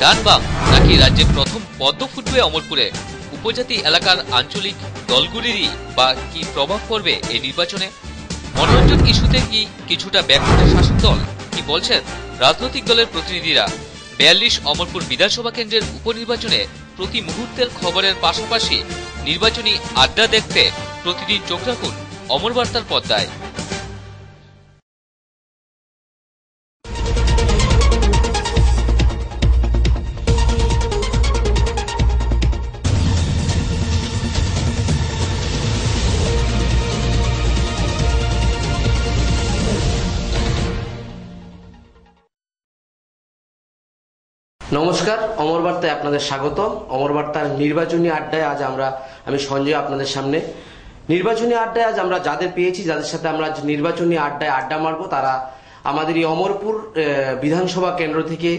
ডান বাম নাকি রাজ্যে প্রথম পদ্ম ফুটবে অমরপুরে? উপজাতি এলাকার আঞ্চলিক দলগুলিরই বা কি প্রভাব পড়বে এই নির্বাচনে? মনোরঞ্জন ইস্যুতে কি কিছুটা ব্যাকফুটে শাসক দল? কি বলছেন রাজনৈতিক দলের প্রতিনিধিরা? ৪২ অমরপুর বিধানসভা কেন্দ্রের উপনির্বাচনে প্রতি মুহূর্তের খবরের পাশাপাশি নির্বাচনী আড্ডা দেখতে প্রতিদিন চোখ রাখুন অমর বার্তার পর্দায়। নমস্কার, অমর বার্তায় আপনাদের স্বাগত। অমর বার্তার নির্বাচনী আড্ডায় আজ আমি সঞ্জয় আপনাদের সামনে। নির্বাচনী আড্ডায় আজ আমরা যাদের পেয়েছি, যাদের সাথে আমরা নির্বাচনী আড্ডায় আড্ডা মারবো, তারা আমাদের এই অমরপুর বিধানসভা কেন্দ্র থেকে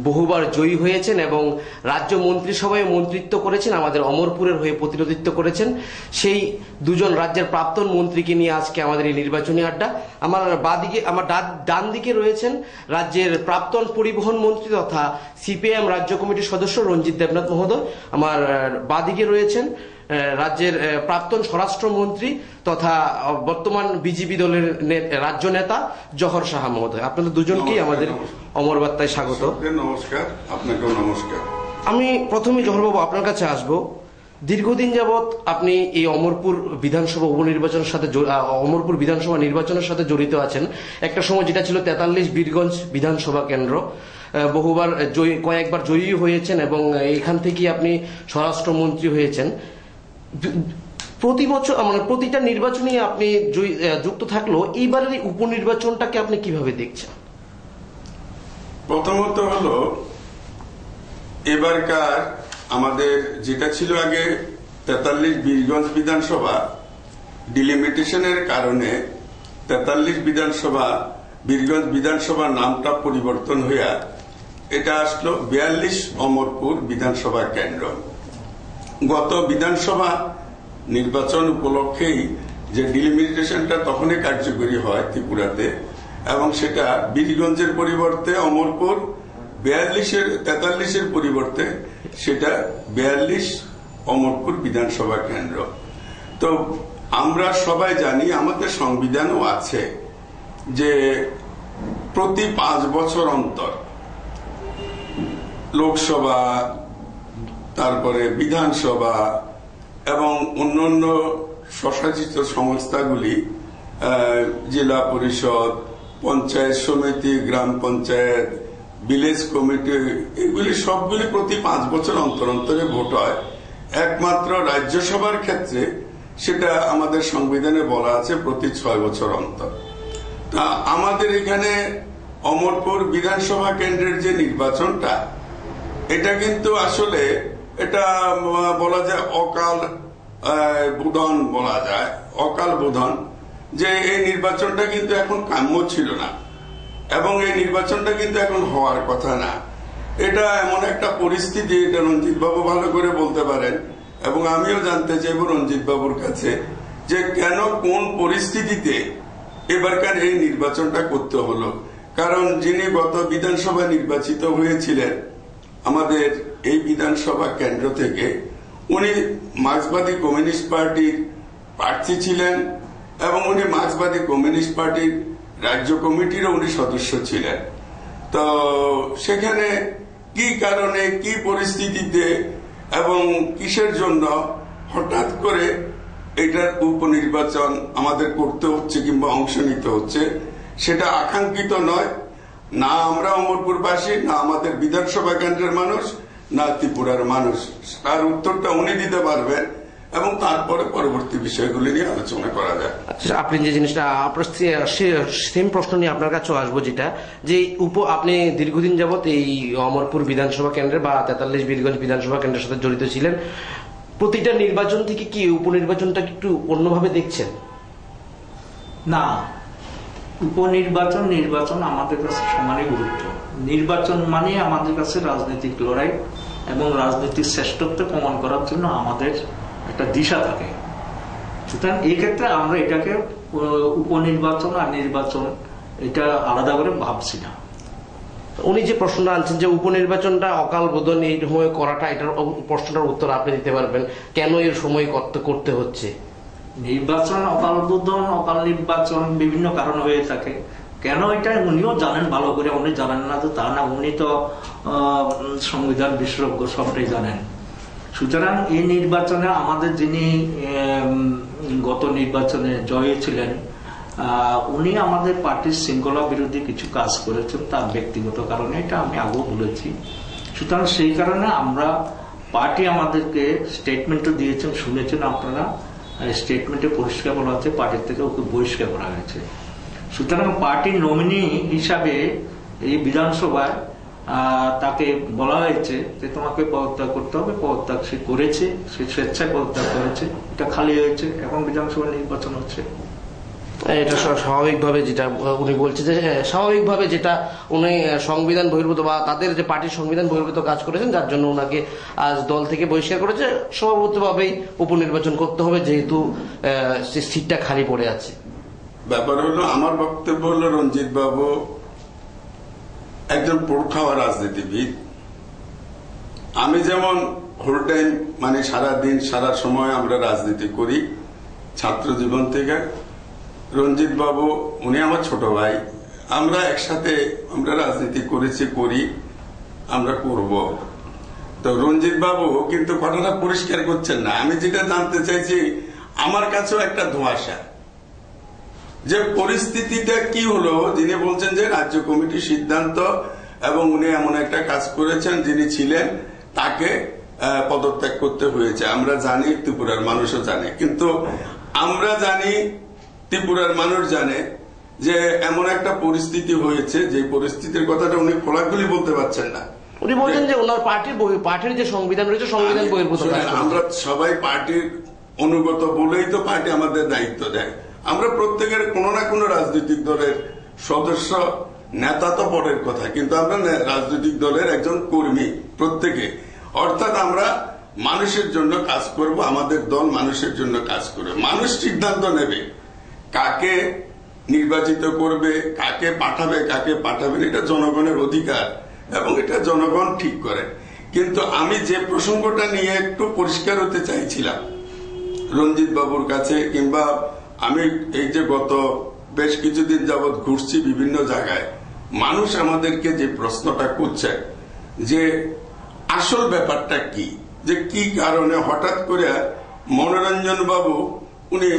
বহুবার জয়ী হয়েছেন এবং রাজ্য মন্ত্রিসভায় মন্ত্রিত্ব করেছেন, আমাদের অমরপুরের হয়ে প্রতিনিধিত্ব করেছেন। সেই দুজন রাজ্যের প্রাক্তন মন্ত্রীকে নিয়ে আজকে আমাদের এই নির্বাচনী আড্ডা। আমার ডান দিকে রয়েছেন রাজ্যের প্রাক্তন পরিবহন মন্ত্রী তথা সিপিআইএম রাজ্য কমিটির সদস্য রঞ্জিত দেবনাথ মহোদয়। আমার বাদিকে রয়েছেন রাজ্যের প্রাক্তন স্বরাষ্ট্রমন্ত্রী তথা বর্তমান বিজেপি দলের রাজ্য নেতা জহর সাহা মহোদয়। আপনাদের দুজনকেই আমাদের অমর বার্তায় স্বাগত। নমস্কার। আপনাকেও নমস্কার। আমি প্রথমে জহরবাবু আপনার কাছে আসব। দীর্ঘদিন যাবৎ আপনি এই অমরপুর বিধানসভা উপনির্বাচনের সাথে অমরপুর বিধানসভা নির্বাচনের সাথে জড়িত আছেন। একটা সময় যেটা ছিল ৪৩ বীরগঞ্জ বিধানসভা কেন্দ্র, বহুবার কয়েকবার জয়ী হয়েছেন এবং এখান থেকে আপনি স্বরাষ্ট্রমন্ত্রী হয়েছেন। প্রতি বছর মানে প্রতিটা নির্বাচনে আপনি যুক্ত থাকলেও এইবারের এই উপনির্বাচনটাকে আপনি কিভাবে দেখছেন? প্রথমত হলো এবারকার আমাদের যেটা ছিল আগে ৪৩ বীরগঞ্জ বিধানসভা, ডিলিমিটেশনের কারণে ৪৩ বিধানসভা বীরগঞ্জ বিধানসভা নামটা পরিবর্তন হইয়া এটা আসলো ৪২ অমরপুর বিধানসভা কেন্দ্র। গত বিধানসভা নির্বাচন উপলক্ষেই যে ডিলিমিটেশনটা তখনই কার্যকরী হয় ত্রিপুরাতে, এবং সেটা বীরগঞ্জের পরিবর্তে অমরপুর, ৪৩-এর পরিবর্তে সেটা ৪২ অমরপুর বিধানসভা কেন্দ্র। তো আমরা সবাই জানি, আমাদের সংবিধানও আছে যে প্রতি ৫ বছর অন্তর লোকসভা, তারপরে বিধানসভা এবং অন্যান্য স্বশাসিত সংস্থাগুলি, জেলা পরিষদ, পঞ্চায়েত সমিতি, গ্রাম পঞ্চায়েত, ভিলেজ কমিটি, এগুলি সবগুলি প্রতি ৫ বছর অন্তর অন্তরে ভোট হয়। একমাত্র রাজ্যসভার ক্ষেত্রে সেটা আমাদের সংবিধানে বলা আছে প্রতি ৬ বছর অন্তর। তা আমাদের এখানে অমরপুর বিধানসভা কেন্দ্রের যে নির্বাচনটা, এটা কিন্তু আসলে এটা বলা যায় অকাল বোধন, বলা যায় অকাল বোধন, যে এই নির্বাচনটা কিন্তু এখন কাম্য ছিল না এবং এই নির্বাচনটা কিন্তু এখন হওয়ার কথা না। এটা এমন একটা পরিস্থিতি, এটা রঞ্জিত বাবু ভালো করে বলতে পারেন এবং আমিও জানতে চাইব রঞ্জিত বাবুর কাছে যে কেন, কোন পরিস্থিতিতে এবারকার এই নির্বাচনটা করতে হলো। কারণ যিনি গত বিধানসভা নির্বাচিত হয়েছিলেন আমাদের এই বিধানসভা কেন্দ্র থেকে, উনি মার্ক্সবাদী কমিউনিস্ট পার্টির প্রার্থী ছিলেন এবং উনি মার্ক্সবাদী কমিউনিস্ট পার্টির রাজ্য কমিটিরও উনি সদস্য ছিলেন। তো সেখানে কি কারণে, কি পরিস্থিতিতে এবং কিসের জন্য হঠাৎ করে এটার উপনির্বাচন আমাদের করতে হচ্ছে কিংবা অংশ নিতে হচ্ছে, সেটা আকাঙ্ক্ষিত নয়। না আমরা অমরপুরবাসী, না আমাদের বিধানসভা কেন্দ্রের মানুষ, না ত্রিপুরার মানুষ। তার উত্তরটা উনি দিতে পারবেন এবং তারপরে পরবর্তী বিষয়গুলি নিয়ে আলোচনা করা যায়। আপনি যে জিনিসটা, সেম প্রশ্ন নিয়ে আপনার কাছে আসবো, যেটা যে আপনি দীর্ঘদিন যাবত এই অমরপুর বিধানসভা কেন্দ্রে বা ৪৩ বীরগঞ্জ বিধানসভা কেন্দ্রের সাথে জড়িত ছিলেন। প্রতিটা নির্বাচন থেকে কি উপনির্বাচনটা একটু অন্যভাবে দেখছেন? না, উপনির্বাচন নির্বাচন আমাদের কাছে সমানই গুরুত্ব। নির্বাচন মানে আমাদের কাছে রাজনৈতিক লড়াই এবং রাজনৈতিক শ্রেষ্ঠত্ব প্রমাণ করার জন্য আমাদের একটা দিশা থাকে। সুতরাং এই ক্ষেত্রে আমরা এটাকে উপনির্বাচন আর নির্বাচন এটা আলাদা করে ভাবছি না। উনি যে প্রশ্নটা আনছেন যে উপনির্বাচনটা অকাল বোধন এই সময় করাটা, এটার প্রশ্নটার উত্তর আপনি দিতে পারবেন, কেন এর সময় করতে হচ্ছে? নির্বাচন অকাল বোধন, অকাল নির্বাচন বিভিন্ন কারণ হয়ে থাকে। কেন এটা উনিও জানেন ভালো করে, উনি জানেন না তো তা না, উনি তো সংবিধান বিশেষজ্ঞ, সবটাই জানেন। সুতরাং এই নির্বাচনে আমাদের যিনি গত নির্বাচনে জয়ী ছিলেন, উনি আমাদের পার্টির শৃঙ্খলা বিরোধী কিছু কাজ করেছেন তার ব্যক্তিগত কারণে, এটা আমি আগেও বলেছি। সুতরাং সেই কারণে আমরা, পার্টি আমাদেরকে স্টেটমেন্টও দিয়েছেন, শুনেছেন আপনারা, স্টেটমেন্টে পরিষ্কার বলা হচ্ছে পার্টির থেকে ওকে বহিষ্কার করা হয়েছে। সুতরাং পার্টির নমিনি হিসাবে এই বিধানসভায় তাকে বলা হয়েছে যে তোমাকে পদত্যাগ করতে হবে, পদত্যাগ সে করেছে, সে স্বেচ্ছায় পদত্যাগ করেছে, এটা খালি হয়েছে, এখন বিধানসভা নির্বাচন হচ্ছে। এটা স্বাভাবিকভাবে যেটা উনি বলছে যে স্বাভাবিকভাবে যেটা উনি সংবিধান বহির্ভূত বা তাদের যে পার্টির সংবিধান বহির্ভূত কাজ করেছেন, যার জন্য ওনাকে আজ দল থেকে বহিষ্কার করেছে। স্বভাবতভাবেই উপনির্বাচন করতে হবে যেহেতু সিটটা খালি পড়ে আছে। ব্যাপার হলো, আমার বক্তব্য হলো রঞ্জিত বাবু একজন পোড়খাওয়া রাজনীতিবিদ। আমি যেমন হোল টাইম, মানে সারা দিন সারা সময় আমরা রাজনীতি করি ছাত্র জীবন থেকে, রঞ্জিত বাবু উনি আমার ছোট ভাই, আমরা একসাথে আমরা রাজনীতি করি, আমরা করব। তো রঞ্জিত বাবু কিন্তু ঘটনা পরিষ্কার করছেন না। আমি যেটা জানতে চাইছি, আমার কাছেও একটা ধোঁয়াশা যে পরিস্থিতিটা কি হলো। যিনি বলছেন যে রাজ্য কমিটির সিদ্ধান্ত এবং উনি এমন একটা কাজ করেছেন, যিনি ছিলেন তাকে পদত্যাগ করতে হয়েছে। আমরা জানি, ত্রিপুরার মানুষও জানে, কিন্তু আমরা জানি, ত্রিপুরার মানুষ জানে যে এমন একটা পরিস্থিতি হয়েছে, যে পরিস্থিতির কথাটা উনি খোলাখুলি বলতে পারছেন না। উনি বলছেন যে ওনার পার্টির যে সংবিধান রয়েছে, সংবিধান বহির্ভূত। আমরা সবাই পার্টির অনুগত বলেই তো পার্টি আমাদের দায়িত্ব দেয়। আমরা প্রত্যেকের কোনো না কোনো রাজনৈতিক দলের সদস্য, নেতা তো পরের কথা, কিন্তু আমরা রাজনৈতিক দলের একজন কর্মী প্রত্যেকে। অর্থাৎ আমরা মানুষের জন্য কাজ করব, আমাদের দল মানুষের জন্য কাজ করবে। মানুষ সিদ্ধান্ত নেবে কাকে নির্বাচিত করবে, কাকে পাঠাবে, এটা জনগণের অধিকার এবং এটা জনগণ ঠিক করে। কিন্তু আমি যে প্রসঙ্গটা নিয়ে একটু পরিষ্কার হতে চাইছিলাম রঞ্জিত বাবুর কাছে, কিংবা আমি এই যে গত বেশ কিছুদিন যাবৎ ঘুরছি বিভিন্ন জায়গায়, মানুষ আমাদেরকে যে প্রশ্নটা করছে যে আসল ব্যাপারটা কি, যে কি কারণে হঠাৎ করে মনোরঞ্জন বাবু উনি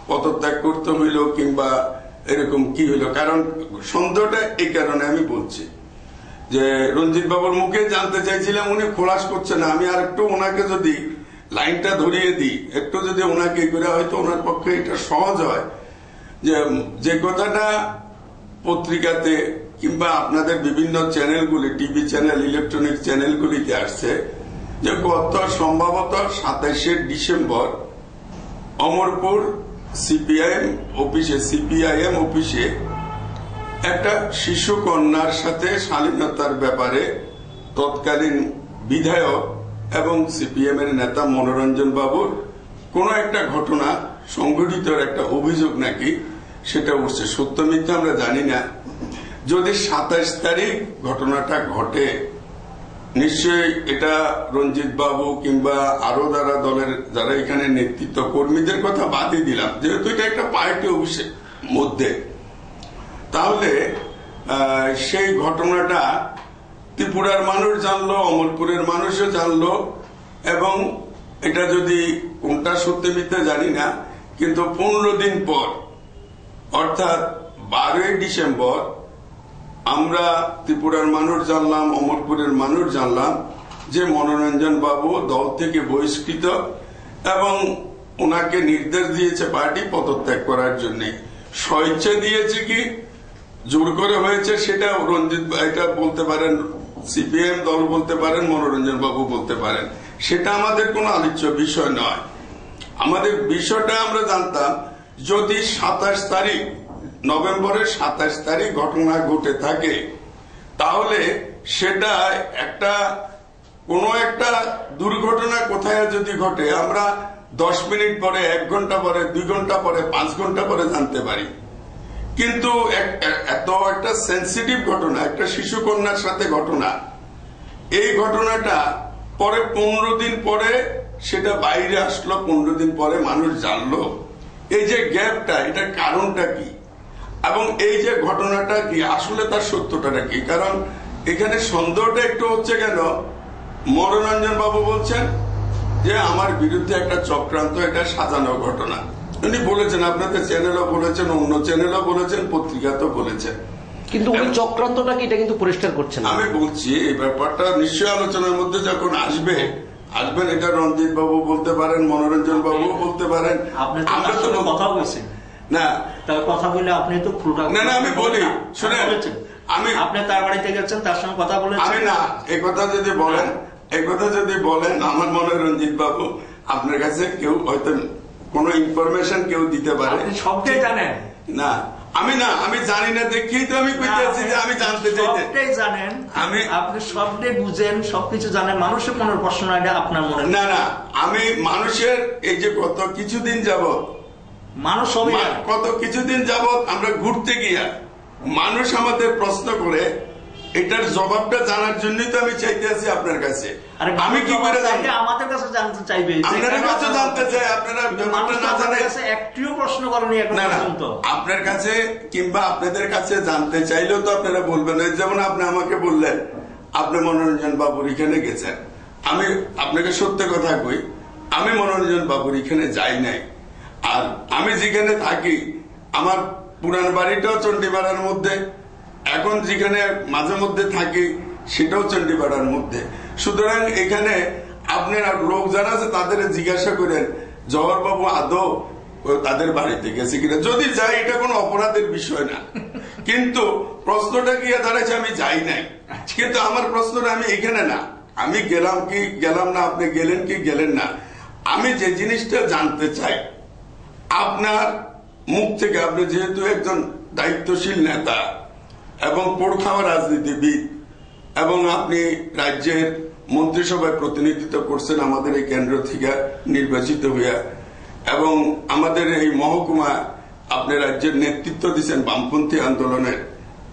পদত্যাগ করতে হইল, কিংবা এরকম কি হইল। কারণ সন্দেহটা এই কারণে আমি বলছি যে রঞ্জিত বাবুর মুখে জানতে চাইছিলাম, উনি খোলাস করছে না। আমি আর একটু ওনাকে যদি লাইনটা ধরিয়ে দিই, একটু যদি ওনাকে করে, হয়তো ওনার পক্ষে এটা সহজ হয়। যে কথাটা পত্রিকাতে কিংবা আপনাদের বিভিন্ন চ্যানেলগুলি, টিভি চ্যানেল, ইলেকট্রনিক চ্যানেলগুলিতে আসছে যে গত সম্ভবত 27শে ডিসেম্বর অমরপুর সিপিআইএম অফিসে একটা শিশু কন্যার সাথে শালীনতার ব্যাপারে তৎকালীন বিধায়ক এবং সিপিএম এর নেতা মনোরঞ্জন বাবুর কোন একটা ঘটনা সংঘটিত একটা অভিযোগ নাকি সেটা উঠছে। সত্য মিথ্যা আমরা জানি না। যদি 27 তারিখ ঘটনাটা ঘটে, নিশ্চয়ই এটা রঞ্জিত বাবু কিংবা আরো যারা দলের যারা এখানে নেতৃত্ব কর্মীদের কথা বাদই দিলাম, যেহেতু এটা একটা পার্টি অফিসের মধ্যে, তাহলে সেই ঘটনাটা ত্রিপুরার মানুষ জানলো, অমরপুরের মানুষও জানলো, এবং এটা যদি কোনটা সত্যি মিথ্যা জানি না, কিন্তু 15 দিন পর অর্থাৎ 12ই ডিসেম্বর আমরা ত্রিপুরার মানুষ জানলাম, অমরপুরের মানুষ জানলাম যে মনোরঞ্জন বাবু দল থেকে বহিষ্কৃত এবং ওনাকে নির্দেশ দিয়েছে পার্টি পদত্যাগ করার জন্য। স্বেচ্ছা দিয়েছে কি জোর করে হয়েছে সেটা রঞ্জিত এটা বলতে পারেন, সিপিএম দল বলতে পারেন, মনোরঞ্জন বাবু বলতে পারেন, সেটা আমাদের কোনো আলোচ্য বিষয় নয়। আমাদের বিষয়টা আমরা জানতাম যদি 27 তারিখ নভেম্বরের 27 তারিখ ঘটনা ঘটে থাকে, তাহলে সেটা একটা কোনো একটা দুর্ঘটনা কোথায় যদি ঘটে আমরা 10 মিনিট পরে, 1 ঘন্টা পরে, 2 ঘন্টা পরে, 5 ঘন্টা পরে জানতে পারি। কিন্তু এত একটা সেন্সিটিভ ঘটনা, একটা শিশু কন্যার সাথে ঘটনা, এই ঘটনাটা পরে 15 দিন পরে সেটা বাইরে আসলো, 15 দিন পরে মানুষ জানলো। এই যে গ্যাপটা, এটার কারণটা কি, এবং এই যে ঘটনাটা কি আসলে তার সত্যটা কি? কারণ এখানে সন্দেহটা একটু হচ্ছে কেন, মনোরঞ্জন বাবু বলছেন যে আমার বিরুদ্ধে একটা চক্রান্ত, এটা সাজানো ঘটনা। উনি বলেছেন, আপনাদের চ্যানেলও বলেছেন, অন্য চ্যানেলও বলেছেন, পত্রিকাতেও বলেছেন। কিন্তু উনি চক্রান্তটা কি, এটা কিন্তু পরিষ্কার করছেন না। আমি বলছি এই ব্যাপারটা নিশ্চয়ই আলোচনার মধ্যে যখন আসবেন, এটা রঞ্জিত বাবু বলতে পারেন, মনোরঞ্জন বাবু বলতে পারেন। আমরা তো কথা বলছি না, তার কথা বলে আপনি তো না না আমি বলি, শুনেন, আপনি তার বাড়িতে গেছেন, তার সঙ্গে কথা বলেছেন। আমি না, এই কথা যদি বলেন, আমার মনে হয় রঞ্জিত বাবু আপনার কাছে কেউ হয়তো কোনো ইনফরমেশন কেউ দিতে পারে। আপনি সবটাই জানেন না, আমি জানি না দেখেই তো আমি কইতেছি যে আমি জানতে চাই। সবটাই জানেন, আপনি সবটাই বুঝেন, সবকিছু জানেন, মানুষের মনের প্রশ্ন এটা আপনার মনে না, আমি মানুষের এই যে কত কিছুদিন যাবত আমরা ঘুরতে গিয়া মানুষ আমাদের প্রশ্ন করে, এটার জবাবটা জানার জন্যই তো আমি চাইতে আছি আপনার কাছে। আমি কি করে আমাদের কাছে জানতে চাইবে, আপনার কাছে জানতে চাই, আপনারা না জানে একটিও প্রশ্ন করেনি এখন পর্যন্ত আপনার কাছে, কিংবা আপনাদের কাছে জানতে চাইলেও তো আপনারা বলবেন। যেমন আপনি আমাকে বললেন আপনি মনোরঞ্জন বাবুর এখানে গেছেন। আমি আপনাকে সত্য কথা কই, আমি মনোরঞ্জন বাবুর এখানে যাই নাই। আর আমি যেখানে থাকি, আমার পুরান বাড়িটাও চণ্ডীপাড়ার মধ্যে, এখন যেখানে মাঝে মধ্যে থাকি সেটাও চণ্ডীপাড়ার মধ্যে। সুতরাং এখানে আপনার লোক যারা আছে তাদের জিজ্ঞাসা করেন জওহর বাবু আদৌ তাদের বাড়িতে গেছে কিনা। যদি যাই, এটা কোনো অপরাধের বিষয় না, কিন্তু প্রশ্নটা কি দাঁড়াচ্ছে আমি যাই নাই। কিন্তু আমার প্রশ্নটা আমি এখানে না, আমি গেলাম কি গেলাম না, আপনি গেলেন কি গেলেন না, আমি যে জিনিসটা জানতে চাই আপনার মুখ থেকে, আপনি যেহেতু একজন দায়িত্বশীল নেতা এবং পোড়খাওয়া রাজনীতিবিদ, এবং আপনি রাজ্যের মন্ত্রিসভায় প্রতিনিধিত্ব করছেন আমাদের এই কেন্দ্র থেকে নির্বাচিত হইয়া, এবং আমাদের এই মহকুমা আপনি রাজ্যের নেতৃত্ব দিচ্ছেন বামপন্থী আন্দোলনের।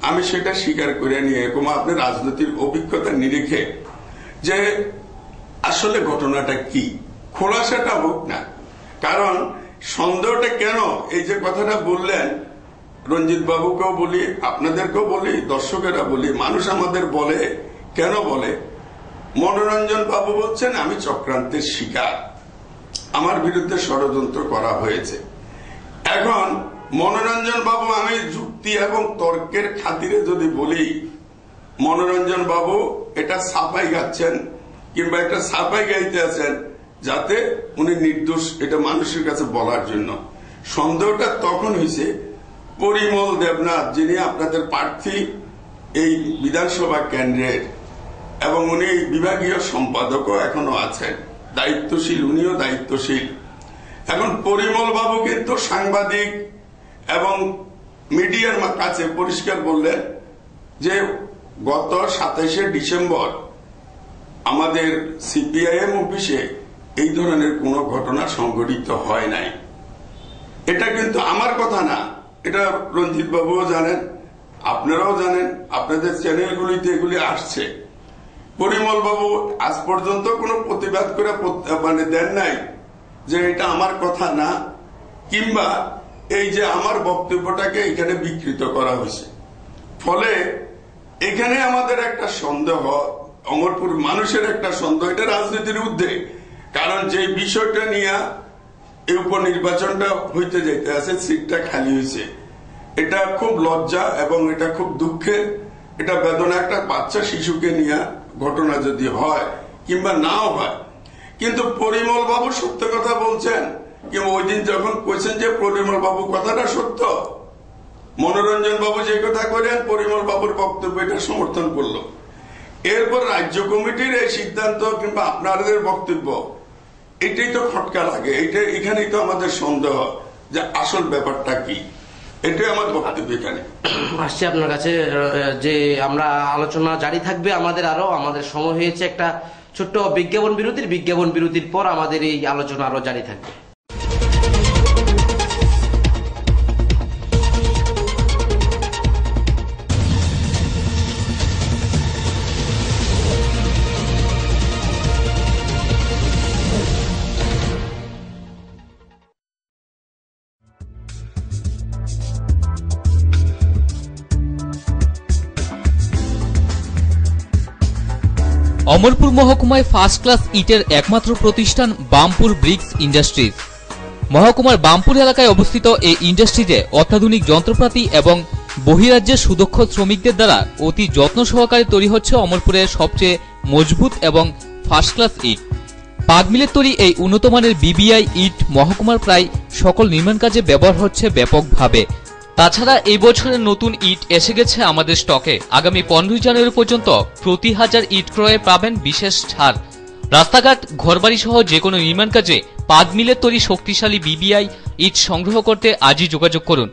আমি সেটা স্বীকার করে নিয়ে, এবং আপনার রাজনৈতিক অভিজ্ঞতা নিরিখে যে আসলে ঘটনাটা কি, খোলাসাটা হোক না। কারণ সন্দেহটা কেন, এই যে কথাটা বললেন, রঞ্জিত বাবুকেও বলি, আপনাদেরকেও বলি, দর্শকেরা বলি, মানুষ আমাদের বলে, কেন বলে, মনোরঞ্জন বাবু বলছেন আমি চক্রান্তের শিকার, আমার বিরুদ্ধে ষড়যন্ত্র করা হয়েছে। এখন মনোরঞ্জন বাবু, আমি যুক্তি এবং তর্কের খাতিরে যদি বলি, মনোরঞ্জন বাবু এটা সাফাই গাচ্ছেন, কিংবা একটা সাফাই গাইতে আছেন যাতে উনি নির্দোষ, এটা মানুষের কাছে বলার জন্য। সন্দেহটা তখন হয়েছে পরিমল দেবনাথ, যিনি আপনাদের প্রার্থী এই বিধানসভা কেন্দ্রের, এবং উনি বিভাগীয় সম্পাদকও এখনো আছেন, দায়িত্বশীল, উনিও দায়িত্বশীল। এখন পরিমল বাবু কিন্তু সাংবাদিক এবং মিডিয়ার কাছে পরিষ্কার বললেন যে গত 27শে ডিসেম্বর আমাদের সিপিআইএম অফিসে এই ধরনের কোনো ঘটনা সংঘটিত হয় নাই। এটা কিন্তু আমার কথা না, এটা রঞ্জিত বাবুও জানেন, আপনারাও জানেন, আপনাদের চ্যানেলগুলিতে এগুলি আসছে। পরিমল বাবু আজ পর্যন্ত কোনো প্রতিবাদ করে দেন নাই যে এটা আমার কথা না, কিংবা এই যে আমার বক্তব্যটাকে এখানে বিকৃত করা হয়েছে। ফলে এখানে আমাদের একটা সন্দেহ, অমরপুর মানুষের একটা সন্দেহ, এটা রাজনীতির ঊর্ধ্বে। কারণ যে বিষয়টা নিয়ে এই উপনির্বাচনটা হইতে যাইতে আছে, সিটটা খালি হয়েছে, এটা খুব লজ্জা এবং এটা খুব দুঃখের, এটা বেদনা। একটা বাচ্চা শিশুকে নিয়ে ঘটনা যদি হয় কিংবা নাও হয়, কিন্তু পরিমল বাবু সত্য কথা বলছেন। কিংবা ওই দিন যখন কইছেন যে পরিমল বাবু কথাটা সত্য, মনোরঞ্জন বাবু যে কথা করেন, পরিমল বাবুর বক্তব্য এটা সমর্থন করলো। এরপর রাজ্য কমিটির এই সিদ্ধান্ত কিংবা আপনাদের বক্তব্য, এটাই তো খটকা লাগে। এখানেই তো আমাদের সন্দেহ যে আসল ব্যাপারটা কি। এটাই আমার বক্তব্য। এখানে আসছে আপনার কাছে যে আমরা আলোচনা জারি থাকবে, আমাদের সময় হয়েছে একটা ছোট্ট বিজ্ঞাপন বিরতির পর আমাদের এই আলোচনা আরো জারি থাকবে। অমরপুর মহকুমায় ফার্স্ট ক্লাস ইটের একমাত্র প্রতিষ্ঠান বামপুর ব্রিক্স ইন্ডাস্ট্রিজ। মহকুমার বামপুর এলাকায় অবস্থিত এই ইন্ডাস্ট্রিতে অত্যাধুনিক যন্ত্রপাতি এবং বহিরাজ্যের সুদক্ষ শ্রমিকদের দ্বারা অতি যত্ন সহকারে তৈরি হচ্ছে অমরপুরের সবচেয়ে মজবুত এবং ফার্স্ট ক্লাস ইট। পাট মিলের তৈরি এই উন্নতমানের বিবিআই ইট মহকুমার প্রায় সকল নির্মাণ কাজে ব্যবহার হচ্ছে ব্যাপকভাবে। তাছাড়া এই বছরের নতুন ইট এসে গেছে আমাদের স্টকে। আগামী 15 জানুয়ারি পর্যন্ত প্রতি 1000 ইট ক্রয়ে পাবেন বিশেষ ছাড়। রাস্তাঘাট, ঘরবাড়ি সহ যে কোনো নির্মাণ কাজে পাট মিলের তৈরি শক্তিশালী বিবিআই ইট সংগ্রহ করতে আজই যোগাযোগ করুন।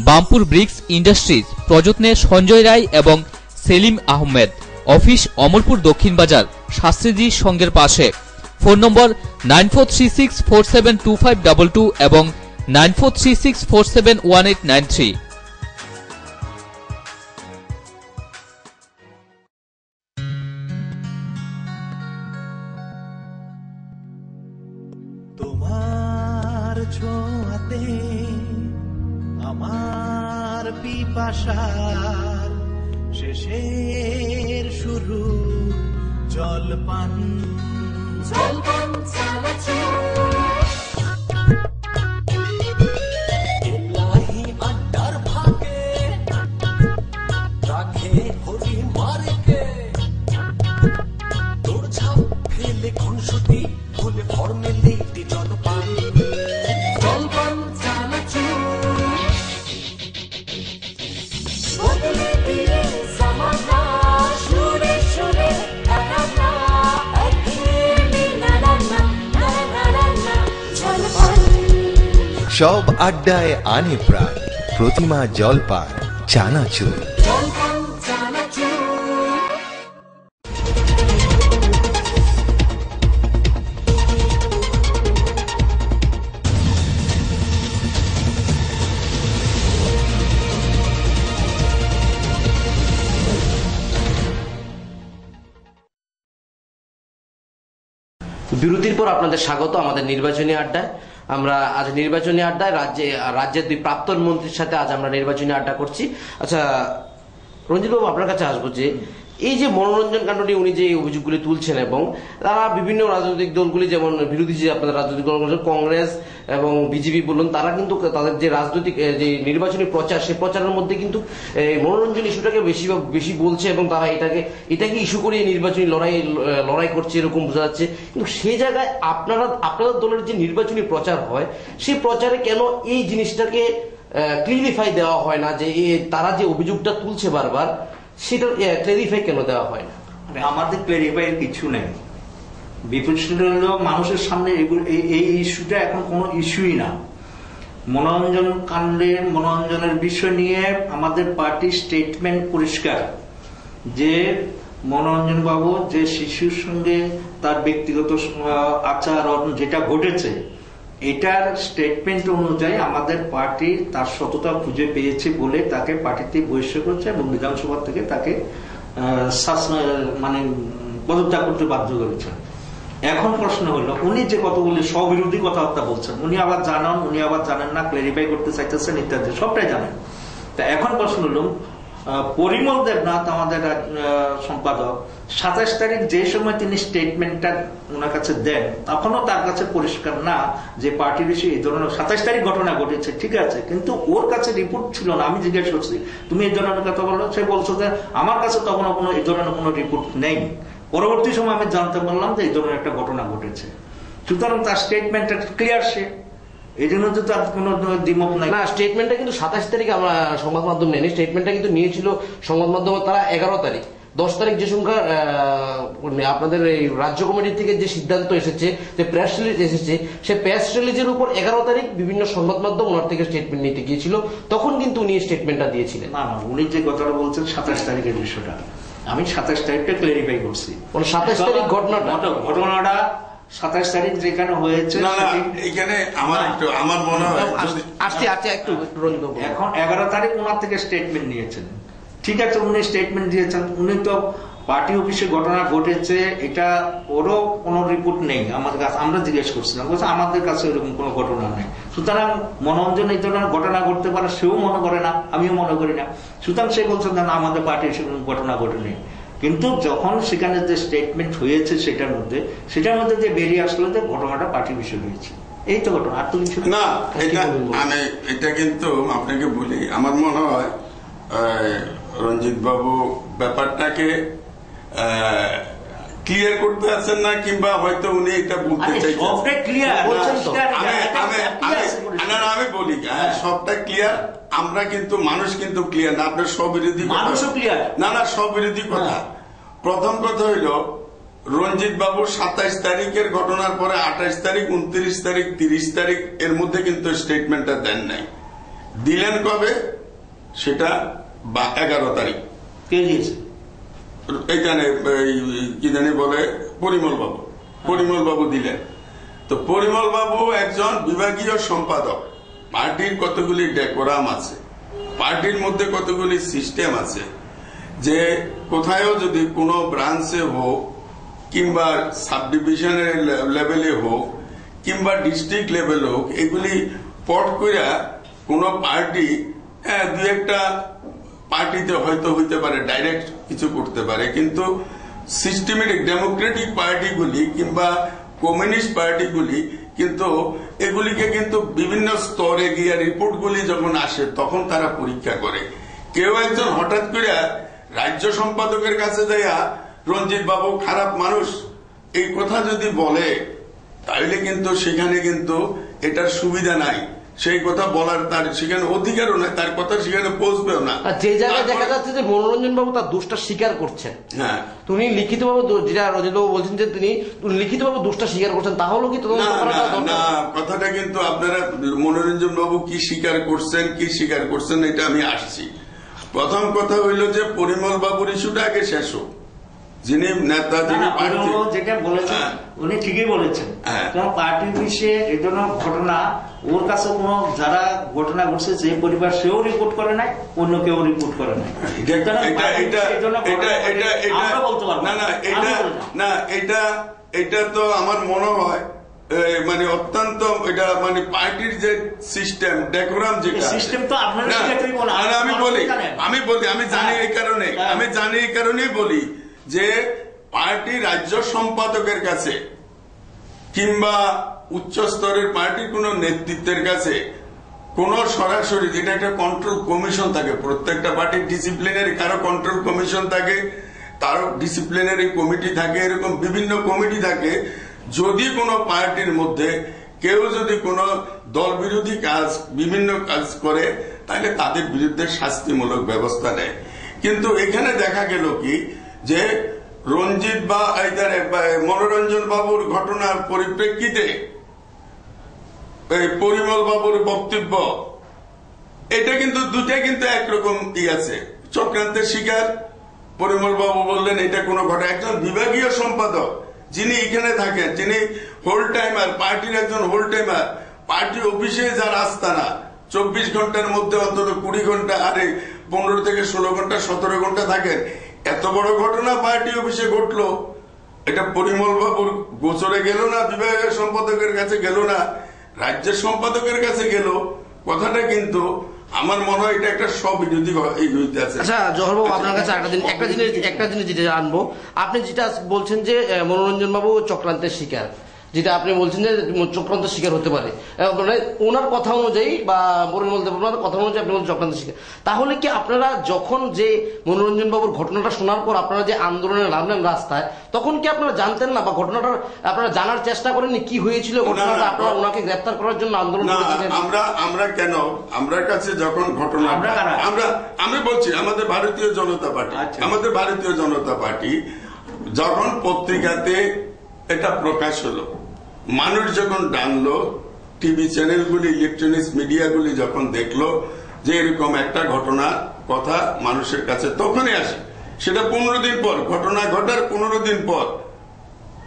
বামপুর ব্রিক্স ইন্ডাস্ট্রিজ, প্রযত্নে সঞ্জয় রায় এবং সেলিম আহমেদ। অফিস অমরপুর দক্ষিণ বাজার, শাস্ত্রীজি সঙ্গের পাশে। ফোন নম্বর 9436472522 এবং 9436471893। তোমার ছোঁয়াতে আমার পিপাসার শেষের শুরু জলপান এলাহি আড্ডার ভাগে রাখে হরি মার্কে তোর ছাপ ফেলে খুনসুটি ভুলে ফর্মেলিটি জলপান সব আড্ডায় আনে প্রাণ প্রতিমা জলপান চানাচুর। বিরতির পর আপনাদের স্বাগত আমাদের নির্বাচনী আড্ডায়। আমরা আজ নির্বাচনী আড্ডায় রাজ্যের দুই প্রাক্তন মন্ত্রীর সাথে আজ আমরা নির্বাচনী আড্ডা করছি। আচ্ছা রঞ্জিত বাবু, আপনার কাছে আসবো যে এই যে মনোরঞ্জন কাণ্ড নিয়ে উনি যে অভিযোগগুলি তুলছেন এবং তারা বিভিন্ন রাজনৈতিক দলগুলি, যেমন বিরোধী যে আপনাদের রাজনৈতিক দল কংগ্রেস এবং বিজেপি বলুন, তারা কিন্তু তাদের যে রাজনৈতিক যে নির্বাচনী প্রচার, সেই প্রচারের মধ্যে কিন্তু মনোরঞ্জন ইস্যুটাকে বেশি বলছে এবং তারা এটাকে ইস্যু করে নির্বাচনী লড়াই করছে এরকম বোঝা যাচ্ছে। কিন্তু সেই জায়গায় আপনাদের দলের যে নির্বাচনী প্রচার হয়, সেই প্রচারে কেন এই জিনিসটাকে ক্লিয়ারিফাই দেওয়া হয় না যে তারা যে অভিযোগটা তুলছে বারবার, সেটা ক্লিয়ারিফাই কেন দেওয়া হয় না? আমাদের ক্লিয়ারিফাই কিছু নেই। বিপুল মানুষের সামনে এই ইস্যুটা এখন কোনো ইস্যুই না। মনোরঞ্জনের বিষয় নিয়ে আমাদের পার্টি স্টেটমেন্ট পরিষ্কার যে মনোরঞ্জন বাবু যে শিশুর সঙ্গে তার ব্যক্তিগত আচরণ যেটা ঘটেছে, এটার স্টেটমেন্ট অনুযায়ী আমাদের পার্টি তার সততা খুঁজে পেয়েছে বলে তাকে পার্টিতে বহিষ্কার করেছে এবং বিধানসভা থেকে তাকে পদত্যাগ করতে বাধ্য করেছে। এখন প্রশ্ন হলো, উনি যে কতগুলি স্ববিরোধী কথাবার্তা বলছেন, উনি আবার জানেন না, ক্লারিফাই করতে চাইতেছেন ইত্যাদি, সবটাই জানেন। তা এখন প্রশ্ন হলো, পরিমল দেবনাথ আমাদের সম্পাদক 27 তারিখ যে সময় তিনি স্টেটমেন্টটা ওনার কাছে দেন, তখনও তার কাছে পরিষ্কার না যে পার্টির এসে এই ধরনের 27 তারিখ ঘটনা ঘটেছে, ঠিক আছে, কিন্তু ওর কাছে রিপোর্ট ছিল না। আমি জিজ্ঞেস করছি তুমি এই ধরনের কথা বলো, সে বলছো যে আমার কাছে তখনও কোনো এই ধরনের কোনো রিপোর্ট নেই। পরবর্তী সময় আমি জানতে পারলাম যে এই ধরনের একটা ঘটনা ঘটেছে। সুতরাং তার স্টেটমেন্টটা ক্লিয়ার, সে এই জন্য তো তার কোনো দ্বিমত নাই। না, স্টেটমেন্টটা কিন্তু 27 তারিখ আমরা সংবাদ মাধ্যম নেয়নি, স্টেটমেন্টটা কিন্তু নিয়েছিল সংবাদ মাধ্যম তারা 11 তারিখ। 10 তারিখ যে সংখ্যা আপনাদের এই রাজ্য কমিটির থেকে যে সিদ্ধান্ত এসেছে, যে প্রেস রিলিজ এসেছে, সেই প্রেস রিলিজের উপর 11 তারিখ বিভিন্ন সংবাদ মাধ্যম ওনার থেকে স্টেটমেন্ট নিতে গিয়েছিল, তখন কিন্তু উনি স্টেটমেন্টটা দিয়েছিলেন। না, উনি যে কথাটা বলছেন 27 তারিখের বিষয়টা, আমি 27 তারিখটা ক্লিয়ারিফাই করছি। 27 তারিখ ঘটনাটা 27 তারিখ যেখানে হয়েছে, এখানে আমার মনে হয় একটু এখন 11 তারিখ ওনার থেকে স্টেটমেন্ট নিয়েছেন, ঠিক আছে, উনি স্টেটমেন্ট দিয়েছেন। উনি তো পার্টি অফিসে ঘটনা ঘটেছে এটা ওরও কোনো রিপোর্ট নেই আমাদের কাছে। আমরা জিজ্ঞেস করছিলাম, বলছে আমাদের কাছে এরকম কোনো ঘটনা নেই। সুতরাং মনোরঞ্জন এই ধরনের ঘটনা ঘটতে পারে, সেও মনে করে না, আমিও মনে করি না। সুতরাং সে বলছে না আমাদের পার্টির সেরকম ঘটনা ঘটেনি। কিন্তু যখন সেখানে যে স্টেটমেন্ট হয়েছে সেটার মধ্যে যে বেরিয়ে আসলো যে ঘটনাটা পার্টি বিষয় হয়েছে, এই তো ঘটনা, আর তো কিছু না। এটা কিন্তু আপনাকে বলি, আমার মনে হয় রঞ্জিত বাবু ব্যাপারটাকে ক্লিয়ার করতে আছেন না, কিংবা হয়তো উনি এটা বলতে চাইছেন। আমি বলি সবটা ক্লিয়ার, আমরা কিন্তু মানুষ কিন্তু ক্লিয়ার না, আপনার স্ববিরোধী না, স্ববিরোধী কথা। প্রথম কথা হইল রঞ্জিত বাবু 27 তারিখের ঘটনার পরে 28 তারিখ, 29 তারিখ, 30 তারিখ এর মধ্যে কিন্তু স্টেটমেন্টটা দেন নাই। দিলেন কবে? সেটা 11 তারিখ এইখানে কি জানি বলে পরিমল বাবু দিলেন। তো পরিমল বাবু একজন বিভাগীয় সম্পাদক, পার্টির কতগুলি ডেকোরাম আছে, পার্টির মধ্যে কতগুলি সিস্টেম আছে, যে কোথায়ও যদি কোনো ব্রাঞ্চে হোক কিংবা সাব ডিভিশনের লেভেলে হোক কিংবা ডিস্ট্রিক্ট লেভেলে হোক, এগুলি পট কইরা কোনো পার্টি দু একটা পার্টিতে হয়তো হইতে পারে, ডাইরেক্ট কিছু করতে পারে, কিন্তু সিস্টেমেটিক ডেমোক্রেটিক পার্টিগুলি কিংবা কমিউনিস্ট পার্টিগুলি কিন্তু এগুলিকে কিন্তু বিভিন্ন স্তরে গিয়ে রিপোর্টগুলি যখন আসে তখন তারা পরীক্ষা করে। কেউ একজন হঠাৎ করে রাজ্য সম্পাদকের কাছে যাইয়া রঞ্জিত বাবু খারাপ মানুষ এই কথা যদি বলে, তাহলে কিন্তু সেখানে কিন্তু এটার সুবিধা নাই, সেই কথা বলার তার সেখানে অধিকারও নাই, তার কথা সেখানে পৌঁছবেও না। যে জায়গায় দেখা যাচ্ছে যে মনোরঞ্জন বাবু তার দোষটা স্বীকার করছেন, হ্যাঁ, তুমি লিখিতভাবে যেটা রঞ্জিত বাবু বলছেন যে তিনি লিখিতভাবে দোষটা স্বীকার করছেন, তাহলে কি না, কথাটা কিন্তু আপনারা মনোরঞ্জন বাবু কি স্বীকার করছেন এটা আমি আসছি। প্রথম কথা হইল যে পরিমল বাবুর ইস্যুটা আগে শেষ হোক, যিনি নেতা, যিনি যেটা বলেছেন উনি ঠিকই বলেছেন, কারণ পার্টির বিষয়ে এই ধরনের ঘটনা ওর কাছে কোনো যারা ঘটনা ঘটছে যে পরিবার সেও রিপোর্ট করে নাই, অন্য কেউ রিপোর্ট করে নাই। এটা তো আমার মনে হয় মানে অত্যন্ত এটা মানে পার্টির যে সিস্টেম ডেকোরাম যেটা সিস্টেম তো আপনারা আমি জানি এই কারণেই বলি যে পার্টি রাজ্য সম্পাদকের কাছে কিংবা উচ্চ স্তরের পার্টির কোন নেতৃত্বের কাছে কোন সরাসরি, যেটা একটা কন্ট্রোল কমিশন থাকে, প্রত্যেকটা পার্টির ডিসিপ্লিনারি কারো কন্ট্রোল কমিশন থাকে, কারো ডিসিপ্লিনারি কমিটি থাকে, এরকম বিভিন্ন কমিটি থাকে। যদি কোনো পার্টির মধ্যে কেউ যদি কোনো দল বিরোধী কাজ বিভিন্ন কাজ করে তাহলে তাদের বিরুদ্ধে শাস্তিমূলক ব্যবস্থা নেয়। কিন্তু এখানে দেখা গেল কি যে রঞ্জিত বা মনোরঞ্জন বাবুর ঘটনার পরিপ্রেক্ষিতে পরিমল বাবুর বক্তব্য এটা কিন্তু দুটাই কিন্তু একরকম আছে, চক্রান্তের শিকার। পরিমল বাবু বললেন এটা কোনো ঘটনা, একজন বিভাগীয় সম্পাদক যিনি এখানে থাকেন, যিনি হোল টাইমার, পার্টির একজন হোল টাইমার, পার্টি অফিসে যার আস্তানা 24 ঘন্টার মধ্যে অন্তত 20 ঘন্টা, আরে 15 থেকে 16 ঘন্টা 17 ঘন্টা থাকেন। এত বড় ঘটনা পার্টি অফিসে ঘটলো, এটা পরিমল বাবুর গোচরে গেল না, বিভাগীয় সম্পাদকের কাছে গেল না, রাজ্যের সম্পাদকের কাছে গেল। কথাটা কিন্তু আমার মনে হয় এটা একটা স্ববিরোধী হইতে আছে। আচ্ছা জহর বাবু, আপনার কাছে একটা জিনিস যেটা জানবো, আপনি যেটা বলছেন যে মনোরঞ্জন বাবু চক্রান্তের শিকার, যেটা আপনি বলছেন যে চক্রান্তের শিকার হতে পারে, ওনার কথা অনুযায়ী বা পরিমল দেব ওনার কথা অনুযায়ী আপনি বলছেন চক্রান্তের শিকার, তাহলে কি আপনারা যখন যে মনোরঞ্জন বাবুর ঘটনাটা শোনার পর আপনারা যে আন্দোলনে নামলেন রাস্তায়, তখন কি আপনারা জানতেন না বা ঘটনাটা আপনারা জানার চেষ্টা করেননি কি হয়েছিল ঘটনাটা, আপনারা ওনাকে গ্রেফতার করার জন্য আন্দোলন করেছিলেন? আমরা কেন, আমরা কাছে যখন ঘটনা আমি বলছি আমাদের ভারতীয় জনতা পার্টি যখন পত্রিকাতে এটা প্রকাশ হলো, মানুষ যখন জানলো, টিভি চ্যানেলগুলি, ইলেকট্রনিক্স মিডিয়াগুলি যখন দেখলো যে এরকম একটা ঘটনা কথা মানুষের কাছে, তখনই আসে। সেটা 15 দিন পর, ঘটনা ঘটার 15 দিন পর,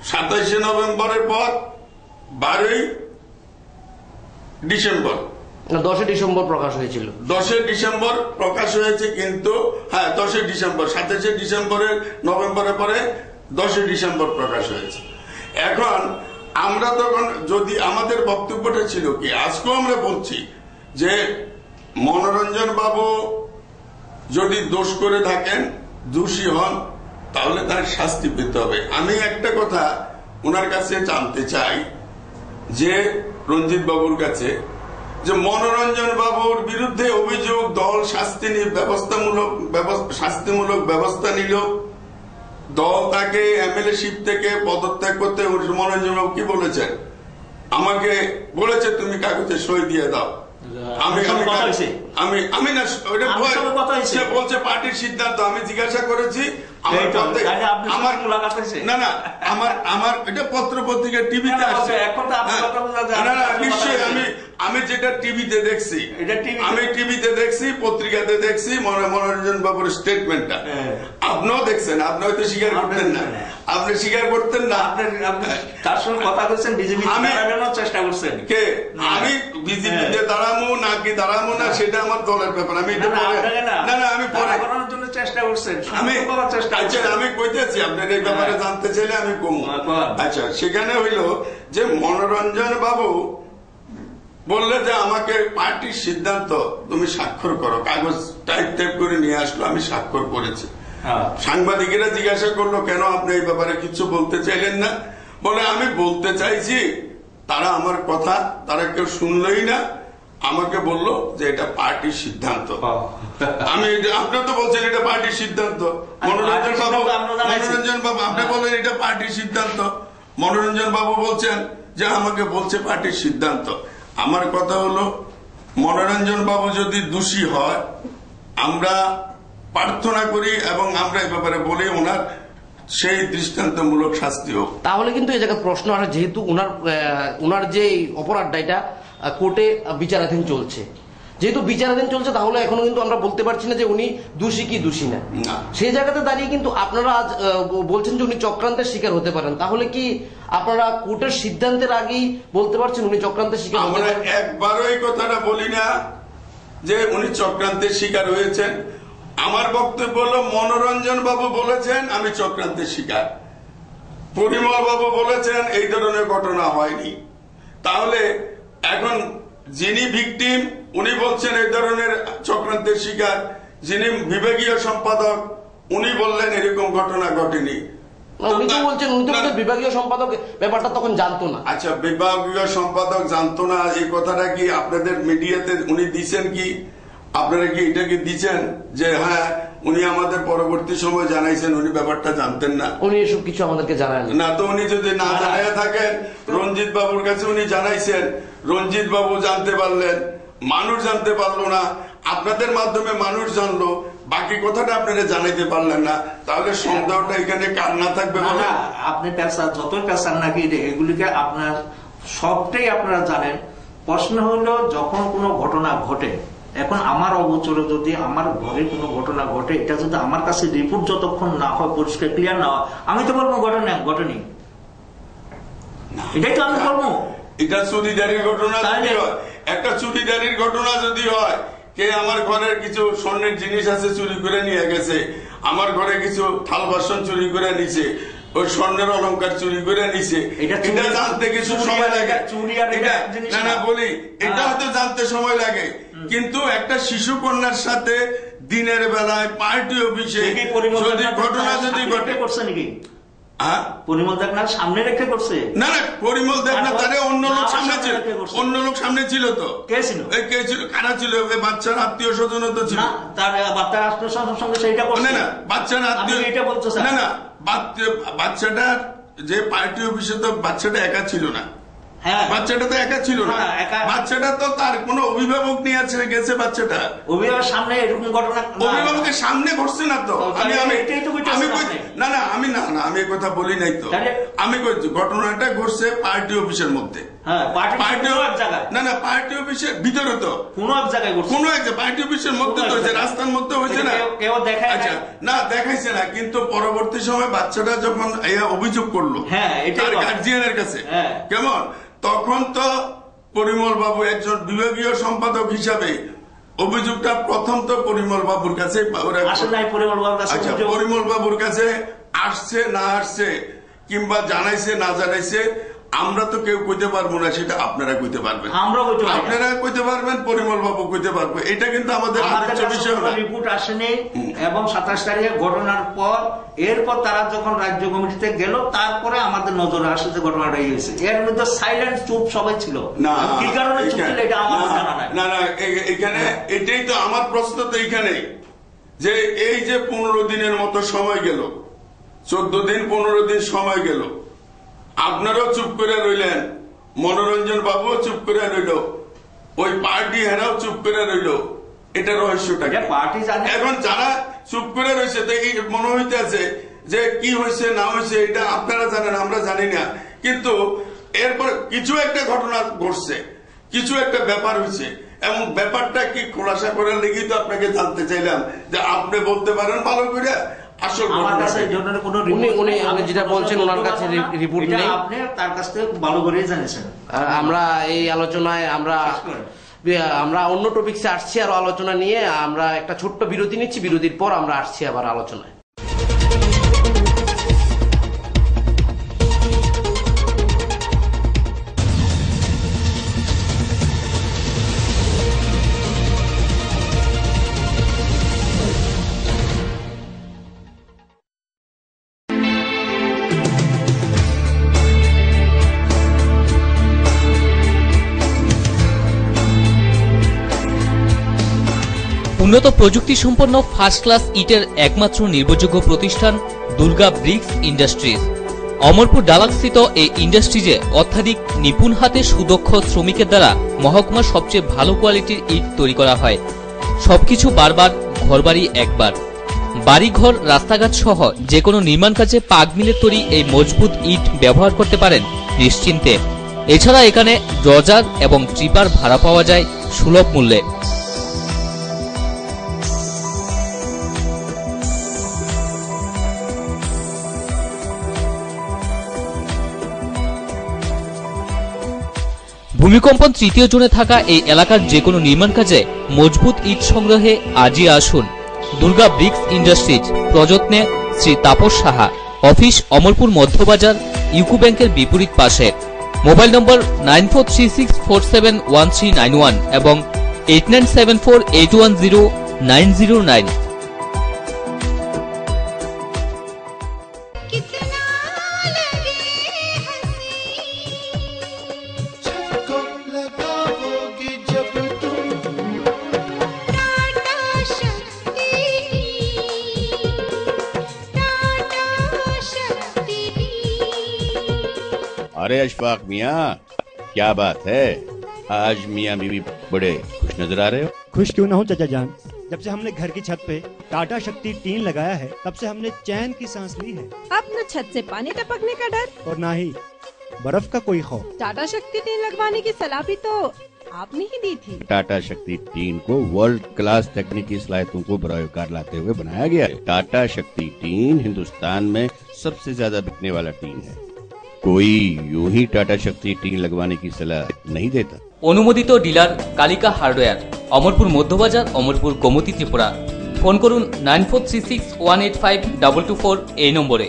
27শে নভেম্বরের পর 12ই ডিসেম্বর, 10 ডিসেম্বর প্রকাশ হয়েছিল। 10 ডিসেম্বর প্রকাশ হয়েছে, কিন্তু হ্যাঁ 10 ডিসেম্বর, 27শে ডিসেম্বরের নভেম্বরের পরে 10 ডিসেম্বর প্রকাশ হয়েছে। এখন আমরা তখন যদি আমাদের বক্তব্যটা ছিল কি, আজকেও আমরা বলছি যে মনোরঞ্জন বাবু যদি দোষ করে থাকেন, দোষী হন, তাহলে তার শাস্তি পেতে হবে। আমি একটা কথা ওনার কাছে জানতে চাই যে রঞ্জিত বাবুর কাছে, যে মনোরঞ্জন বাবুর বিরুদ্ধে অভিযোগ, দল শাস্তিমূলক ব্যবস্থা নিল, দল তাকে এমএলএ শিপ থেকে পদত্যাগ করতে, মনোরঞ্জন বাবু কি বলেছেন? আমাকে বলেছে তুমি কাগজে সই দিয়ে দাও। আমি না, সে বলছে পার্টির সিদ্ধান্ত। আমি জিজ্ঞাসা করেছি আমার এটা পত্র পত্রিকা টিভিতে আসছে। না না, নিশ্চয়ই আমি যেটা টিভিতে দেখছি, আমি টিভিতে দেখছি, পত্রিকাতে দেখছি মনোরঞ্জন বাবুর স্টেটমেন্টটা। আপনিও দেখছেন, আপনি হয়তো স্বীকার করতেন না, আপনি স্বীকার করতেন না, তার সঙ্গে কথা বলছেন, বিজেপি চেষ্টা করছেন কে? আমি বিজেপিতে দাঁড়াবো নাকি দাঁড়াবো না সেটা আমার দলের ব্যাপার। আমি না না, আমি পরে করানোর জন্য চেষ্টা করছেন, আমি কইতেছি, আপনার এই ব্যাপারে জানতে চাইলে আমি কমু। আচ্ছা, সেখানে হইল যে মনোরঞ্জন বাবু বললে যে আমাকে পার্টির সিদ্ধান্ত তুমি স্বাক্ষর করো, কাগজ টাইপ করে নিয়ে আসলো, আমি স্বাক্ষর করেছি। সাংবাদিকেরা জিজ্ঞাসা করলো কেন আপনি এই ব্যাপারে কিছু বলতে চাইলেন না? বলে আমি বলতে চাইছি, তারা আমার কথা তারা কেউ শুনলই না, আমাকে বললো যে এটা পার্টির সিদ্ধান্ত। আমি আপনার তো বলছেন এটা পার্টির সিদ্ধান্ত, মনোরঞ্জন বাবু আপনি বলেন এটা পার্টির সিদ্ধান্ত, মনোরঞ্জন বাবু বলছেন যে আমাকে বলছে পার্টির সিদ্ধান্ত। আমার কথা হলো মনোরঞ্জন বাবু যদি দোষী হয় আমরা প্রার্থনা করি এবং আমরা এই ব্যাপারে বলি ওনার সেই দৃষ্টান্তমূলক শাস্তি হোক। তাহলে কিন্তু এই জায়গায় প্রশ্ন আসে, যেহেতু ওনার যে অপরাধটা এটা কোর্টে বিচারাধীন চলছে, যেহেতু বিচারাধীন চলছে তাহলে এখনো কিন্তু আমরা বলতে পারছি না যে উনি দোষী কি দোষী না। সেই জায়গাতে দাঁড়িয়ে কিন্তু আপনারা আজ বলছেন যে উনি চক্রান্তের শিকার হতে পারেন, তাহলে কি আপনারা কোর্টের সিদ্ধান্তের আগেই বলতে পারছেন উনি চক্রান্তের শিকার? আমরা একবারও এই কথাটা বলি না যে উনি চক্রান্তের শিকার হয়েছেন। আমার বক্তব্য হলো মনোরঞ্জন বাবু বলেছেন আমি চক্রান্তের শিকার, পরিমল বাবু বলেছেন এই ধরনের ঘটনা হয়নি। তাহলে এখন যিনি ভিকটিম উনি বলছেন এই ধরনের চক্রান্তের শিকার, যিনি বিভাগীয় সম্পাদক উনি বললেন এরকম ঘটনা ঘটেনি। উনি তো বলছেন উনি তো বিভাগীয় সম্পাদক ব্যাপারটা তখন জানতো না। আচ্ছা, বিভাগীয় সম্পাদক জানতো না, এই কথাটা কি আপনাদের মিডিয়াতে উনি দিচ্ছেন? কি আপনারা কি এটা কি দিচ্ছেন যে হ্যাঁ উনি আমাদের পরবর্তী সময় জানাইছেন উনি ব্যাপারটা জানতেন না? উনি এসব কিছু আমাদেরকে জানান না। তো উনি যদি না জানাইয়া থাকেন, রঞ্জিত বাবুর কাছে উনি জানাইছেন, রঞ্জিত বাবু জানতে পারলেন, মানুষ জানতে পারলো না, আপনাদের মাধ্যমে মানুষ জানলো, বাকি কথাটা আপনারা জানাইতে পারলেন না, তাহলে সন্দেহটা এখানে কার না থাকবে? আপনি যত পেশার নাকি এগুলিকে আপনার সবটাই আপনারা জানেন। প্রশ্ন হলো যখন কোনো ঘটনা ঘটে, এখন আমার অগোচরে যদি আমার ঘরে কোনো ঘটনা ঘটে, এটা যদি আমার কাছে রিপোর্ট যতক্ষণ না হয়, পরিষ্কার ক্লিয়ার না হয়, আমি তো বলবো ঘটনা ঘটেনি, এটাই তো আমি বলবো। এটা চুরিদারির ঘটনা যদি হয়, একটা চুরিদারির ঘটনা যদি হয়, কে আমার ঘরের কিছু স্বর্ণের জিনিস আছে চুরি করে নিয়ে গেছে, আমার ঘরে কিছু থাল বাসন চুরি করে নিছে, ওই স্বর্ণের অলংকার চুরি করে নিছে, এটা জানতে কিছু সময় লাগে। না না বলি, এটা হয়তো জানতে সময় লাগে, কিন্তু একটা শিশু কন্যার সাথে দিনের বেলায় পার্টি অফিসে যদি ঘটনা যদি ঘটে করছে নাকি? পরিমল দেবনাথ সামনে রেখে করছে? না না, পরিমল দেবনাথ তারে অন্য লোক সামনে ছিল, অন্য লোক সামনে ছিল। তো কে ছিল? কে ছিল? কারা ছিল? বাচ্চার আত্মীয় স্বজন তো ছিল। তার বাচ্চার আত্মীয় স্বজনের সঙ্গে সেইটা করছে না? না, বাচ্চার আত্মীয় এটা বলছো না না, বাচ্চাটার যে পার্টি অফিসে তো বাচ্চাটা একা ছিল না, বাচ্চাটা তো একা ছিল না, বাচ্চাটা তো তার কোন অভিভাবক নিয়ে আছে গেছে, বাচ্চাটা অভিভাবকের সামনে এরকম ঘটনা অভিভাবকের সামনে ঘটছে না। তো আমি না না আমি না না আমি কথা বলি নাই তো, আমি ঘটনাটা ঘটছে পার্টি অফিসের মধ্যে, না না পার্টি অফিসের ভিতরে, তো কোন এক জায়গায় কোন এক পার্টি অফিসের মধ্যে হয়েছে, রাস্তার মধ্যে হয়েছে না। আচ্ছা, না দেখাইছে না, কিন্তু পরবর্তী সময় বাচ্চাটা যখন অভিযোগ করলো তার গার্জিয়ানের কাছে, কেমন তখন তো পরিমল বাবু একজন বিভাগীয় সম্পাদক হিসাবে অভিযোগটা প্রথম তো পরিমল বাবুর কাছে, আচ্ছা পরিমল বাবুর কাছে আসছে না আসছে কিংবা জানাইছে না জানাইছে আমরা তো কেউ কইতে পারবো না, সেটা আপনারা কইতে পারবেন, আমরা আপনারা কইতে পারবেন, পরিমল বাবু কইতে পারবো। এটা কিন্তু আমাদের রিপোর্ট আসেনি এবং 27 তারিখে ঘটনার পর এরপর তারা যখন রাজ্য কমিটিতে গেল তারপরে আমাদের নজরে আসে যে ঘটনাটা হয়েছে। এর মধ্যে সাইলেন্ট চুপ সবাই ছিল, কি কারণে চুপ ছিল এটা আমাদের জানা নাই। না না, এখানে এটাই তো আমার প্রশ্ন, তো এইখানেই যে এই যে 15 দিনের মতো সময় গেল, 14 দিন 15 দিন সময় গেল, আপনারাও চুপ করে রইলেন, মনোরঞ্জন বাবুও চুপ করে রইল, ওই পার্টি হেরাও চুপ করে রইল, এটা রহস্যটা পার্টি জানে। এখন যারা চুপ করে রয়েছে মনে হইতে আছে যে কি হয়েছে না হয়েছে এটা আপনারা জানেন, আমরা জানি না, কিন্তু এরপর কিছু একটা ঘটনা ঘটছে, কিছু একটা ব্যাপার হয়েছে, এবং ব্যাপারটা কি খোলাসা করার লেগেই তো আপনাকে জানতে চাইলাম যে আপনি বলতে পারেন ভালো করে আসল আমার কাছে যেটা বলছেন ওনার কাছে রিপোর্ট নেই, আপনি তার কাছ থেকে ভালো করে জানিয়েছেন। আমরা এই আলোচনায় আমরা অন্য টপিকসে আসছি, আরো আলোচনা নিয়ে আমরা একটা ছোট্ট বিরতি নিচ্ছি, বিরতির পর আমরা আসছি আবার আলোচনায়। উন্নত প্রযুক্তি সম্পন্ন ফার্স্ট ক্লাস ইটের একমাত্র নির্ভরযোগ্য প্রতিষ্ঠান দুর্গা ব্রিক্স ইন্ডাস্ট্রিজ। অমরপুর ডালাকস্থিত এই ইন্ডাস্ট্রিজে অত্যাধিক নিপুণ হাতে সুদক্ষ শ্রমিকের দ্বারা মহকুমার সবচেয়ে ভালো কোয়ালিটির ইট তৈরি করা হয়। সবকিছু বারবার, ঘরবাড়ি একবার। বাড়িঘর, রাস্তাঘাট সহ যে কোনো নির্মাণ কাজে পাগ মিলের তৈরি এই মজবুত ইট ব্যবহার করতে পারেন নিশ্চিন্তে। এছাড়া এখানে ড্রজার এবং ট্রিপার ভাড়া পাওয়া যায় সুলভ মূল্যে। ভূমিকম্পন তৃতীয় জোনে থাকা এই এলাকার যে কোনো নির্মাণ কাজে মজবুত ইট সংগ্রহে আজই আসুন দুর্গা ব্রিক্স ইন্ডাস্ট্রিজ। প্রযত্নে শ্রী তাপস সাহা। অফিস অমরপুর মধ্যবাজার, ইউকো ব্যাংকের বিপরীত পাশে। মোবাইল নম্বর 9436471391 এবং 8974810909। अरे अशफाक मियाँ, क्या बात है, आज मियाँ बीवी बड़े खुश नजर आ रहे हो। खुश क्यों ना हो चाचा जान, जब से हमने घर की छत पे टाटा शक्ति टीन लगाया है तब से हमने चैन की सांस ली है। अब न छत से पानी टपकने का डर और ना ही बर्फ का कोई खौफ। टाटा शक्ति टीन लगवाने की सलाह भी तो आपने ही दी थी। टाटा शक्ति टीन को वर्ल्ड क्लास तकनीकी सलाहियतों को बरकार लाते हुए बनाया गया है। टाटा शक्ति टीन हिंदुस्तान में सबसे ज्यादा बिकने वाला टीन है। कोई यूं ही टाटा शक्ति टीन लगवाने की सलाह नहीं देता। অনুমোদিত dealer Kalika hardware, Amarpur Madhyabazar, Amarpur Gomati, Tripura. Phone করুন 9436185224 এই নম্বরে।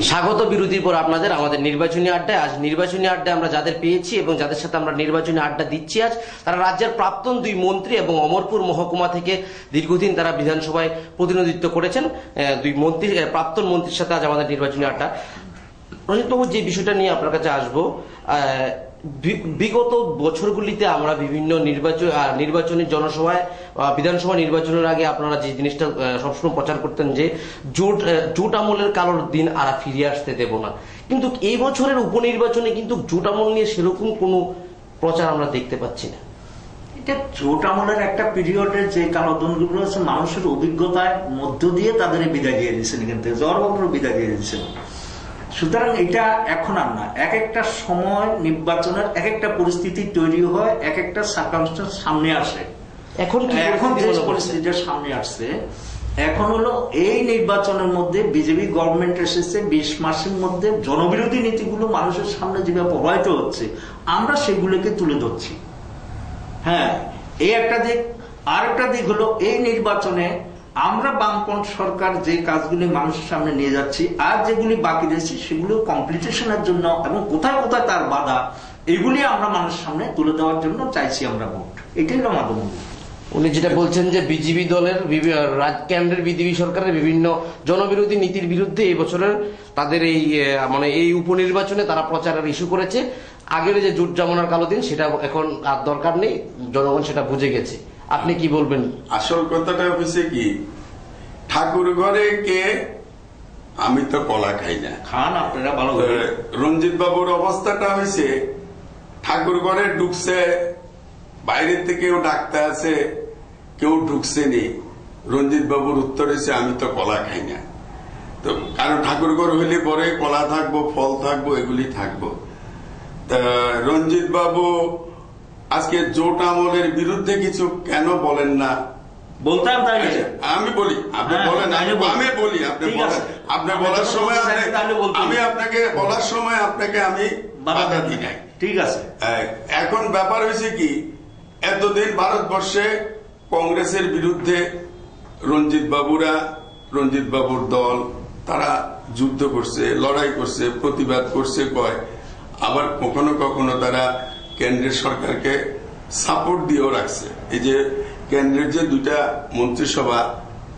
স্বাগত বিরতির পর আপনাদের আমাদের নির্বাচনী আড্ডায়। আজ নির্বাচনী আড্ডায় আমরা যাদের পেয়েছি এবং যাদের সাথে আমরা নির্বাচনী আড্ডা দিচ্ছি আজ, তারা রাজ্যের প্রাক্তন 2 মন্ত্রী এবং অমরপুর মহকুমা থেকে দীর্ঘদিন তারা বিধানসভায় প্রতিনিধিত্ব করেছেন। 2 মন্ত্রী, প্রাক্তন মন্ত্রীর সাথে আজ আমাদের নির্বাচনী আড্ডা। রঞ্জিতবাবু, যে বিষয়টা নিয়ে আপনার কাছে আসবো, বিগত বছরগুলিতে আমরা বিভিন্ন নির্বাচনী জনসভায়, বিধানসভা নির্বাচনের আগে আপনারা যে জিনিসটা সবসময় প্রচার করতেন যে জোট আমলের কালোর দিন আর ফিরিয়ে আসতে দেব না, কিন্তু এই বছরের উপনির্বাচনে কিন্তু জোট আমল নিয়ে সেরকম কোনো প্রচার আমরা দেখতে পাচ্ছি না। এটা জোট আমলের একটা পিরিয়ডের যে কালো দিনগুলো আছে মানুষের অভিজ্ঞতার মধ্য দিয়ে তাদের বিদায় দিয়ে দিচ্ছেন, কিন্তু জওয়ারবাবুর বিদায় দিয়ে দিচ্ছেন। সুতরাং এটা এখন আর না, এক একটা সময় নির্বাচনের এক একটা পরিস্থিতি তৈরি হয়, এক একটা সার্কামস্টেন্স সামনে আসে। এখন যে পরিস্থিতিটা সামনে আসছে, এখন হলো এই নির্বাচনের মধ্যে বিজেপি গভর্নমেন্ট এসেছে 20 মাসের মধ্যে জনবিরোধী নীতিগুলো মানুষের সামনে যেভাবে প্রবাহিত হচ্ছে আমরা সেগুলোকে তুলে ধরছি। হ্যাঁ, এই একটা দিক। আর একটা দিক হলো এই নির্বাচনে আমরা বামপন্থ সরকার যে কাজগুলি মানুষের সামনে নিয়ে যাচ্ছি আর যেগুলি বাকি রয়েছে সেগুলো কমপ্লিটেশনের জন্য এবং কোথায় কোথায় তার বাধা এগুলি আমরা মানুষের সামনে তুলে দেওয়ার জন্য চাইছি আমরা ভোট। এটাই হলো আমাদের মূল। উনি যেটা বলছেন যে বিজেপি দলের কেন্দ্রের বিজেপি সরকারের বিভিন্ন জনবিরোধী নীতির বিরুদ্ধে এই বছরের তাদের এই মানে এই উপনির্বাচনে তারা প্রচারের ইস্যু করেছে। আগের যে জোট জামানার কালো দিন সেটা এখন আর দরকার নেই, জনগণ সেটা বুঝে গেছে। আপনি কি বলবেন? আসল কথাটা হচ্ছে কি, ঠাকুর ঘরে কে, আমি তো কলা খাই না, খান আপনারা ভালো। রঞ্জিত বাবুর অবস্থাটা হয়েছে ঠাকুর ঘরে ঢুকছে, বাইরের থেকেও ডাকতে আছে, কেউ ঢুকছে নি। রঞ্জিত বাবুর উত্তর হয়েছে আমি তো কলা খাই না। তো কারণ ঠাকুর ঘর হইলে পরে কলা থাকবো, ফল থাকবো, এগুলি থাকবো। রঞ্জিত বাবু আজকে জোট আমলের বিরুদ্ধে কিছু কেন বলেন না? বলতাম তাই আমি বলি, আপনি বলেন। আমি বলি, আপনি বলেন। আপনি বলার সময় আমি আপনাকে বলার সময় আপনাকে আমি বাধা দিই নাই, ঠিক আছে। এখন ব্যাপার হয়েছে কি, এতদিন ভারতবর্ষে কংগ্রেসের বিরুদ্ধে রঞ্জিত বাবুর দল তারা যুদ্ধ করছে, লড়াই করছে, প্রতিবাদ করছে কয়, আবার কখনো কখনো তারা কেন্দ্রের সরকারকে সাপোর্ট দিয়েও রাখছে। এই যে কেন্দ্রের যে দুইটা মন্ত্রিসভা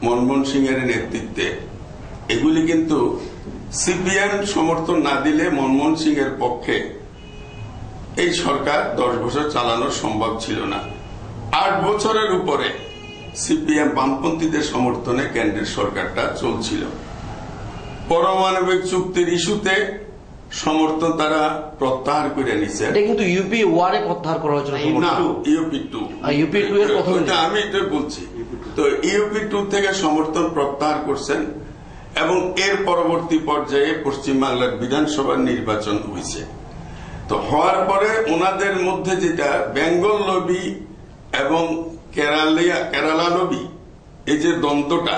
মনমোহন সিং এর নেতৃত্বে, এগুলি কিন্তু সিপিএম সমর্থন না দিলে মনমোহন সিং এর পক্ষে এই সরকার 10 বছর চালানো সম্ভব ছিল না। 8 বছরের উপরে সিপিএম বামপন্থীদের সমর্থনে কেন্দ্রের সরকারটা চলছিল। পারমাণবিক চুক্তির ইস্যুতে সমর্থন তারা প্রত্যাহার করে নিছে। এটা কিন্তু ইউপি 1 এ প্রত্যাহার করা হয়েছিল, ইউপি 2 এর কথা আমি এটা বলছি। তো ইউপি 2 থেকে সমর্থন প্রত্যাহার করছেন এবং এর পরবর্তী পর্যায়ে পশ্চিমবাংলার বিধানসভার নির্বাচন হয়েছে। তো হওয়ার পরে ওনাদের মধ্যে যেটা বেঙ্গল লবি এবং কেরালা লবি, এই যে দ্বন্দ্বটা,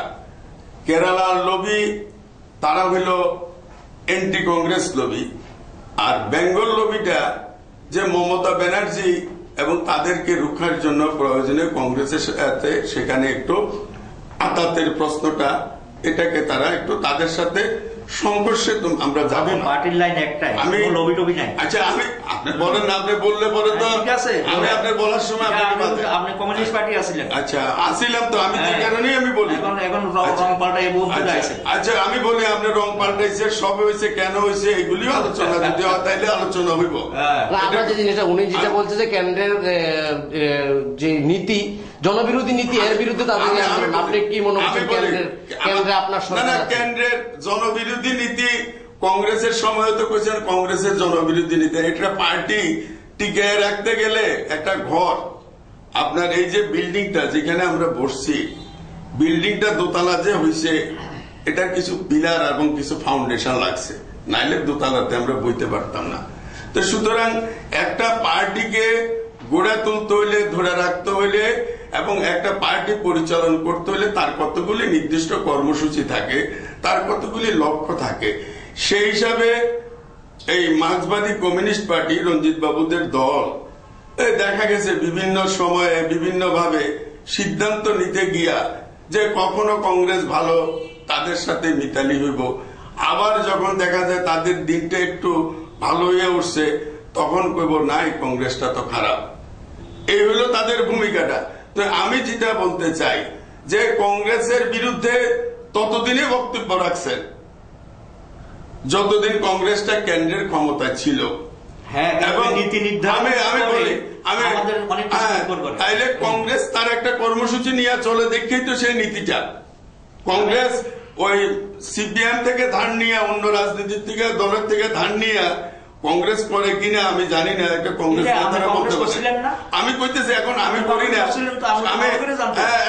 কেরালার লবি তারা হইল এন্টি কংগ্রেস লবি, আর বেঙ্গল লবিটা যে মমতা ব্যানার্জি এবং তাদেরকে রক্ষার জন্য প্রয়োজনে কংগ্রেসের সাথে সেখানে একটু আতাতের প্রশ্নটা, এটাকে তারা একটু তাদের সাথে সংঘর্ষে আমরা যাবো না। পার্টির লাইন একটাই, আমি লবি টবি নাই। আচ্ছা, আমি আপনি বলেন না, আপনি বললে পরে তো ঠিক আছে, আমি আপনার বলার সময় আপনি কমিউনিস্ট পার্টি আছিলেন। আচ্ছা, আসিলাম তো, আমি এই কারণেই আমি বলি। এখন রং পাল্টাই বলতে যাইছে। আচ্ছা, আমি বলি আপনি রং পাল্টাইছে, সব হয়েছে, কেন হয়েছে, এগুলিও আলোচনা যদি হয় তাইলে আলোচনা হইব। আমরা যে জিনিসটা উনি যেটা বলছে যে কেন্দ্রের যে নীতি জনবিরোধী নীতি, এর বিরুদ্ধে তাদের আপনি কি মনে করছেন? কেন্দ্রে আপনার সরকার, কেন্দ্রের জনবিরোধী নীতি কংগ্রেসের সময় তো কইছেন কংগ্রেসের জনবিরোধী নীতি। এটা পার্টি টিকে রাখতে গেলে একটা ঘর, আপনার এই যে বিল্ডিংটা যেখানে আমরা বসছি, বিল্ডিংটা দোতলা যে হয়েছে, এটা কিছু পিলার এবং কিছু ফাউন্ডেশন লাগছে, নাইলে দোতলাতে আমরা বইতে পারতাম না। তো সুতরাং একটা পার্টিকে গড়ে তুলতে হইলে, ধরে রাখতে হইলে এবং একটা পার্টি পরিচালনা করতে হইলে তার কতগুলি নির্দিষ্ট কর্মসূচি থাকে, তার কতগুলি লক্ষ্য থাকে। সেই হিসাবে এই মার্ক্সবাদী কমিউনিস্ট পার্টি, রঞ্জিত বাবুদের দল, দেখা গেছে বিভিন্ন সময়ে বিভিন্ন ভাবে সিদ্ধান্ত নিতে গিয়া যে কখনো কংগ্রেস ভালো, তাদের সাথে মিতালি হইব, আবার যখন দেখা যায় তাদের দিনটা একটু ভালো হয়ে উঠছে তখন কইব নাই কংগ্রেসটা তো খারাপ। এই হলো তাদের ভূমিকাটা। তো আমি যেটা বলতে চাই যে কংগ্রেসের বিরুদ্ধে ততদিনই বক্তব্য রাখছেন যতদিন কংগ্রেসটা কেন্দ্রের ক্ষমতায় ছিল। এবং আমি বলি, তাইলে কংগ্রেস তার একটা কর্মসূচি নিয়ে চলে, দেখেই তো সেই নীতিটা। কংগ্রেস ওই সিপিএম থেকে ধার নিয়ে, অন্য রাজনীতির থেকে, দলের থেকে ধার নিয়ে কংগ্রেস করে কিনা আমি জানি না, একটা কংগ্রেস নেতারা বলতে পারে। আমি কইতেছি এখন, আমি করি না, আমি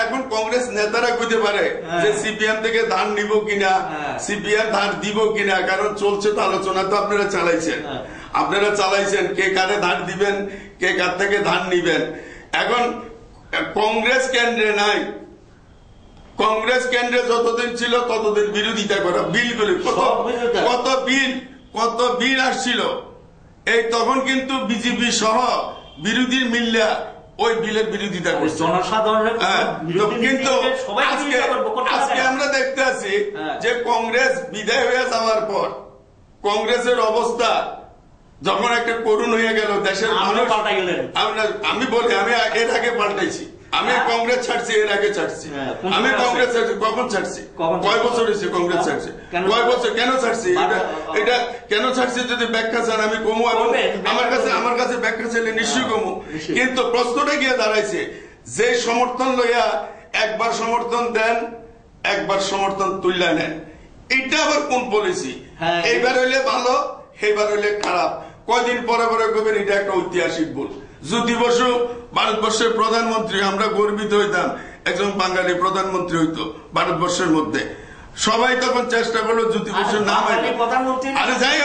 এখন কংগ্রেস নেতারা কইতে পারে যে সিপিএম থেকে ধার নিব কিনা, সিপিএম ধার দিব কিনা, কারণ চলছে তো আলোচনা, তো আপনারা চালাইছেন কে কারে ধার দিবেন, কে কার থেকে ধার নিবেন। এখন কংগ্রেস কেন্দ্রে নাই, কংগ্রেস কেন্দ্রে যতদিন ছিল ততদিন বিরোধিতা করা বিলগুলি কত বিল আসছিল, এই তখন কিন্তু বিজেপি সহ বিরোধী মিল্লা ওই বিলের বিরোধিতা করছে জনসাধারণের। কিন্তু আজকে আমরা দেখতে আছি যে কংগ্রেস বিদায় হয়ে যাওয়ার পর কংগ্রেসের অবস্থা যখন একটা করুণ হয়ে গেল, দেশের মানুষ আমি বলি আমি এর আগে পাল্টাইছি, আমি কংগ্রেস ছাড়ছি, এর আগে ছাড়ছি, আমি কংগ্রেস ছাড়ছি। কখন ছাড়ছি? কয় বছর হয়েছে কংগ্রেস ছাড়ছি? কয় বছর? কেন ছাড়ছি? এটা কেন ছাড়ছি যদি ব্যাখ্যা চান আমি কমু, এবং আমার কাছে ব্যাখ্যা চাইলে নিশ্চয়ই কমু। কিন্তু প্রশ্নটা গিয়ে দাঁড়াইছে যে সমর্থন লইয়া একবার সমর্থন দেন, একবার সমর্থন তুললা নেন, এটা আবার কোন পলিসি? এইবার হইলে ভালো, এইবার হইলে খারাপ। কয়দিন পরে পরে কবেন এটা একটা ঐতিহাসিক ভুল। জ্যোতি বসু ভারতবর্ষের প্রধানমন্ত্রী, আমরা গর্বিত হইতাম একজন বাঙালি প্রধানমন্ত্রী হইতো ভারতবর্ষের মধ্যে। সবাই তখন চেষ্টা করলো জ্যোতি বসুর নাম। আরে যাই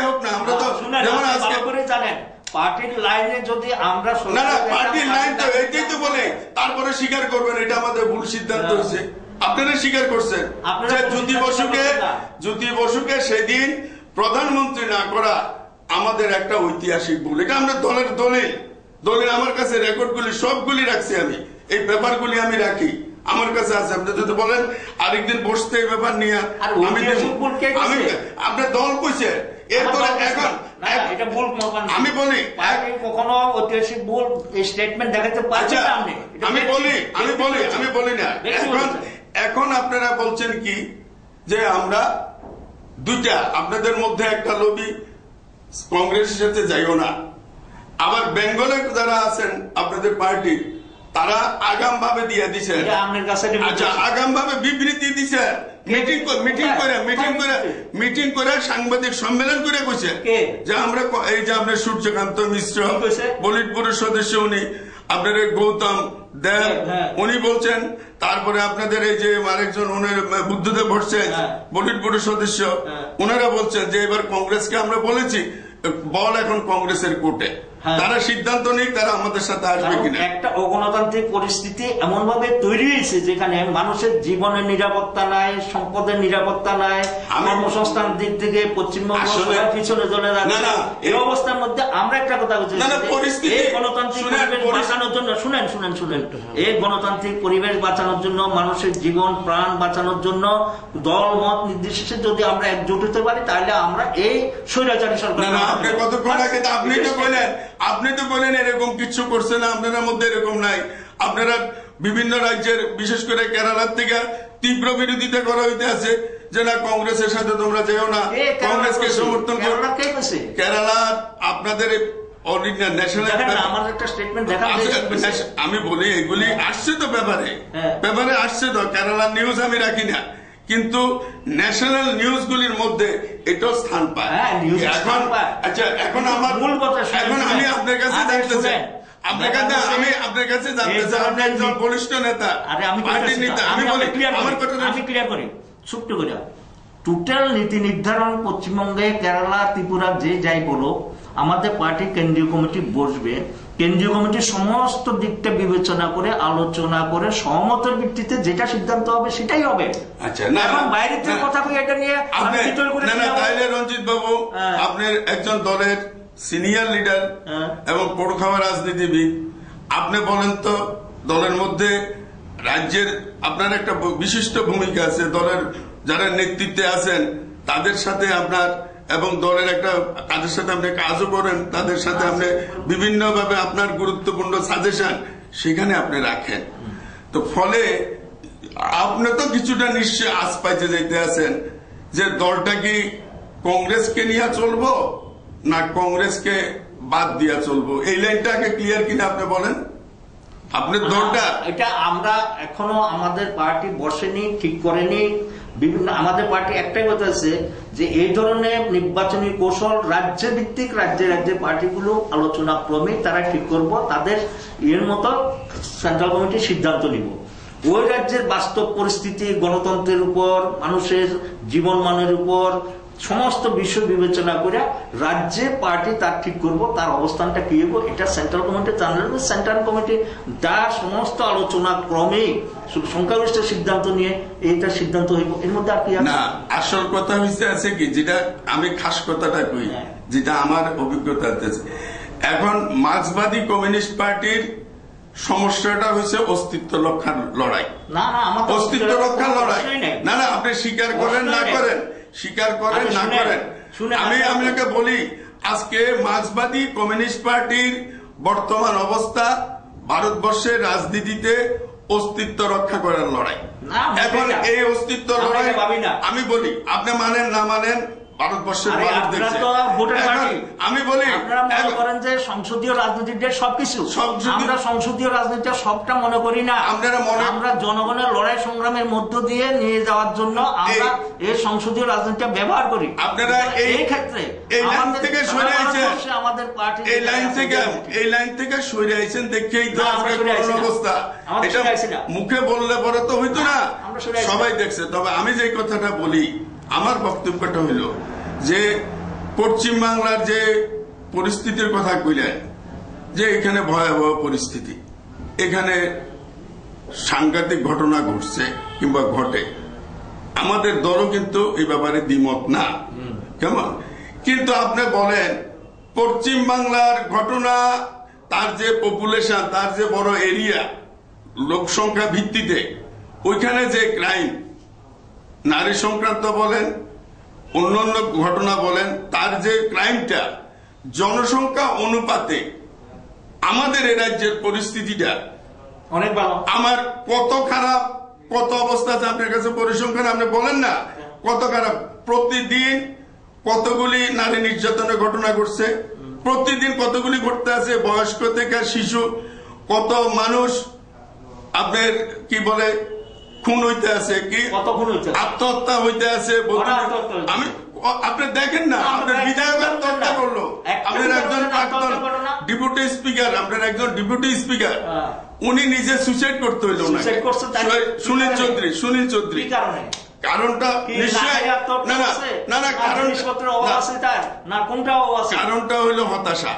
হোক না, আমরা তো যেমন আজকে জানেন পার্টির লাইনে যদি আমরা না পার্টির লাইন তো এইটাই তো বলে, তারপরে স্বীকার করবেন এটা আমাদের ভুল সিদ্ধান্ত হয়েছে। আপনারা স্বীকার করছেন যে জ্যোতি বসুকে সেদিন প্রধানমন্ত্রী না করা আমাদের একটা ঐতিহাসিক ভুল। এটা আমরা দলের আমার কাছে রেকর্ডগুলি সবগুলি রাখছি, আমি এই ব্যাপারগুলি আমি রাখি, আমার কাছে আছে। আপনি যদি বলেন আরেকদিন বসতে এই ব্যাপার নিয়ে আমি আপনার দল কইছে, এরপরে এখন আমি বলি কখনো ঐতিহাসিক ভুল স্টেটমেন্ট দেখাতে পারছি না। আমি বলি না। এখন আপনারা বলছেন কি যে আমরা দুইটা, আপনাদের মধ্যে একটা লবি কংগ্রেসের সাথে যাইও না, আবার বেঙ্গলে যারা আছেন আপনাদের পার্টি তারা আগাম ভাবে দিয়ে দিচ্ছেন, আচ্ছা আগাম ভাবে বিবৃতি দিচ্ছে, মিটিং করে সাংবাদিক সম্মেলন করে কইছে যে আমরা এই যে আপনার সূর্যকান্ত মিশ্র বলিটপুরের সদস্য, উনি আপনার গৌতম দেব উনি বলছেন, তারপরে আপনাদের এই যে আরেকজন উনার বুদ্ধদেব ভট্টাচার্য বলিটপুরের সদস্য, ওনারা বলছেন যে এবার কংগ্রেসকে আমরা বলেছি বল এখন কংগ্রেসের কোর্টে, তারা সিদ্ধান্ত নেই তারা আমাদের সাথে আসবে কিনা। একটা অগণতান্ত্রিক পরিস্থিতি এমন ভাবে তৈরি হয়েছে যেখানে মানুষের জীবনের নিরাপত্তা নাই, সম্পদের নিরাপত্তা নাই, কর্মসংস্থান দিক থেকে পশ্চিমবঙ্গ পিছনে চলে যাচ্ছে। এই অবস্থার মধ্যে আমরা একটা কথা বলছি, এই গণতান্ত্রিক পরিবেশ বাঁচানোর জন্য শুনেন এই গণতান্ত্রিক পরিবেশ বাঁচানোর জন্য, মানুষের জীবন প্রাণ বাঁচানোর জন্য দল মত নির্বিশেষে যদি আমরা একজোট হতে পারি তাহলে আমরা এই স্বৈরাচারী সরকার। আপনি তো বলেন এরকম কিছু করছে না, আপনার মধ্যে এরকম নাই। আপনারা বিভিন্ন রাজ্যের বিশেষ করে কেরালার থেকে তীব্র বিরোধিতা করা হইতে আছে যে না কংগ্রেসের সাথে তোমরা যেও না, কংগ্রেসকে সমর্থন করো। কেরালা আপনাদের আমি বলি এগুলি আসছে তো পেপারে আসছে তো, কেরালার নিউজ আমি রাখি না, কিন্তু ন্যাশনাল নিউজ গুলির মধ্যে এটাও স্থান পায়। এখন আমার এখন আমি আপনার কাছে জানতে চাই, আপনার কাছে জানতে চাই, আপনি একজন বলিষ্ঠ নেতা, পার্টির নেতা, আমি বলি আমার কথা আমি ক্লিয়ার করি ছোট্ট করে। টোটাল নীতি নির্ধারণ পশ্চিমবঙ্গে, কেরালা, ত্রিপুরা যে যাই বলো, আমাদের পার্টি কেন্দ্রীয় কমিটি বসবে, কেন্দ্রীয় কমিটি সমস্ত দিকটা বিবেচনা করে আলোচনা করে সহমতের ভিত্তিতে যেটা সিদ্ধান্ত হবে সেটাই হবে। আচ্ছা, এখন বাইরে থেকে কথা কই এটা নিয়ে তাইলে রঞ্জিত বাবু আপনার একজন দলের সিনিয়র লিডার এবং পড়খাওয়া রাজনীতিবিদ, আপনি বলেন তো দলের মধ্যে রাজ্যের আপনার একটা বিশিষ্ট ভূমিকা আছে, দলের যারা নেতৃত্বে আছেন তাদের সাথে আপনার এবং দলের একটা কাজের সাথে আপনি কাজও করেন, তাদের সাথে আপনি বিভিন্ন ভাবে আপনার গুরুত্বপূর্ণ সাজেশন সেখানে আপনি রাখেন। তো ফলে আপনি তো কিছুটা নিশ্চয় আশ পাইতে যাইতে আছেন যে দলটা কি কংগ্রেসকে নিয়ে চলবো না কংগ্রেসকে বাদ দিয়া চলবো, এই লাইনটাকে ক্লিয়ার কিনা আপনি বলেন। আপনার দলটা এটা আমরা এখনো আমাদের পার্টি বসেনি, ঠিক করেনি। বিভিন্ন আমাদের পার্টি একটাই কথা আছে যে এই ধরনের নির্বাচনী কৌশল রাজ্য ভিত্তিক রাজ্যের পার্টিগুলো আলোচনা ক্রমে তারা ঠিক করব, তাদের এর মতো সেন্ট্রাল কমিটি সিদ্ধান্ত নিব। ওই রাজ্যের বাস্তব পরিস্থিতি, গণতন্ত্রের উপর, মানুষের জীবন মানের উপর, সমস্ত বিষয় বিবেচনা করে রাজ্যে পার্টি তার ঠিক করবো, তার অবস্থানটা কি হবো, এটা সেন্ট্রাল কমিটি জানাবে। সেন্ট্রাল কমিটি তার সমস্ত আলোচনা ক্রমে সংখ্যাগরিষ্ঠ সিদ্ধান্ত নিয়ে এইটা সিদ্ধান্ত হইব। এর মধ্যে আর কি না, আসল কথা হয়েছে আছে কি, যেটা আমি খাস কথাটা কই, যেটা আমার অভিজ্ঞতা আছে। এখন মার্ক্সবাদী কমিউনিস্ট পার্টির সমস্যাটা হয়েছে অস্তিত্ব রক্ষার লড়াই। না না, আমার অস্তিত্ব রক্ষার লড়াই না, না আপনি স্বীকার করেন না করেন, স্বীকার করেন না করেন, আমি আপনাকে বলি, আজকে মার্ক্সবাদী কমিউনিস্ট পার্টির বর্তমান অবস্থা ভারতবর্ষের রাজনীতিতে অস্তিত্ব রক্ষা করার লড়াই। এখন এই অস্তিত্ব লড়াই আমি বলি, আপনি মানেন না মানেন, ভারতবর্ষের মানুষ দেখছে। আমি বলি করেন যে সংসদীয় রাজনীতিটা সবকিছু, আমরা সংসদীয় রাজনীতিটা সবটা মনে করি না। আমরা জনগণের লড়াই সংগ্রামের মধ্য দিয়ে নিয়ে যাওয়ার জন্য আমরা এই সংসদীয় রাজনীতিটা ব্যবহার করি। আপনারা এই ক্ষেত্রে এই লাইন থেকে সরে আইছেন, আমাদের পার্টি এই লাইন থেকে সরে আইছেন দেখেই তো অবস্থা। এটা মুখে বললে পরে তো হইতো না, সবাই দেখছে। তবে আমি যে কথাটা বলি, আমার বক্তব্যটা হইল যে পশ্চিম বাংলার যে পরিস্থিতির কথা কইলেন, যে এখানে ভয়াবহ পরিস্থিতি, এখানে সাংঘাতিক ঘটনা ঘটছে কিংবা ঘটে, আমাদের দলও কিন্তু এই ব্যাপারে দ্বিমত না, কেমন? কিন্তু আপনি বলেন পশ্চিম বাংলার ঘটনা, তার যে পপুলেশন, তার যে বড় এরিয়া, লোক সংখ্যা ভিত্তিতে ওইখানে যে ক্রাইম, নারী সংক্রান্ত বলেন, অন্যান্য ঘটনা বলেন, তার যে ক্রাইমটা জনসংখ্যা অনুপাতে আমাদের এ রাজ্যের পরিস্থিতিটা অনেক ভালো। আমার কত খারাপ, কত অবস্থা আছে আপনার কাছে পরিসংখ্যান আপনি বলেন না, কত খারাপ। প্রতিদিন কতগুলি নারী নির্যাতনের ঘটনা ঘটছে, প্রতিদিন কতগুলি ঘটতে আছে, বয়স্ক থেকে শিশু, কত মানুষ আপনার কি বলে খুন হইতে আছে, কি আত্মহত্যা হইতে আছে। আমি আপনি দেখেন না, আপনার বিধায়ক আত্মহত্যা করলো, আপনার একজন প্রাক্তন ডেপুটি স্পিকার, আপনার একজন ডেপুটি স্পিকার, উনি নিজে সুইসাইড করতে হইল না, সুনীল চৌধুরী। কারণটা নিশ্চয় কারণটা হইল হতাশা,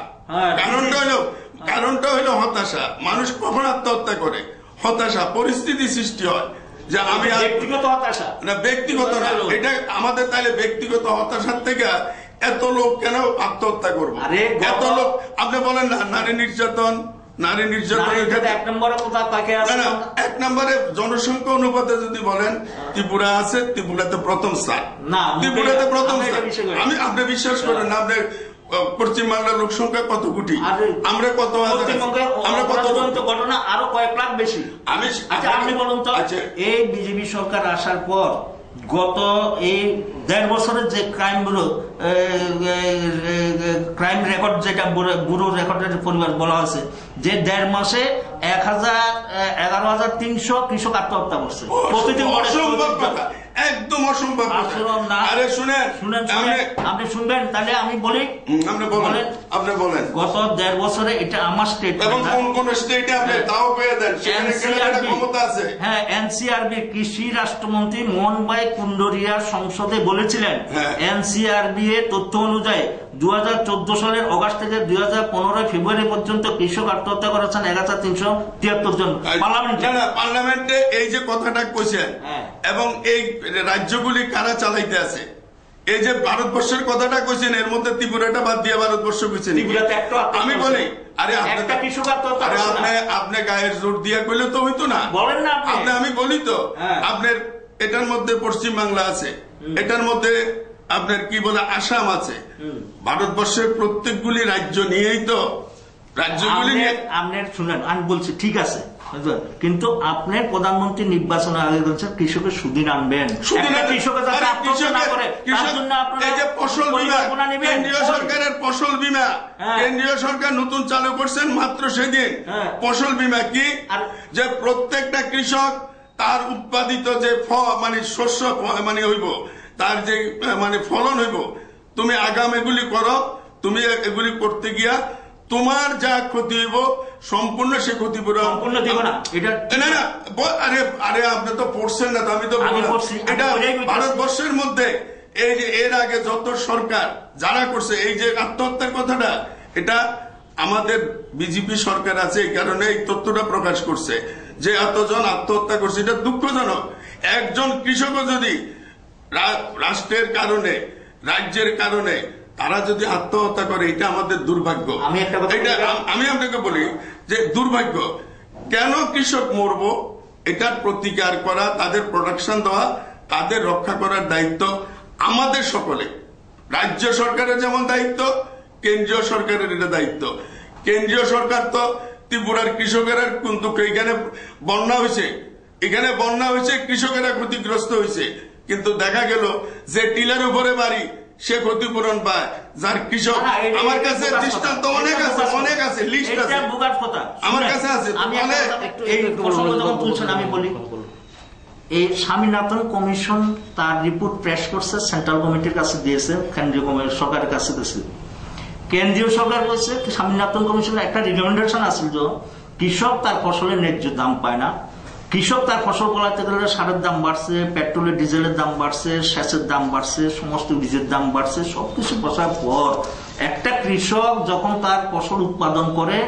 কারণটা হইল হতাশা। মানুষ কখন আত্মহত্যা করে? হতাশা, পরিস্থিতি সৃষ্টি হয় যে আমি ব্যক্তিগত হতাশা না, ব্যক্তিগত না, এটা আমাদের তাইলে ব্যক্তিগত হতাশার থেকে এত লোক কেন আত্মহত্যা করবো? এত লোক আপনি বলেন না, নারী নির্যাতন এক নম্বরে জনসংখ্যা অনুপাতে যদি বলেন ত্রিপুরা আছে, ত্রিপুরাতে প্রথম স্থান, ত্রিপুরাতে প্রথম স্থান। আমি আপনি বিশ্বাস করেন না, আপনার পশ্চিম বাংলার লোক সংখ্যা কত কোটি, আমরা কত ঘটনা আরো কয়েক লাখ বেশি। আপনি বলুন তো, এই বিজেপি সরকার আসার পর গত এই 1.5 বছরের যে ক্রাইম রেকর্ড, যেটা ব্যুরো রেকর্ডের পরিবার বলা হয়েছে, যে 1.5 মাসে 11,300 কৃষক আত্মহত্যা করছে। প্রতিদিন একদম অসম্ভব। আপনি শুনবেন, তাহলে আমি বলি, আপনি বলেন গত 1.5 বছরে, এটা আমার স্টেট, হ্যাঁ, এনসিআরবি কৃষি রাষ্ট্রমন্ত্রী মোহন ভাই কুন্ডরিয়া সংসদে বলেছিলেন, এনসিআরবি এর তথ্য অনুযায়ী 2014 সালের অগাস্ট থেকে 2015 ফেব্রুয়ারি পর্যন্ত কৃষক আত্মহত্যা করেছেন 1373 জন। পার্লামেন্টে এই যে কথাটা কইছেন, এবং এই রাজ্যগুলি কারা চালাইতে আছে, এই যে ভারতবর্ষের কথাটা কইছেন, এর মধ্যে ত্রিপুরাটা বাদ দিয়ে ভারতবর্ষ কইছেন। আমি বলি, আরে আপনি গায়ের জোর দিয়া কইলে তো হইতো না, বলেন না আপনি। আমি বলি তো, আপনার এটার মধ্যে পশ্চিম বাংলা আছে, এটার মধ্যে আপনার কি বলে আসাম আছে, ভারতবর্ষের প্রত্যেকগুলি রাজ্য নিয়েই তো, রাজ্যগুলি নিয়ে আপনার শুনেন, আমি বলছি ঠিক আছে, কিন্তু আপনার প্রধানমন্ত্রী নির্বাচনের আগে বলছেন কৃষকের সুদিন আনবেন, কৃষকের ফসল বীমা, কেন্দ্রীয় সরকারের ফসল বীমা, কেন্দ্রীয় সরকার নতুন চালু করছেন মাত্র সেদিন। ফসল বীমা কি, যে প্রত্যেকটা কৃষক তার উৎপাদিত যে মানে শস্য মানে হইব, তার যে মানে ফলন হইব, তুমি আগাম এগুলি করো, তুমি এগুলি করতে গিয়া তোমার যা ক্ষতি হইব সম্পূর্ণ সে ক্ষতিপূরণ সম্পূর্ণ দিব না। এটা না না, আরে আপনি তো পড়ছেন না, আমি তো এটা ভারতবর্ষের মধ্যে এই যে এর আগে যত সরকার যারা করছে, এই যে আত্মহত্যার কথাটা, এটা আমাদের বিজেপি সরকার আছে এই কারণে এই তথ্যটা প্রকাশ করছে যে এতজন আত্মহত্যা করছে। এটা দুঃখজনক। একজন কৃষকও যদি রাষ্ট্রের কারণে, রাজ্যের কারণে তারা যদি আত্মহত্যা করে, এটা আমাদের দুর্ভাগ্য। আমি আপনাকে বলি যে দুর্ভাগ্য। কেন কৃষক মরবো এটার প্রতিকার করা, তাদের প্রোটেকশন দেওয়া, তাদের রক্ষা করার দায়িত্ব আমাদের সকলে। রাজ্য সরকারের যেমন দায়িত্ব, কেন্দ্রীয় সরকারের এটা দায়িত্ব। কেন্দ্রীয় সরকার তো ত্রিপুরার কৃষকেরা কিন্তু এখানে বন্যা হয়েছে, কৃষকেরা ক্ষতিগ্রস্ত হয়েছে, কিন্তু দেখা গেল যে টিলার উপরে বাড়ি সে ক্ষতিপূরণ পায়, যার কৃষক। আমার কাছে দৃষ্টান্ত অনেক আছে, লিস্ট আছে আমার কাছে আছে। আমি বলি, এই স্বামীনাথন কমিশন তার রিপোর্ট পেশ করছে, সেন্ট্রাল কমিটির কাছে দিয়েছে, কেন্দ্রীয় সরকারের কাছে দিয়েছে। কেন্দ্রীয় সরকার বলছে স্বামীনাথন কমিশনের একটা রিকমেন্ডেশন আছে যে কৃষক তার ফসলের ন্যায্য দাম পায় না। কৃষক তার ফসল ফলাতে গেলে সারের দাম বাড়ছে, পেট্রোলের ডিজেলের দাম বাড়ছে, সেচের দাম বাড়ছে, সমস্ত বীজের দাম বাড়ছে। সবকিছু বসার পর একটা কৃষক যখন তার ফসল উৎপাদন করে,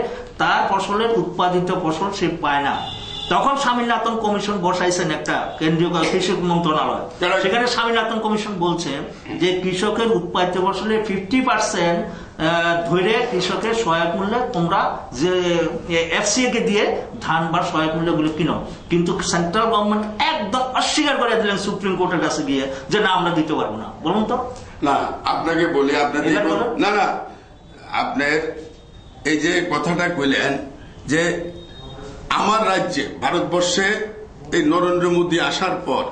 তার ফসলের উৎপাদিত ফসল সে পায় না, তখন স্বামীনাথন কমিশন বসাইছেন একটা কেন্দ্রীয় কৃষি মন্ত্রণালয়। সেখানে স্বামীনাথন কমিশন বলছে যে কৃষকের উৎপাদিত ফসলের 50% ধরে কৃষকের সহায়ক মূল্যে তোমরা যে এফসিএ কে দিয়ে ধান বা সহায়ক মূল্য গুলো কিনো। কিন্তু সেন্ট্রাল গভর্নমেন্ট একদম অস্বীকার করে দিলেন সুপ্রিম কোর্টের কাছে গিয়ে যে না, আমরা দিতে পারবো না। বলুন তো। না, আপনাকে বলি, আপনাদের না আপনার এই যে কথাটা কইলেন যে আমার রাজ্যে, ভারতবর্ষে এই নরেন্দ্র মোদী আসার পর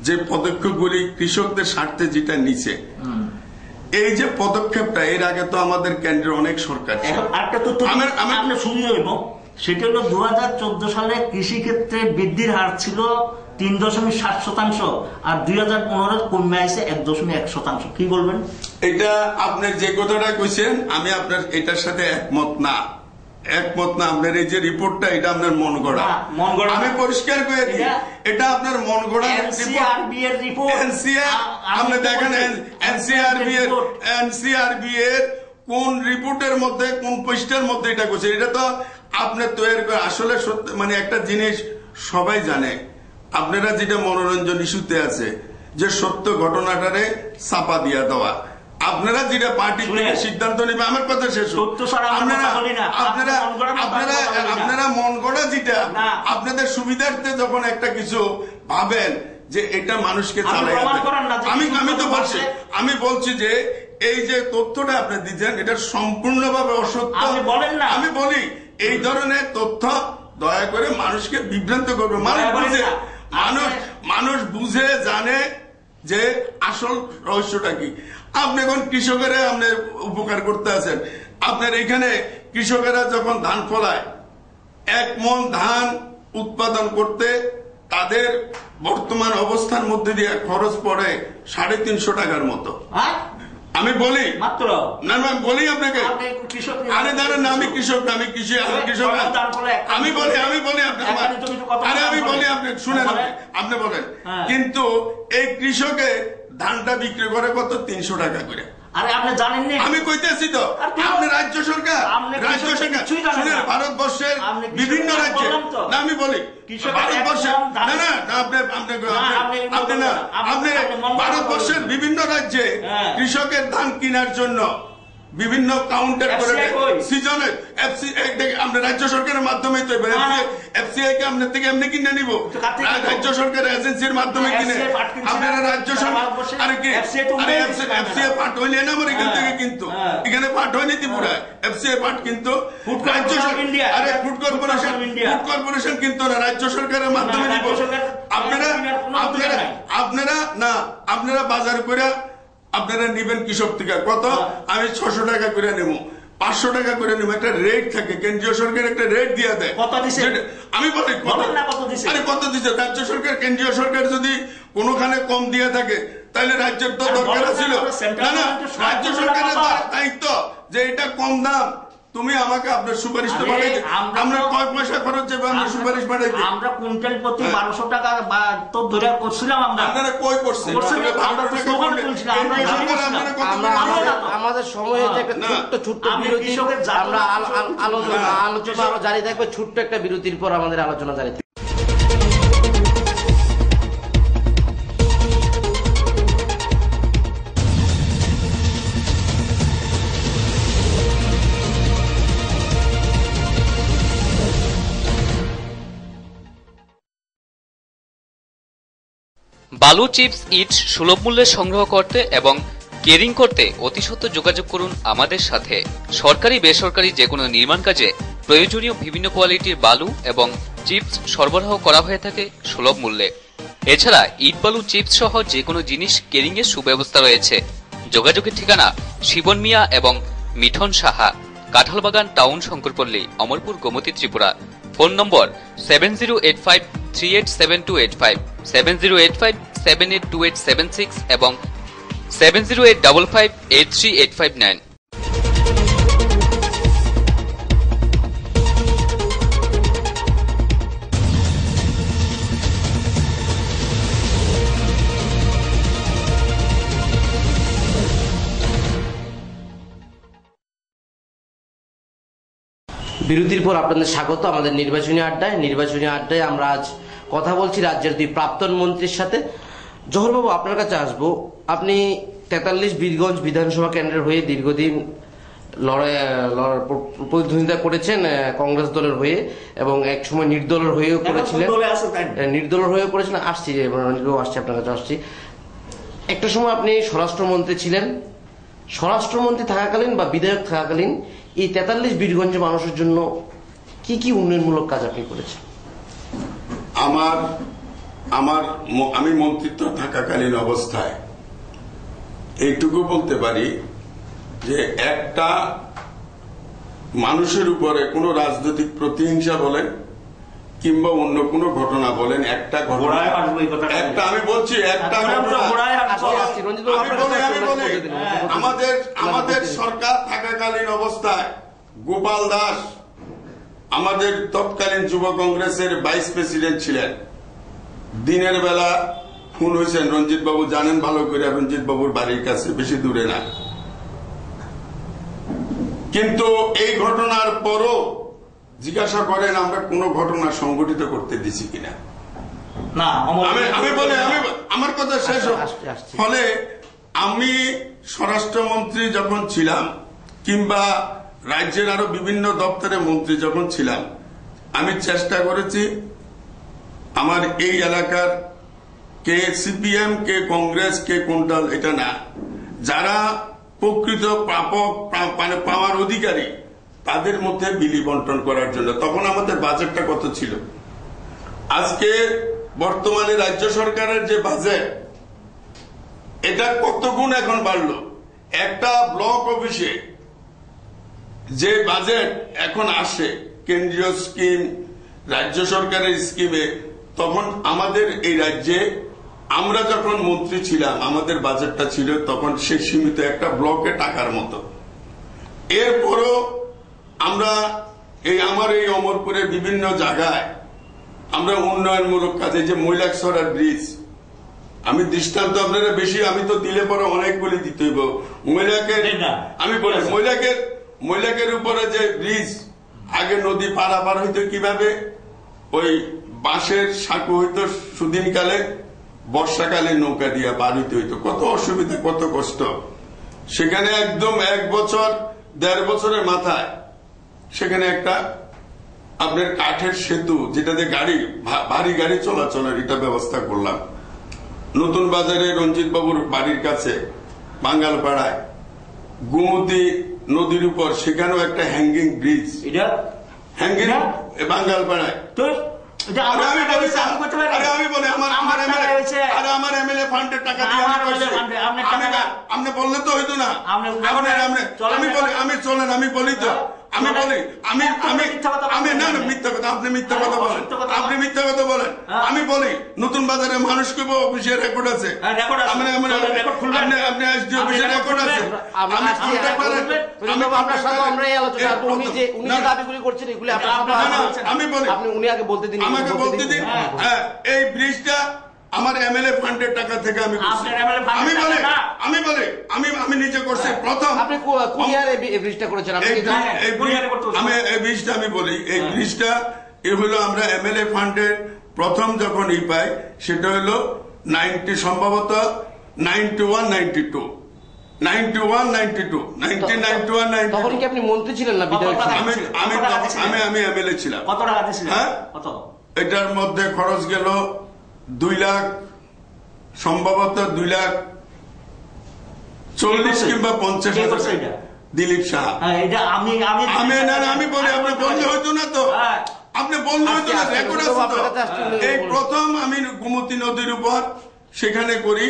যে পদক্ষেপগুলি কৃষকদের স্বার্থে যেটা নিছে, এই যে পদক্ষেপটা, এর আগে তো আমাদের কেন্দ্রের অনেক সরকার ছিল। সেটা হলো 2014 সালে কৃষি ক্ষেত্রে বৃদ্ধির হার ছিল 3.7%, আর 2015 কমে আসে 1.1%। কি বলবেন? এটা আপনার যে কথাটা কইছেন, আমি আপনার এটার সাথে একমত না। আপনার এই যে রিপোর্টটা, এটা আপনার মন গড়া। আমি পরিষ্কার করে দিই, এটা আপনার মন গড়া রিপোর্ট। আপনি দেখেন এনসিআরবি এর কোন রিপোর্টের মধ্যে, কোন পোস্টের মধ্যে এটা করছে। এটা তো আপনার তৈরি করে আসলে মানে একটা জিনিস সবাই জানে, আপনারা যেটা মনোরঞ্জন ইস্যুতে আছে যে সত্য ঘটনাটারে চাপা দিয়া দেওয়া, আপনারা যেটা পার্টি সিদ্ধান্ত নেবে। আমার কথা শেষ। আপনারা মন গড়া যেটা আপনাদের সুবিধার্থে যখন একটা কিছু ভাবেন যে এটা মানুষকে চালাই, আমি তো বলছি, আমি বলছি যে এই যে তথ্যটা আপনি দিচ্ছেন এটা সম্পূর্ণভাবে অসত্য। আমি বলি এই ধরনের তথ্য দয়া করে মানুষকে বিভ্রান্ত করবে। মানুষ বুঝে জানে যে আসল রহস্যটা কি। আপনি এখন কৃষকেরা আপনি উপকার করতে আছেন। আপনার এখানে কৃষকেরা যখন ধান ফলায়, 1 মণ ধান উৎপাদন করতে তাদের বর্তমান অবস্থার মধ্যে দিয়ে খরচ পড়ে 350 টাকার মতো। আমি বলি মাত্র না, আমি বলি আপনাকে, আরে দাঁড়ান না, আমি কৃষক না, আমি বলি আপনি শুনেন, আপনি বলেন। কিন্তু এই কৃষকে ধানটা বিক্রি করে কত? 300 টাকা করে। আরে আপনি জানেন না? আমি কইতেছি তো, আপনি রাজ্য সরকার শুনেন, ভারতবর্ষের বিভিন্ন রাজ্যে, না আমি বলি ভারতবর্ষের, আপনি ভারতবর্ষের বিভিন্ন রাজ্যে কৃষকের ধান কেনার জন্য বিভিন্ন কাউন্টার করে সিজনের আমরা রাজ্য সরকারের মাধ্যমে তো এফসিআই কে আপনার থেকে এমনি কিনে নিব, রাজ্য সরকারের এজেন্সির মাধ্যমে কিনে আপনারা রাজ্য সরকার। আরে কি এফসিআই পাট হইলে না আমার এখান থেকে, কিন্তু এখানে পাট হয়নি ত্রিপুরায়, এফসিআই পাট কিন্তু রাজ্য সরকার, আরে ফুড কর্পোরেশন কিন্তু না, রাজ্য সরকারের মাধ্যমে নিব। আপনারা বাজার করে আপনারা নিবেন কৃষক থেকে কত? আমি 600 টাকা করে নেব, 500 টাকা করে নেব। একটা রেট থাকে, কেন্দ্রীয় সরকার একটা রেট দিয়ে দেয়। আমি বলি আরে কত দিচ্ছে রাজ্য সরকার? কেন্দ্রীয় সরকার যদি কোনোখানে কম দিয়ে থাকে তাহলে রাজ্যের তো দরকার ছিল না। রাজ্য সরকারের দায়িত্ব যে এটা কম দাম তুমি আমাকে আপনার সুপারিশ তো পাঠাইতে, আমরা কয় পয়সা খরচ যাবে আমরা সুপারিশ পাঠাইতে? আমরা কুইন্টাল প্রতি 1200 টাকা তো ধরে করছিলাম। আপনারা কই করছেন? আমাদের সময় ছোট্ট বিরতি, আমরা আলোচনা জারি থাকবে। ছোট্ট একটা বিরতির পর আমাদের আলোচনা জারি থাকবে। বালু, চিপস, ইট সুলভ মূল্যে সংগ্রহ করতে এবং কেরিং করতে অতি সত্বর যোগাযোগ করুন আমাদের সাথে। সরকারি বেসরকারি যেকোনো নির্মাণ কাজে প্রয়োজনীয় বিভিন্ন কোয়ালিটির বালু এবং চিপস সরবরাহ করা হয়ে থাকে সুলভ মূল্যে। এছাড়া ইট, বালু, চিপস সহ যেকোনো জিনিস কেরিং এর সুব্যবস্থা রয়েছে। যোগাযোগের ঠিকানা শিবন মিয়া এবং মিঠন সাহা, কাঁঠালবাগান টাউন, শঙ্করপল্লী, অমরপুর, গোমতী, ত্রিপুরা। ফোন নম্বর 7085387285, 7085782876 এবং 7085583859। বিরতির পর আপনাদের স্বাগত আমাদের নির্বাচনী আড্ডায়। নির্বাচনী আড্ডায় আমরা আজ কথা বলছি রাজ্যের দুই প্রাক্তন মন্ত্রীর সাথে। জহরবাবু, আপনার কাছে আসবো। আপনি 43 বীরগঞ্জ বিধানসভা কেন্দ্রের হয়ে দীর্ঘদিন প্রতিদ্বন্দ্বিতা করেছেন কংগ্রেস দলের হয়ে, এবং এক সময় নির্দলের হয়েও করেছিলেন। আসছি আপনার কাছে আসছি। একটা সময় আপনি স্বরাষ্ট্রমন্ত্রী ছিলেন। স্বরাষ্ট্রমন্ত্রী থাকাকালীন বা বিধায়ক থাকাকালীন এই 43 বীরগঞ্জের মানুষের জন্য কি কি উন্নয়নমূলক কাজ আপনি করেছেন? আমি মন্ত্রিত্ব থাকাকালীন অবস্থায় এইটুকু বলতে পারি যে একটা মানুষের উপরে কোনো রাজনৈতিক প্রতিহিংসা বলেন কিংবা অন্য কোনো ঘটনা বলেন, একটা ঘটনা, আমি বলছি একটা ঘটনা, আমাদের সরকার থাকাকালীন অবস্থায় গোপাল দাস আমাদের তৎকালীন যুব কংগ্রেসের ভাইস প্রেসিডেন্ট ছিলেন। দিনের বেলা খুন হয়েছেন, রঞ্জিত বাবু জানেন ভালো করে, রঞ্জিত বাবুর বাড়ির কাছে, বেশি দূরে না। কিন্তু এই ঘটনার পরও জিজ্ঞাসা করেন আমরা কোন ঘটনা সংগঠিত করতে দিছি কিনা। আমি বলে আমার কথা শেষ। ফলে আমি স্বরাষ্ট্রমন্ত্রী যখন ছিলাম কিংবা রাজ্যের আরো বিভিন্ন দপ্তরে মন্ত্রী যখন ছিলাম, আমি চেষ্টা করেছি আমার এই এলাকার কে সিপিএম, কে কংগ্রেস, কে কোনটাল, এটা না, যারা প্রকৃত প্রাপক মানে পাওয়ার অধিকারী তাদের মধ্যে বিলি বন্টন করার জন্য। তখন আমাদের বাজেটটা কত ছিল, আজকে বর্তমানে রাজ্য সরকারের যে বাজেট, এটা কত গুণ এখন বাড়লো। একটা ব্লক অফিসে যে বাজেট এখন আসে কেন্দ্রীয় স্কিম, রাজ্য সরকারের স্কিমে, তখন আমাদের এই রাজ্যে আমরা যখন মন্ত্রী ছিলাম আমাদের বাজেটটা ছিল তখন সে সীমিত একটা ব্লকে টাকার মতো। এরপরও আমরা আমার এই অমরপুরের বিভিন্ন জায়গায় আমরা উন্নয়নমূলক কাজে, যে মৈলাকছড়ার ব্রিজ, আমি দৃষ্টান্ত আপনারা বেশি, আমি তো দিলে পরে অনেকগুলি দিতে হইব। আমি বলি মৈলাকের উপরে যে ব্রিজ, আগে নদী পারাপার হইতো কিভাবে, ওই বাঁশের সাঁকু হইতো, সুদিনকালে বর্ষাকালে নৌকা দিয়ে পার হইতে হইতো, কত অসুবিধা, কত কষ্ট। সেখানে একদম 1 বছর 1.5 বছরের মাথায় সেখানে একটা আপনার কাঠের সেতু, যেটাতে ভারী গাড়ি চলাচলের এটা ব্যবস্থা করলাম। নতুন বাজারে রঞ্জিত বাবুর বাড়ির কাছে বাঙ্গালপাড়ায় গোমতী নদীর উপর সেখানেও একটা হ্যাঙ্গিং ব্রিজ, হ্যাঙ্গিং বাঙ্গালপাড়ায়। আমার এমএলএ ফান্ডের টাকা দিয়ে আপনি বললে তো হইতো না। আমি বলি তো আমি বলি আমি না মিথ্যা কথা, আপনি মিথ্যা কথা বলেন, আপনি মিথ্যা কথা বলেন। আমি বলি নতুন বাজারে মানুষ কেবল অফিসে রেকর্ড আছে, আপনি এসডি অফিসে রেকর্ড আছে। আমি বলি আমাকে বলতে দিন, এই ব্রিজটা আমার এমএলএ ফান্ডের টাকা থেকে আমি আমি নিজে করছি। প্রথম আপনি এই ব্রিজটা করেছেন, আমি এই ব্রিজটা আমি বলি, এই ব্রিজটা এ হলো আমরা এমএলএ ফান্ডের প্রথম যখন পাই সেটা হলো 90 সম্ভবত 91-92 তখন কি আপনি মন্ত্রী ছিলেন না বিধায়ক? আমি এমএলএ ছিলাম। কত টাকা দিয়েছিলেন? এটার মধ্যে খরচ গেল 2 লাখ, সম্ভবত 2,40,000 কিংবা 50,000। দিলীপ সাহা। আমি বলি আপনি বললে হইতো না তো, আপনি বললে হইতো না, রেকর্ড আছে তো। এই প্রথম আমি গোমতী নদীর উপর সেখানে করি।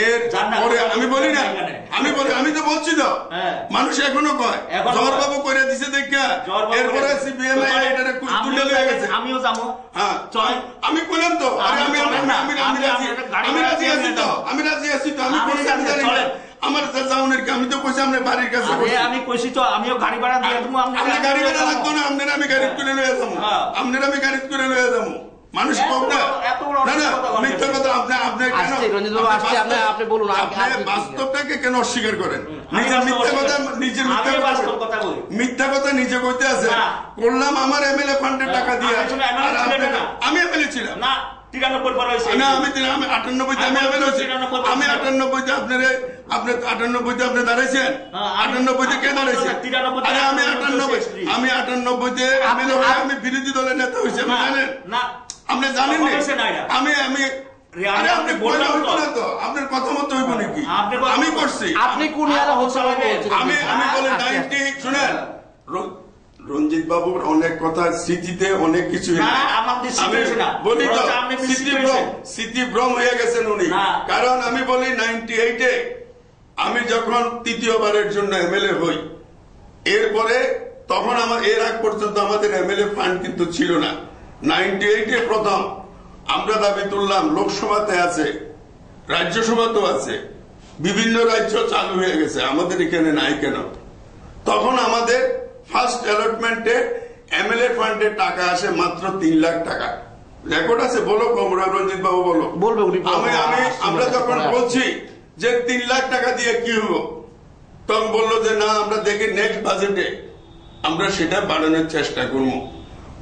এর পরে আমি বলি না, আমি তো বলছি তো, মানুষ এখনো কয় জহরবাবু করে দিছে দেখা, এরপরে সিপিএম তুলে হয়ে গেছে। আমিও যাবো, আমি বললাম তো, আমি রাজি আছি তো, আমি আমার যাওনের আমি তো কইছি আপনার বাড়ির কাছে, আমি কইছি তো আমিও গাড়ি ভাড়া দিয়ে দেবো। আপনি গাড়ি ভাড়া লাগতো না, আপনার আমি গাড়ি তুলে লয়ে যাবো, মানুষ কম না। মিথ্যা কথা আপনি বলুন, বাস্তবটাকে কেন অস্বীকার করেন? মিথ্যা কথা নিজে কইতে আছে করলাম আমার এমএলএ ফান্ডের টাকা দিয়ে। আমি এমএলএ ছিলাম না, 93 পর হয়েছে না, আমি 98 আমি এমএলএ হয়েছি। আমি 98 আপনি 98 আপনি দাঁড়াইছেন, 98 কে দাঁড়াইছে? আমি 98 এমএলএ হয়ে আমি বিরোধী দলের নেতা হয়েছি, আপনি জানেন? আপনি জানেন আপনি বললে হইতো না তো, আপনার কথা মতো হইব নাকি? আমি করছি। আপনি কোন আমি বলে 90 শুনেন, রঞ্জিত বাবুর অনেক কথা স্মৃতিতে অনেক কিছু বলি তো, স্মৃতিভ্রম হয়ে গেছেন উনি। কারণ আমি বলি 98-এ আমি যখন তৃতীয়বারের জন্য এমএলএ হই, এরপরে তখন এর আগ পর্যন্ত আমাদের এমএলএ ফান্ড কিন্তু ছিল না। 98-এ প্রথম আমরা দাবি তুললাম, লোকসভাতে আছে, রাজ্যসভাতেও আছে, বিভিন্ন রাজ্য চালু হয়ে গেছে, আমাদের এখানে নাই কেন? তখন আমাদের ফার্স্ট অ্যালটমেন্টে এমএলএ ফান্ডের টাকা আসে মাত্র 3 লাখ টাকা। রেকর্ড আছে, বলো রঞ্জিত বাবু বলো। আমরা যখন বলছি যে 3 লাখ টাকা দিয়ে কি হবো, তখন বললো যে না, আমরা দেখি নেক্সট বাজেটে আমরা সেটা বাড়ানোর চেষ্টা করবো।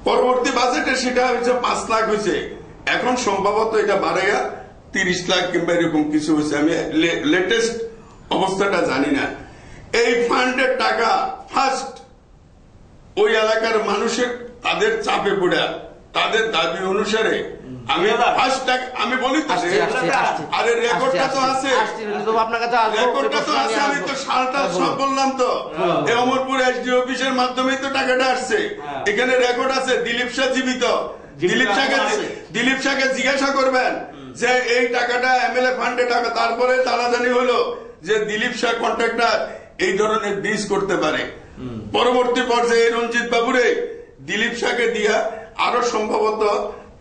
পরবর্তী বাজেটে সেটা হয়েছে 5 লাখ হয়েছে, এখন সম্ভবত এটা বাড়াইয়া 30 লাখ কিংবা এরকম কিছু হয়েছে, আমি লেটেস্ট অবস্থাটা জানি না। এই ফান্ডের টাকা ফার্স্ট ওই এলাকার মানুষের তাদের চাপে পড়ে, তাদের দাবি অনুসারে আমি বলি তো, আরে রেকর্ডটা তো আছে, আমি তো সালটা সব বললাম তো। অমরপুর এসডি অফিসের মাধ্যমে তো টাকাটা আসছে, এখানে রেকর্ড আছে। দিলীপ শাহ জীবিত, দিলীপ শাহকে জিজ্ঞাসা করবেন যে এই টাকাটা এমএলএ ফান্ডে টাকা। তারপরে জানাজানি হলো যে দিলীপ শাহ কন্ট্রাক্টর এই ধরনের ব্রিজ করতে পারে। পরবর্তী পর্যায়ে রঞ্জিত বাবুরে দিলীপ শাহকে দিয়া আরো সম্ভবত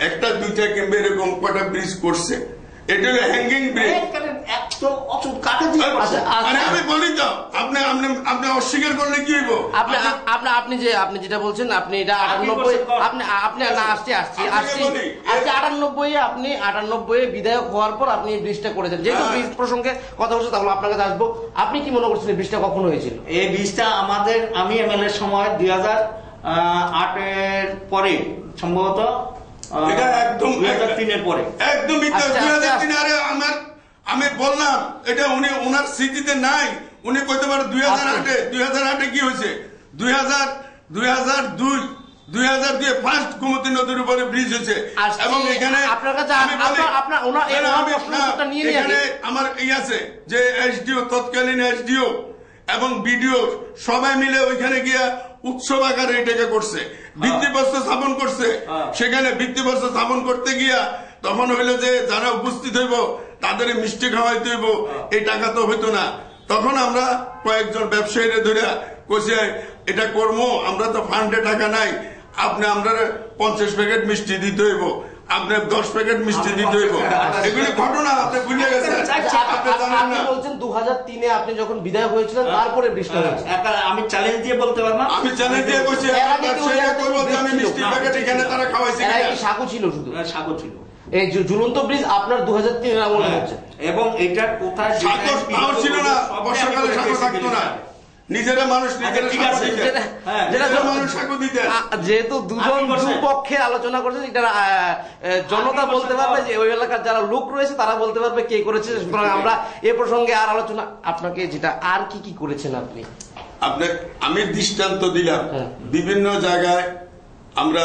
1-2টা কিংবা এরকম কটা ব্রিজ করছে। এটা হলো হ্যাঙ্গিং ব্রিজ। আমি বলি তো, আপনি অস্বীকার করলে কি হইব? আপনি যেটা বলছেন, আপনি এটা 98 আপনি না আসছি 98 আপনি 98 বিধায়ক হওয়ার পর আপনি এই ব্রিজটা করেছেন। যেহেতু ব্রিজ প্রসঙ্গে কথা বলছে, তাহলে আপনার কাছে আসবো। আপনি কি মনে করছেন ব্রিজটা কখন হয়েছিল? এই ব্রিজটা আমি এমএলএ সময় 2008-এর পরে, সম্ভবত 2003-এর পরে। একদম 2003। আরে আমি বললাম এটা উনি ওনার স্মৃতিতে নাই, উনি কইতে পারে 2008-এ কি হয়েছে। 2002 ফার্স্ট গোমতী নদীর উপরে ব্রিজ হয়েছে। এবং এখানে আমার এই আছে যে এসডিও, তৎকালীন এসডিও এবং বিডিও সবাই মিলে ওইখানে গিয়া উৎসব আকারে এটাকে করছে, ভিত্তিপ্রস্তর স্থাপন করছে। সেখানে ভিত্তিপ্রস্তর স্থাপন করতে গিয়া তখন হইলো যে যারা উপস্থিত হইব তাদের মিষ্টি খাওয়াইতে হইব, এই টাকা তো হইতো না। তখন আমরা কয়েকজন ব্যবসায়ীরা ধরে কইছে এটা করবো, আমরা তো ফান্ডে টাকা নাই, আপনি আমরা 50 প্যাকেট মিষ্টি দিতে হইব, আপনার 10 প্যাকেট মিষ্টি দিতে হইব। এগুলি ঘটনা আপনি ভুলে গেছেন। আপনি জানেন আপনি না। বলছেন 2003-এ আপনি যখন বিধায়ক হয়েছিলেন তারপরে বৃষ্টি হয়েছে। আমি চ্যালেঞ্জ দিয়ে বলতে পারবো, আমি চ্যালেঞ্জ দিয়ে কইছি ব্যবসায়ীরা করবো যে আমি মিষ্টি প্যাকেট এখানে তারা খাওয়াইছে এর আগে কিনা। কি সাঁকো ছিল শুধু? সাগর ছিল এই ঝুলন্ত ব্রিজ আপনার 2003-এর আমলে হচ্ছে। এবং এটা কোথায় সাঁকো তাও ছিল না, বর্ষাকালে সাঁকো থাকতো না, নিজেরা মানুষ নিজেরা ঠিক আছে, সাঁকো দিতেন। যেটা নিজেরা মানুষ সাঁকো দিতেন। যেহেতু দুজন দুপক্ষের আলোচনা করছেন, এটা জনতা বলতে পারবে যে ওই এলাকার যারা লোক রয়েছে তারা বলতে পারবে কে করেছে। সুতরাং আমরা এ প্রসঙ্গে আর আলোচনা, আপনাকে যেটা আর কি কি করেছেন আপনি? আমি দৃষ্টান্ত দিলাম, বিভিন্ন জায়গায় আমরা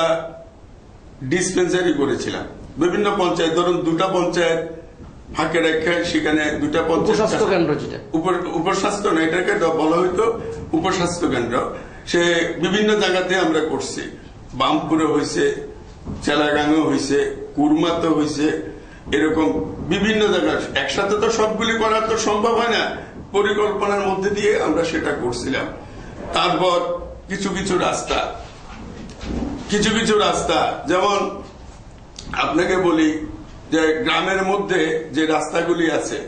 ডিসপেন্সারি করেছিলাম, বিভিন্ন পঞ্চায়েত, ধরুন 2টা পঞ্চায়েত ফাঁকে রেখে সেখানে 2টা পঞ্চায়েত উপস্বাস্থ্য কেন্দ্র, যেটা উপস্বাস্থ্য না, এটাকে বলা হইতো উপস্বাস্থ্য কেন্দ্র, সে বিভিন্ন জায়গাতে আমরা করছি। বামপুরে হয়েছে, চেলাগাঙ্গে হয়েছে, কুরমাতে হয়েছে, এরকম বিভিন্ন জায়গায়। একসাথে তো সবগুলি করা তো সম্ভব হয় না, পরিকল্পনার মধ্যে দিয়ে আমরা সেটা করছিলাম। তারপর কিছু কিছু রাস্তা যেমন আপনাকে বলি যে গ্রামের মধ্যে যে রাস্তাগুলি আছে,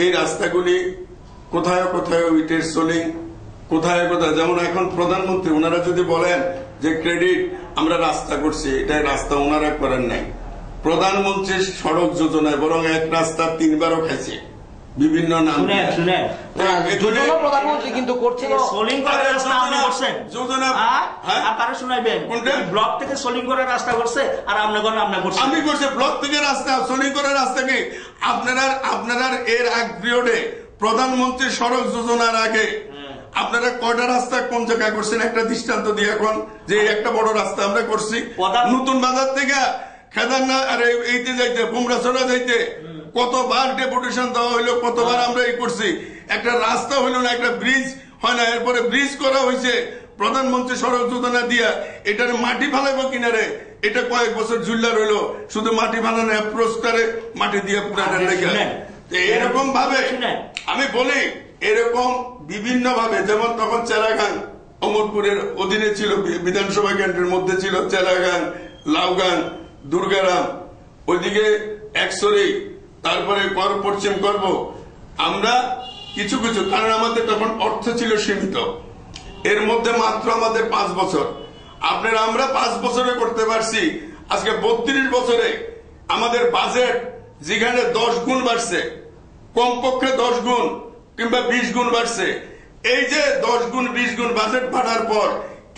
এই রাস্তাগুলি কোথায় কোথায় ইটের সোলিং, কোথায় কোথায়, যেমন এখন প্রধানমন্ত্রী ওনারা যদি বলেন যে ক্রেডিট আমরা রাস্তা করছি, এটা রাস্তা ওনারা করেন নাই, প্রধানমন্ত্রীর সড়ক যোজনায় বরং এক রাস্তা 3বারও খাইছে বিভিন্ন নাম। প্রধানমন্ত্রী কিন্তু করছিল সোলিং করার রাস্তা আপনি করছেন, যোজনা আপনারা শুনাইবেন ব্লক থেকে সোলিং করার রাস্তা করছে, আর আপনার করছে। আমি করছি ব্লক থেকে রাস্তা, সোলিং করার রাস্তা কি আপনারা এর এক পিরিয়ডে প্রধানমন্ত্রী সড়ক যোজনার আগে আপনারা কয়টা রাস্তা কোন জায়গায় করছেন একটা দৃষ্টান্ত দিয়ে এখন, যে একটা বড় রাস্তা আমরা করছি নতুন বাজার থেকে খেদারনাথ আর এইতে যাইতে বুমরাছড়া যাইতে কতবার ডেপুটেশন দেওয়া হইলো, কতবার আমরা এই করছি, একটা রাস্তা হইলো না, একটা ব্রিজ হয় না, এরপরে ব্রিজ করা হয়েছে প্রধানমন্ত্রী সড়ক যোজনা দিয়া, এটার মাটি ফালাইবো কিনারে, এটা কয়েক বছর ঝুল্লা রইলো, শুধু মাটি ফালানো অ্যাপ্রোচ করে মাটি দিয়ে পুরাটার লেগে। এরকম ভাবে আমি বলি, এরকম বিভিন্ন ভাবে, যেমন তখন চেলাগাং অমরপুরের অধীনে ছিল, বিধানসভা কেন্দ্রের মধ্যে ছিল চেলাগাং, লাউগাং, দুর্গারাম, ওইদিকে একসরি, তারপরে পশ্চিম করব আমরা কিছু, কারণ আমাদের তখন অর্থ ছিল সীমিত, এর মধ্যে মাত্র আমাদের 5 বছর, আমরা 5 বছরে করতে পারছি। আজকে 32 বছরে আমাদের বাজেট যেখানে 10 গুণ বাড়ছে, কমপক্ষে 10 গুণ কিংবা 20 গুণ বাড়ছে। এই যে 10 গুণ 20 গুণ বাজেট বাড়ার পর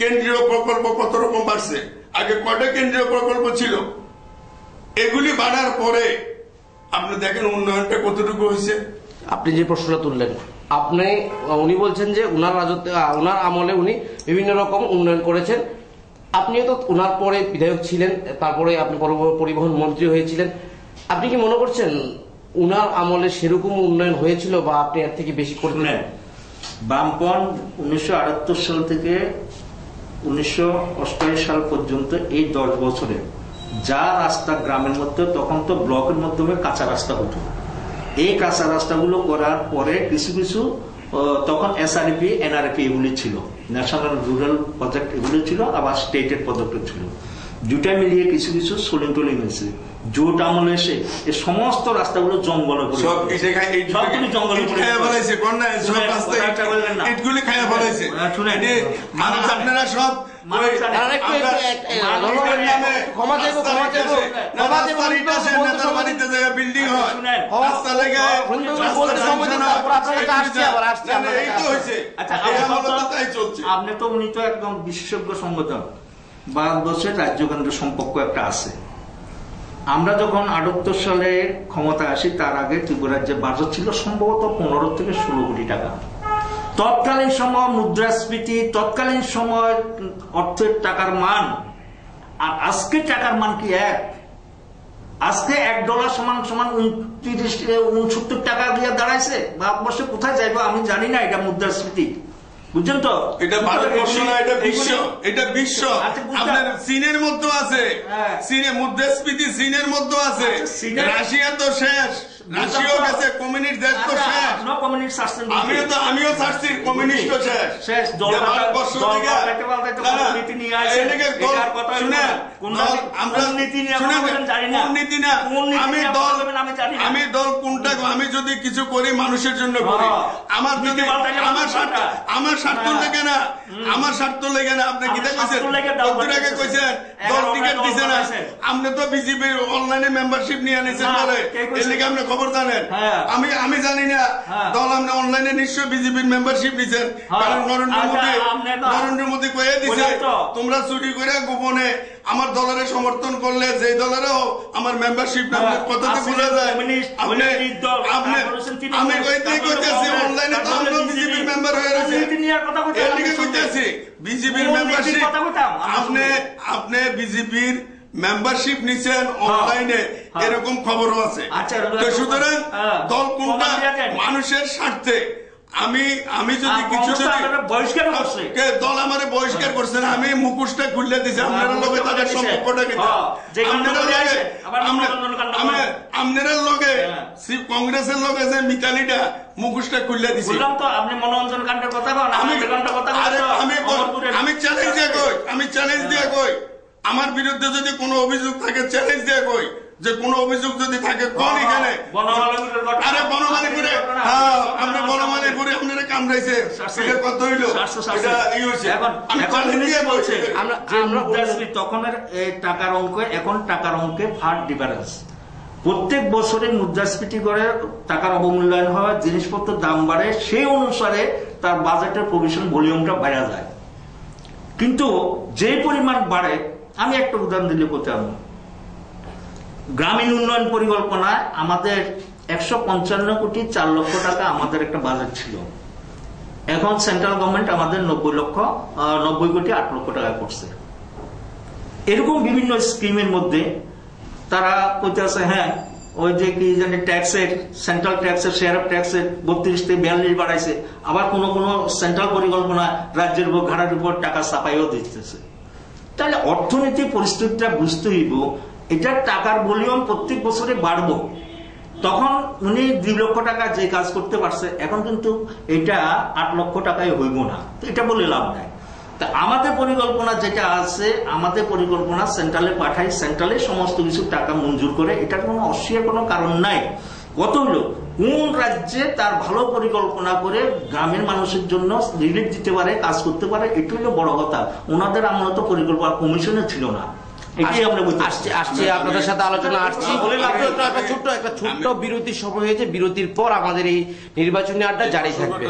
কেন্দ্রীয় প্রকল্প কত রকম বাড়ছে, আগে কয়টা কেন্দ্রীয় প্রকল্প ছিল, এগুলি বাড়ার পরে আপনি দেখেন উন্নয়নটা কতটুকু হয়েছে। আপনি যে প্রশ্নটা তুললেন, উনি বলছেন যে উনার রাজত্ব, উনার আমলে উনি বিভিন্ন রকম উন্নয়ন করেছেন। আপনিও তো উনার পরে বিধায়ক ছিলেন, তারপরে আপনি পরিবহন মন্ত্রী হয়েছিলেন। আপনি কি মনে করছেন উনার আমলে সেরকম উন্নয়ন হয়েছিল, বা আপনি এর থেকে বেশি করলেন? বামপন 1978 সাল থেকে 1988 সাল পর্যন্ত এই 10 বছরে যা রাস্তা গ্রামের মধ্যে, তখন তো ব্লকের মাধ্যমে কাঁচা রাস্তা হতো, এই কাঁচা রাস্তাগুলো করার পরে কিছু তখন এসআরপি এনআরপি এগুলি ছিল, ন্যাশনাল রুরাল প্রজেক্ট এগুলো ছিল, আবার স্টেটের প্রজেক্ট ছিল, দুটা মিলিয়ে কিছু সোলিং টোলিং হয়েছে। জোট আমলে এসে এই সমস্ত রাস্তাগুলো জঙ্গলে পড়ে, সবগুলি জঙ্গলে আপনারা সব বিল্ডিং হয়, আপনি তো উনি তো একদম বিশেষজ্ঞ সংগঠন, ভারতবর্ষের রাজ্য কেন্দ্র সম্পর্ক একটা আছে। আমরা যখন 78 সালে ক্ষমতায় আসি, তার আগে ত্রিপুরা রাজ্যের বাজেট ছিল সম্ভবত 15 থেকে 16 কোটি টাকা। তৎকালীন সময় মুদ্রাস্ফীতি, তৎকালীন সময় অর্থের টাকার মান আর আজকে টাকার মান কি এক? আজকে $1 সমান 69 টাকা দিয়ে দাঁড়াইছে। ভারতবর্ষে কোথায় যাইবো আমি জানি না, এটা মুদ্রাস্ফীতি। বুঝছেন তো? এটা ভারতবর্ষ না, এটা বিশ্ব, এটা বিশ্ব। আচ্ছা, আপনার চীনের মধ্যে আছে, হ্যাঁ। চীনে মুদ্রাস্ফীতি চীনের মধ্যে আছে, আচ্ছা, চীনের- রাশিয়া তো শেষ, রাশিয়াও গেছে, কমিউনিস্ট দেশ তো আচ্ছা, শেষ। আপনার কমিউনিস্ট শাসন আমিও ছাড়ছি, কমিউনিস্ট তো শেষ। শেষ। যে ভারতবর্ষ থেকে না, না, নীতি নিয়ে আসে, এদিকে এটার কথা শুনে কোন আমরা নীতি নিয়ে শুনে কথা বলেন জানি না। কোন নীতি না, কোন নীতি আমি নিয়ে দল কথা বলেন আমি জানি না। আমি দল কোনটা, আমি যদি কিছু করি মানুষের জন্য করি, হ্যাঁ। আমার যদি নীতি পাল্টাইলে আমার স্বার্থ, আমার স্বার্থ হ্যাঁ। লেগে না, আমার স্বার্থ লেগে না। আপনি কি আমার দেখেছেন স্বার্থ লেগে দাও কতদিন আগে কইছেন দল টিকিট দিছে না, আপনি তো বিজেপির অনলাইনে মেম্বারশিপ নিয়ে আনিছেন না, বলে, কে কইছে? এর লিগে আপনি খবর জানেন। হ্যাঁ। আমি জানি না, হ্যাঁ। দল আপনি অনলাইনে নিশ্চয় বিজেপির মেম্বারশিপ নিছেন, হ্যাঁ। কারণ আচ্ছা, আপনি তো- নরেন্দ্র মোদী কয়ে দিছে বললেন তো। তোমরা চুরি করে গোপনে আমার দলের সমর্থন করলে যে দলেরও আমার মেম্বারশিপ না হ্যাঁ। কততে আসলে বোঝা যায়। কমিউনিস্ট, আপনি কমিউনিস্ট দল, আপনি তারপরে হচ্ছেন তৃণমূল, আমি কইতেই তারপরে কইতেছি কংগ্রেস, অনলাইনে তো তারপরে আমরা BJP বিজেপির মেম্বার হয়ে রয়েছে, নীতি নিয়ে কথা বলতে এর আমি লিগে শুনতে। কইতেছি বিজেপির কোন মেম্বারশিপ নীতির কথা বলতাম? আমি আপনি শুনতে। আপনি বিজেপির মেম্বারশিপ নিছেন অনলাইনে, হ্যাঁ। এরকম খবরও আছে। আচ্ছা, তো সুতরাং হ্যাঁ। দল কোনটা প্রমাণ দেয়া যায়। মানুষের স্বার্থে, আমি যদি আর কিছু কংগ্রেস আপনারা বহিষ্কার করছে। দল আমারে বহিষ্কার করছে না, আমি মুখোশটা খুললে দিছি, আপনারা লগে তাদের সম্পর্কটা কি? হ্যাঁ, যে কাণ্ড আপনারা করে লগে আছে, আবার মনোনয়ন কাণ্ড করে। আপনারা লগে হ্যাঁ। কংগ্রেসের লগে যে মিতালিটা মুখোশটা খুললে দিছি। বললাম তো আপনি মনোরঞ্জন কাণ্ডের কথা বলেন, আমি কাণ্ডের কথা আরে বলেন। আমি চ্যালেঞ্জ দিয়ে কই, আমি চ্যালেঞ্জ দিয়ে কই, আমার বিরুদ্ধে যদি কোনো অভিযোগ থাকে চ্যালেঞ্জ দিয়ে কই, যে কোনো অভিযোগ যদি থাকে কোন এখানে আরে বনমালীপুরে, হ্যাঁ আপনি বনমালীপুরে আপনারা কামড়াইছে, এটা কত হইলো, এটা এই হইছে, আমি চ্যালেঞ্জ দিয়ে বলছি। তখনের টাকার অঙ্ক, এখন টাকার অঙ্কে ভার ডিফারেন্স। প্রত্যেক বছরে মুদ্রাস্ফীতি করে টাকার অবমূল্যায়ন হয়, জিনিসপত্রের দাম বাড়ে, সেই অনুসারে তার বাজেটের প্রভিশন ভলিউমটা বাড়া যায়। কিন্তু যে পরিমাণ বাড়ে, আমি একটা উদাহরণ দিলে বলতে পারবো, গ্রামীণ উন্নয়ন পরিকল্পনায় আমাদের 155 কোটি 4 লক্ষ টাকা আমাদের একটা বাজেট ছিল। এখন সেন্ট্রাল গভর্নমেন্ট আমাদের 90 কোটি 8 লক্ষ টাকা করছে। এরকম বিভিন্ন স্কিমের মধ্যে তারা কইতে আছে, হ্যাঁ ওই যে কি জানি ট্যাক্সের, সেন্ট্রাল ট্যাক্সের, শেয়ার অফ ট্যাক্সের 32 থেকে 42 বাড়াইছে, আবার কোন কোন সেন্ট্রাল পরিকল্পনা রাজ্যের উপর ঘাড়ের উপর টাকা চাপাইও দিতেছে। তাহলে অর্থনীতি পরিস্থিতিটা বুঝতে হইব, এটার টাকার ভলিউম প্রত্যেক বছরে বাড়বো। তখন উনি 2 লক্ষ টাকা যে কাজ করতে পারছে, এখন কিন্তু এটা 8 লক্ষ টাকায় হইব না, এটা বলে লাভ নাই। তা আমাদের পরিকল্পনা যেটা আছে, আমাদের পরিকল্পনা সেন্ট্রালে পাঠাই, সেন্ট্রালে সমস্ত কিছু টাকা মঞ্জুর করে, এটার কোনো অস্বীকার কোনো কারণ নাই। কত হলো কোন রাজ্যে তার ভালো পরিকল্পনা করে গ্রামের মানুষের জন্য রিলিফ দিতে পারে, কাজ করতে পারে, এটা হলো বড় কথা। ওনাদের আমরা তো পরিকল্পনা কমিশনে ছিল না। আসছি আপনাদের সাথে আলোচনা আসছি। একটা ছোট্ট বিরতির সময় হয়েছে, বিরতির পর আমাদের এই নির্বাচনী আড্ডা জারি থাকবে।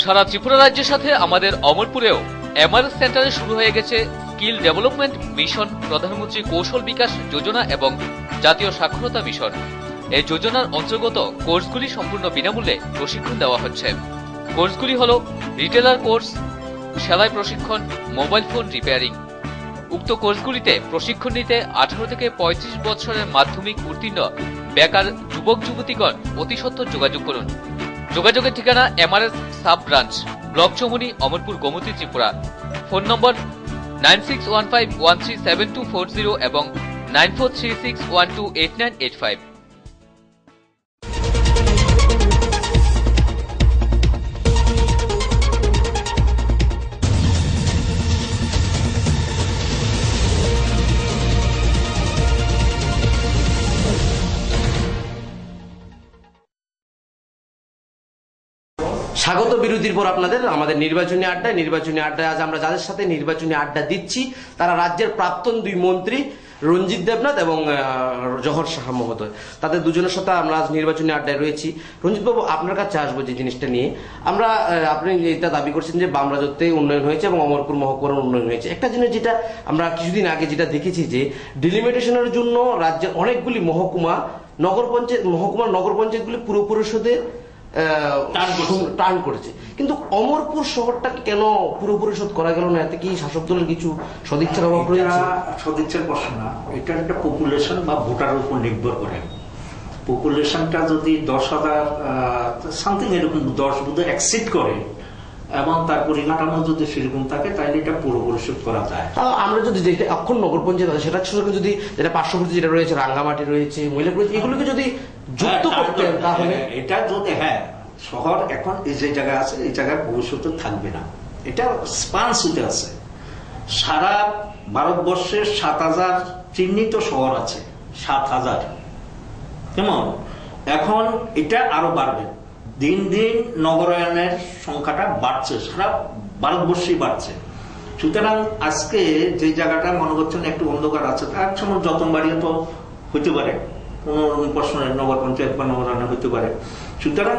সারা ত্রিপুরা রাজ্যের সাথে আমাদের অমরপুরেও এমআরএস সেন্টারে শুরু হয়ে গেছে স্কিল ডেভেলপমেন্ট মিশন, প্রধানমন্ত্রী কৌশল বিকাশ যোজনা এবং জাতীয় সাক্ষরতা মিশন। এই যোজনার অন্তর্গত কোর্সগুলি সম্পূর্ণ বিনামূল্যে প্রশিক্ষণ দেওয়া হচ্ছে। কোর্সগুলি হল রিটেলার কোর্স, সেলাই প্রশিক্ষণ, মোবাইল ফোন রিপেয়ারিং। উক্ত কোর্সগুলিতে প্রশিক্ষণ নিতে 18 থেকে 35 বছরের মাধ্যমিক উত্তীর্ণ বেকার যুবক যুবতীগণ অতি সত্বর যোগাযোগ করুন। যোগাযোগের ঠিকানা MRS sub branch, block Choumuni, Amarpur, Gomati, Tripura. Phone নম্বর 9615137240 এবং 9436128985। স্বাগত বিরতির পর আপনাদের আমাদের নির্বাচনী আড্ডায় আজ আমরা যাদের সাথে নির্বাচনী আড্ডা দিচ্ছি তারা রাজ্যের প্রাক্তন 2 মন্ত্রী রঞ্জিত দেবনাথ এবং জহর সাহা মহোদয়। তাদের দুজনের সাথে আমরা আজ নির্বাচনী আড্ডায় রয়েছি। রঞ্জিত বাবু, আপনার কাছে আসবো যে জিনিসটা নিয়ে। আপনি এটা দাবি করছেন যে বাম রাজত্বে উন্নয়ন হয়েছে এবং অমরপুর মহকুমার উন্নয়ন হয়েছে। একটা জিনিস যেটা আমরা কিছুদিন আগে যেটা দেখেছি যে ডিলিমিটেশনের জন্য রাজ্যের অনেকগুলি মহকুমার নগর পঞ্চায়েতগুলি পুর পরিষদের টার্ন করেছে, কিন্তু অমরপুর শহরটা কেন পুরোপুরি শোধ করা গেল না? এতে কি শাসক দলের কিছু সদিচ্ছার অভাব রয়েছে? সদিচ্ছার প্রশ্ন না, এটা একটা পপুলেশন বা ভোটারের উপর নির্ভর করে। পপুলেশনটা যদি 10,000 সামথিং এরকম 10 বোধহয় এক্সিড করে এবং তার পরিকাঠামো যদি সেরকম থাকে, তাহলে এটা পুরো পরিশোধ করা যায়। আমরা যদি যেটা অক্ষর নগর পঞ্চায়েত আছে সেটার সঙ্গে যদি যেটা পার্শ্ববর্তী যেটা রয়েছে, রাঙ্গামাটি রয়েছে, মহিলাপুর রয়েছে, এগুলোকে যদি যুক্ত করতেন তাহলে এটা যদি শহর এখন এই যে জায়গায় আছে এই জায়গায় ভবিষ্যতে থাকবে না। এটা স্পান্স হতে আছে। সারা ভারতবর্ষে 7,000 চিহ্নিত শহর আছে, 7,000। কেমন? এখন এটা আরো বাড়বে, দিন দিন নগরায়নের সংখ্যাটা বাড়ছে, সারা ভারতবর্ষেই বাড়ছে। সুতরাং আজকে যে জায়গাটা মনে করছেন একটু অন্ধকার আছে, এক সময় যতন বাড়িয়ে তো হইতে পারে, কোন প্রশ্নের নগর পঞ্চায়েত বা নগরায়ন হইতে পারে। সুতরাং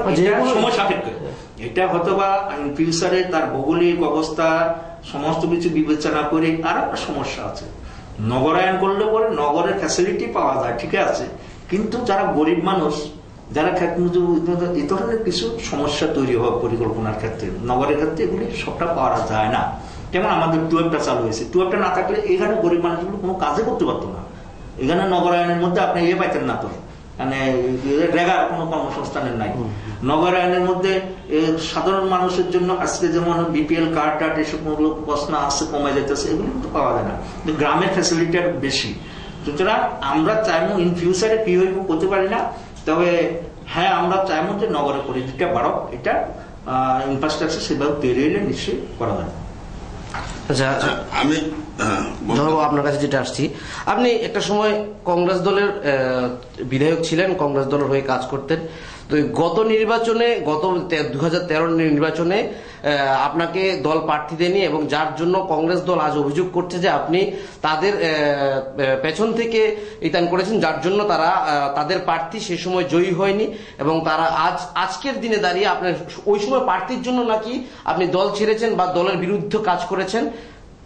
সময় সাপেক্ষ, এটা হয়তো বা ফিউচারে তার ভৌগোলিক অবস্থা সমস্ত কিছু বিবেচনা করে আর একটা সমস্যা আছে। নগরায়ন করলে পরে নগরের ফ্যাসিলিটি পাওয়া যায়, ঠিক আছে, কিন্তু যারা গরিব মানুষ, যারা এই ধরনের কিছু সমস্যা তৈরি হয় পরিকল্পনার ক্ষেত্রে, নগরের ক্ষেত্রে এগুলি সবটা পাওয়া যায় না। যেমন আমাদের টুয়েলভটা চালু হয়েছে, টুয়েলভটা না থাকলে এখানে গরিব মানুষগুলো কোনো কাজে করতে পারতো না। এখানে নগরায়নের মধ্যে আপনি পাইতেন না, তো মানে রেগার কোনো কর্মসংস্থানের নাই। নগরায়নের মধ্যে সাধারণ মানুষের জন্য আজকে যেমন বিপিএল কার্ড টার্ড এসব প্রশ্ন আসছে, কমে যেতেছে, এগুলো কিন্তু পাওয়া যায় না। গ্রামের ফ্যাসিলিটি আর বেশি। সুতরাং আমরা চাইবো ইন ফিউচারে কি হইব করতে পারি না, তবে আমরা চাইবো যে নগরের পরিধিটা বাড়ক, এটা ইনফ্রাস্ট্রাকচার সেভাবে তৈরি হলে নিশ্চয়ই করা যায়। আচ্ছা, আমি আপনার কাছে যেটা আসছি, আপনি একটা সময় কংগ্রেস দলের বিধায়ক ছিলেন, কংগ্রেস দলের হয়ে কাজ করতেন। তো গত নির্বাচনে, গত 2013 নির্বাচনে আপনাকে দল প্রার্থী দেয়নি, এবং যার জন্য কংগ্রেস দল আজ অভিযোগ করছে যে আপনি তাদের পেছন থেকে ইতান করেছেন, যার জন্য তারা তাদের প্রার্থী সে সময় জয়ী হয়নি, এবং তারা আজকের দিনে দাঁড়িয়ে আপনার ওই সময় প্রার্থীর জন্য নাকি আপনি দল ছেড়েছেন বা দলের বিরুদ্ধে কাজ করেছেন।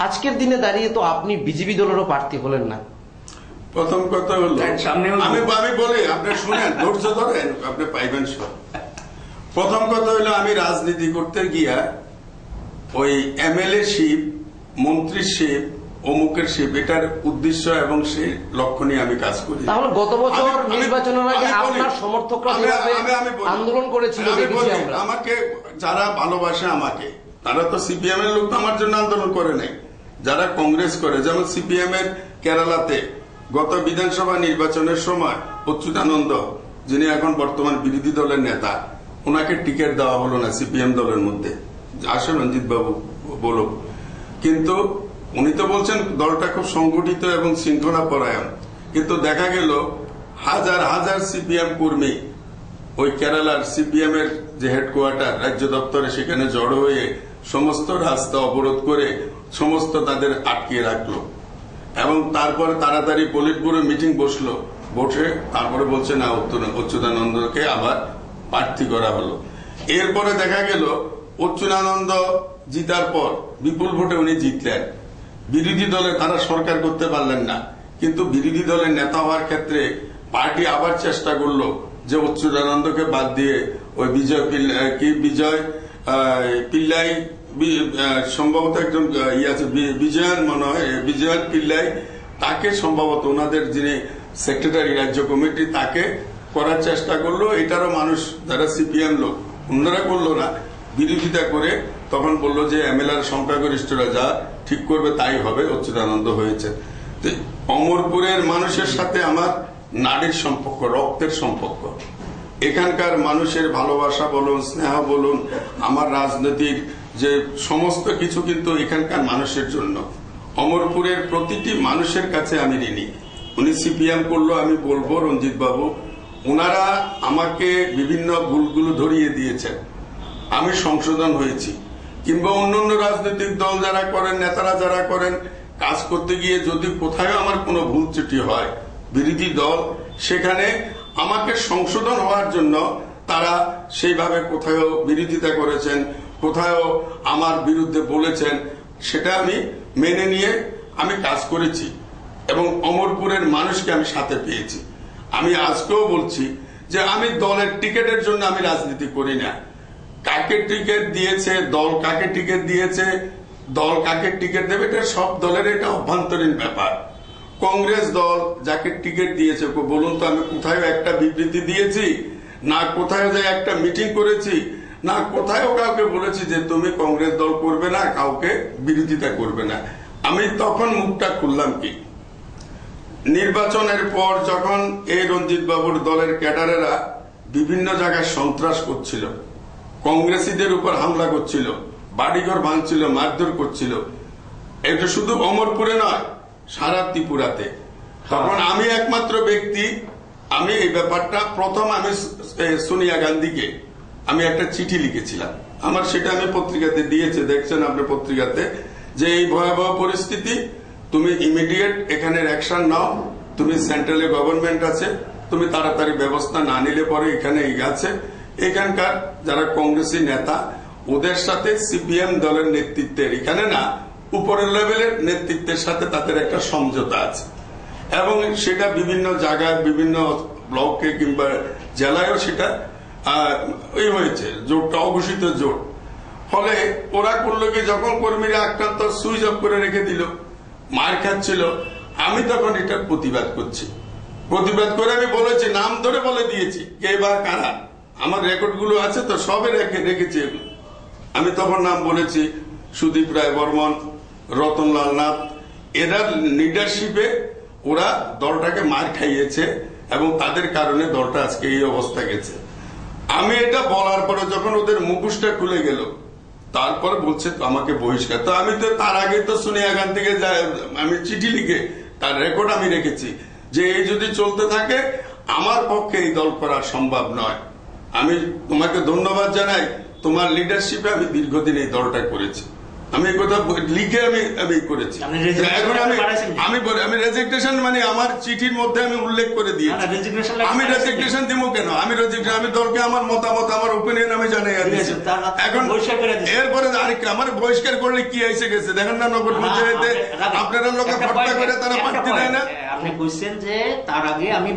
আজকের দিনে দাঁড়িয়ে তো আপনি বিজেপি দলেরও প্রার্থী হলেন না। প্রথম কথা হলো, আমি বলি, আপনি শুনেন, ধৈর্য ধরেন, আপনি পাইবেন সব। প্রথম কথা হলো, আমি রাজনীতি করতে গিয়া ওই এমএলএ শিপ, মন্ত্রী শিপ, অমুকের শিপ, এটার উদ্দেশ্য এবং সেই লক্ষ্য নিয়ে আমি কাজ করি। তাহলে গত বছর নির্বাচনের আগে আপনার সমর্থকরা আন্দোলন করেছিল, আমাকে যারা ভালোবাসে আমাকে, তারা তো সিপিএম এর লোক আমার জন্য আন্দোলন করে নাই। যারা কংগ্রেস করে, যেমন সিপিএম এর কেরালাতে গত বিধানসভা নির্বাচনের সময় অচ্যুতানন্দ, যিনি এখন বর্তমান বিরোধী দলের নেতা, ওনাকে টিকিট দেওয়া হলো না সিপিএম দলের মধ্যে। আসেন রঞ্জিত বাবু বলুক, কিন্তু উনি তো বলছেন দলটা খুব সংগঠিত এবং শৃঙ্খলা পরায়ণ, কিন্তু দেখা গেল হাজার হাজার সিপিএম কর্মী ওই কেরালার সিপিএম এর যে হেডকোয়ার্টার, রাজ্য দপ্তরে, সেখানে জড়ো হয়ে সমস্ত রাস্তা অবরোধ করে সমস্ত তাদের আটকিয়ে রাখলো, এবং তারপরে তাড়াতাড়ি পলিট ব্যুরো মিটিং বসলো, বসে তারপরে বলছে না, অচ্যুতানন্দকে আবার প্রার্থী করা হলো। এরপরে দেখা গেল অচ্যুতানন্দ জিতার পর বিপুল ভোটে উনি জিতলেন, বিরোধী দলে তারা সরকার করতে পারলেন না, কিন্তু বিরোধী দলের নেতা হওয়ার ক্ষেত্রে পার্টি আবার চেষ্টা করলো যে অচ্যুতানন্দকে বাদ দিয়ে ওই বিজয় পিল্লাই, সম্ভবত একজন আছে বিজয়ন, মনে হয় বিজয়ন পিল্লাই, তাকে সম্ভবত ওনাদের যিনি সেক্রেটারি রাজ্য কমিটি, তাকে করার চেষ্টা করলো। এটারও মানুষ যারা সিপিএম লোক, অন্যরা করলো না, বিরোধিতা করে তখন বললো যে এমএলএর সংখ্যাগরিষ্ঠরা যা ঠিক করবে তাই হবে, অচ্যুতানন্দ হয়েছে। অমরপুরের মানুষের সাথে আমার নারীর সম্পর্ক, রক্তের সম্পর্ক, এখানকার মানুষের ভালোবাসা বলুন, স্নেহ বলুন, আমার রাজনৈতিক যে সমস্ত কিছু কিন্তু এখানকার মানুষের জন্য। অমরপুরের প্রতিটি মানুষের কাছে আমি ঋণী। উনি সিপিএম করলো, আমি বলবো রঞ্জিত বাবু, ওনারা আমাকে বিভিন্ন ভুলগুলো ধরিয়ে দিয়েছেন, আমি সংশোধন হয়েছি। কিংবা অন্যান্য রাজনৈতিক দল যারা করেন, নেতারা যারা করেন, কাজ করতে গিয়ে যদি কোথাও আমার কোনো ভুল ত্রুটি হয়, বিরোধী দল সেখানে আমাকে সংশোধন হওয়ার জন্য তারা সেইভাবে কোথাও বিরোধিতা করেছেন, কোথাও আমার বিরুদ্ধে বলেছেন, সেটা আমি মেনে নিয়ে আমি কাজ করেছি এবং অমরপুরের মানুষকে আমি সাথে পেয়েছি। আমি আজকেও বলছি যে আমি দলের টিকেটের জন্য আমি রাজনীতি করি না। কাকে টিকিট দিয়েছে, দল কাকে টিকিট দিয়েছে, দল কাকে টিকিট দেবে, এটা সব দলের এটা অভ্যন্তরীণ ব্যাপার। কংগ্রেস দল যাকে টিকিট দিয়েছে বলুন তো, আমি কোথায় একটা বিবৃতি দিয়েছি, না কোথায় যে একটা মিটিং করেছি, না কোথায় কাউকে বলেছি যে তুমি কংগ্রেস দল করবে না, কাউকে বিরোধিতা করবে না। আমি তখন মুখটা খুললাম কি, নির্বাচনের পর যখন এই রঞ্জিত বাবুর দলের ক্যাডারেরা বিভিন্ন জায়গায় সন্ত্রাস করছিল, কংগ্রেসীদের উপর হামলা করছিল, বাড়িঘর ভাঙছিল, মারধর করছিল, এটা শুধু অমরপুরে নয়, সারা ত্রিপুরাতে। তখন আমি একমাত্র ব্যক্তি, আমি এই ব্যাপারটা প্রথম আমি সোনিয়া গান্ধীকে আমি একটা চিঠি লিখেছিলাম। আমার সেটা আমি পত্রিকাতে দিয়েছে, দেখছেন আপনি পত্রিকাতে, যে এই ভয়াবহ পরিস্থিতি, তুমি ইমিডিয়েট এখানের অ্যাকশন নাও, তুমি সেন্ট্রালে গভর্নমেন্ট আছে, তুমি তাড়াতাড়ি ব্যবস্থা না নিলে পরে এখানে আছে এখানকার যারা কংগ্রেসী নেতা, ওদের সাথে সিপিএম দলের নেতৃত্বের, এখানে না উপরের লেভেলের নেতৃত্বের সাথে তাদের একটা সমঝোতা আছে, এবং সেটা বিভিন্ন জায়গায় বিভিন্ন ব্লকে কিংবা জেলায়ও সেটা হয়েছে, জোটটা অঘোষিত জোট। ফলে ওরা করলো কি, যখন কর্মীরা আক্রান্ত সুইচ অফ করে রেখে দিল, মার খাচ্ছিল, আমি তখন এটার প্রতিবাদ করছি। প্রতিবাদ করে আমি বলেছি, নাম ধরে বলে দিয়েছি কে বা কারা, আমার রেকর্ড গুলো আছে তো, সবে রেখেছি এগুলো। আমি তখন নাম বলেছি সুদীপ রায় বর্মন, রতনলাল নাথ, এরা লিডারশিপে ওরা দলটাকে মার খাইয়েছে এবং তাদের কারণে দলটা আজকে এই অবস্থা গেছে। আমি এটা বলার পরে যখন ওদের মুখোশটা খুলে গেল, তারপর বলছে আমাকে বহিষ্কার। তো আমি তো তার আগে তো সোনিয়া গান্ধীকে আমি চিঠি লিখে তার রেকর্ড আমি রেখেছি যে এই যদি চলতে থাকে আমার পক্ষে এই দল করা সম্ভব নয়। আমি তোমাকে ধন্যবাদ জানাই, তোমার লিডারশিপে আমি দীর্ঘদিন এই দলটা করেছি, আমি এই কথা লিখে আমি করেছি। এখন আমি রেজিগনেশন মানে আমার চিঠির মধ্যে আমি উল্লেখ করে দিয়েছি। আমি রেজিগনেশন দিব কেন? আমি দলকে আমার মতামত, আমার ওপিনিয়ন আমি জানাই দিয়েছি। এখন এরপরে আরেকটা আমার বহিষ্কার করলে কি এসে গেছে দেখেন না, নগর পঞ্চায়েতে আপনারা লোকে ভর্তা করে তারা প্রার্থী দেয় না। আপনি বলছেন যে তার আগে আমি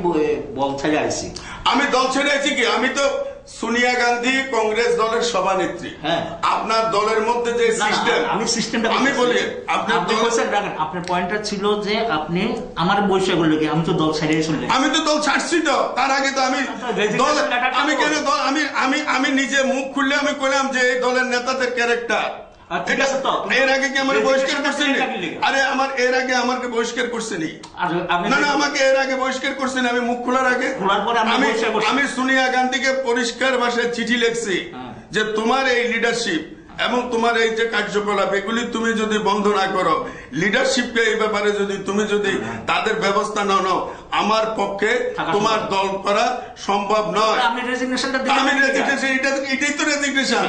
দল ছেড়ে আইছি। আমি দল ছেড়ে আইছি কি, আমি তো সোনিয়া গান্ধী কংগ্রেস দলের সভানেত্রী। আপনার দলের মধ্যে যে সিস্টেম, আমি বলি আপনার পয়েন্টটা ছিল যে আপনি আমার বৈশাখ করলে কি, আমি তো দল ছেড়ে চলে, আমি তো দল ছাড়ছি তো, তার আগে তো আমি দল, আমি কেন দল, আমি নিজে মুখ খুললে আমি কইলাম যে এই দলের নেতাদের ক্যারেক্টার। ঠিক আছে, তো এর আগে কি আমার বহিষ্কার করছেন? আরে আমার এর আগে আমাকে বহিষ্কার করছেনি, না না আমাকে এর আগে বহিষ্কার করছেন আমি মুখ খোলার আগে। আমি সোনিয়া গান্ধীকে পরিষ্কার ভাষায় চিঠি লিখছি যে তোমার এই লিডারশিপ এবং তোমার এই যে কার্যকলাপ এগুলি তুমি যদি বন্ধ না করো, লিডারশিপকে এই ব্যাপারে যদি তুমি যদি তাদের ব্যবস্থা না নাও, আমার পক্ষে তোমার দল করা সম্ভব নয়। আমি রেজিগনেশন, এটাই তো রেজিগনেশন।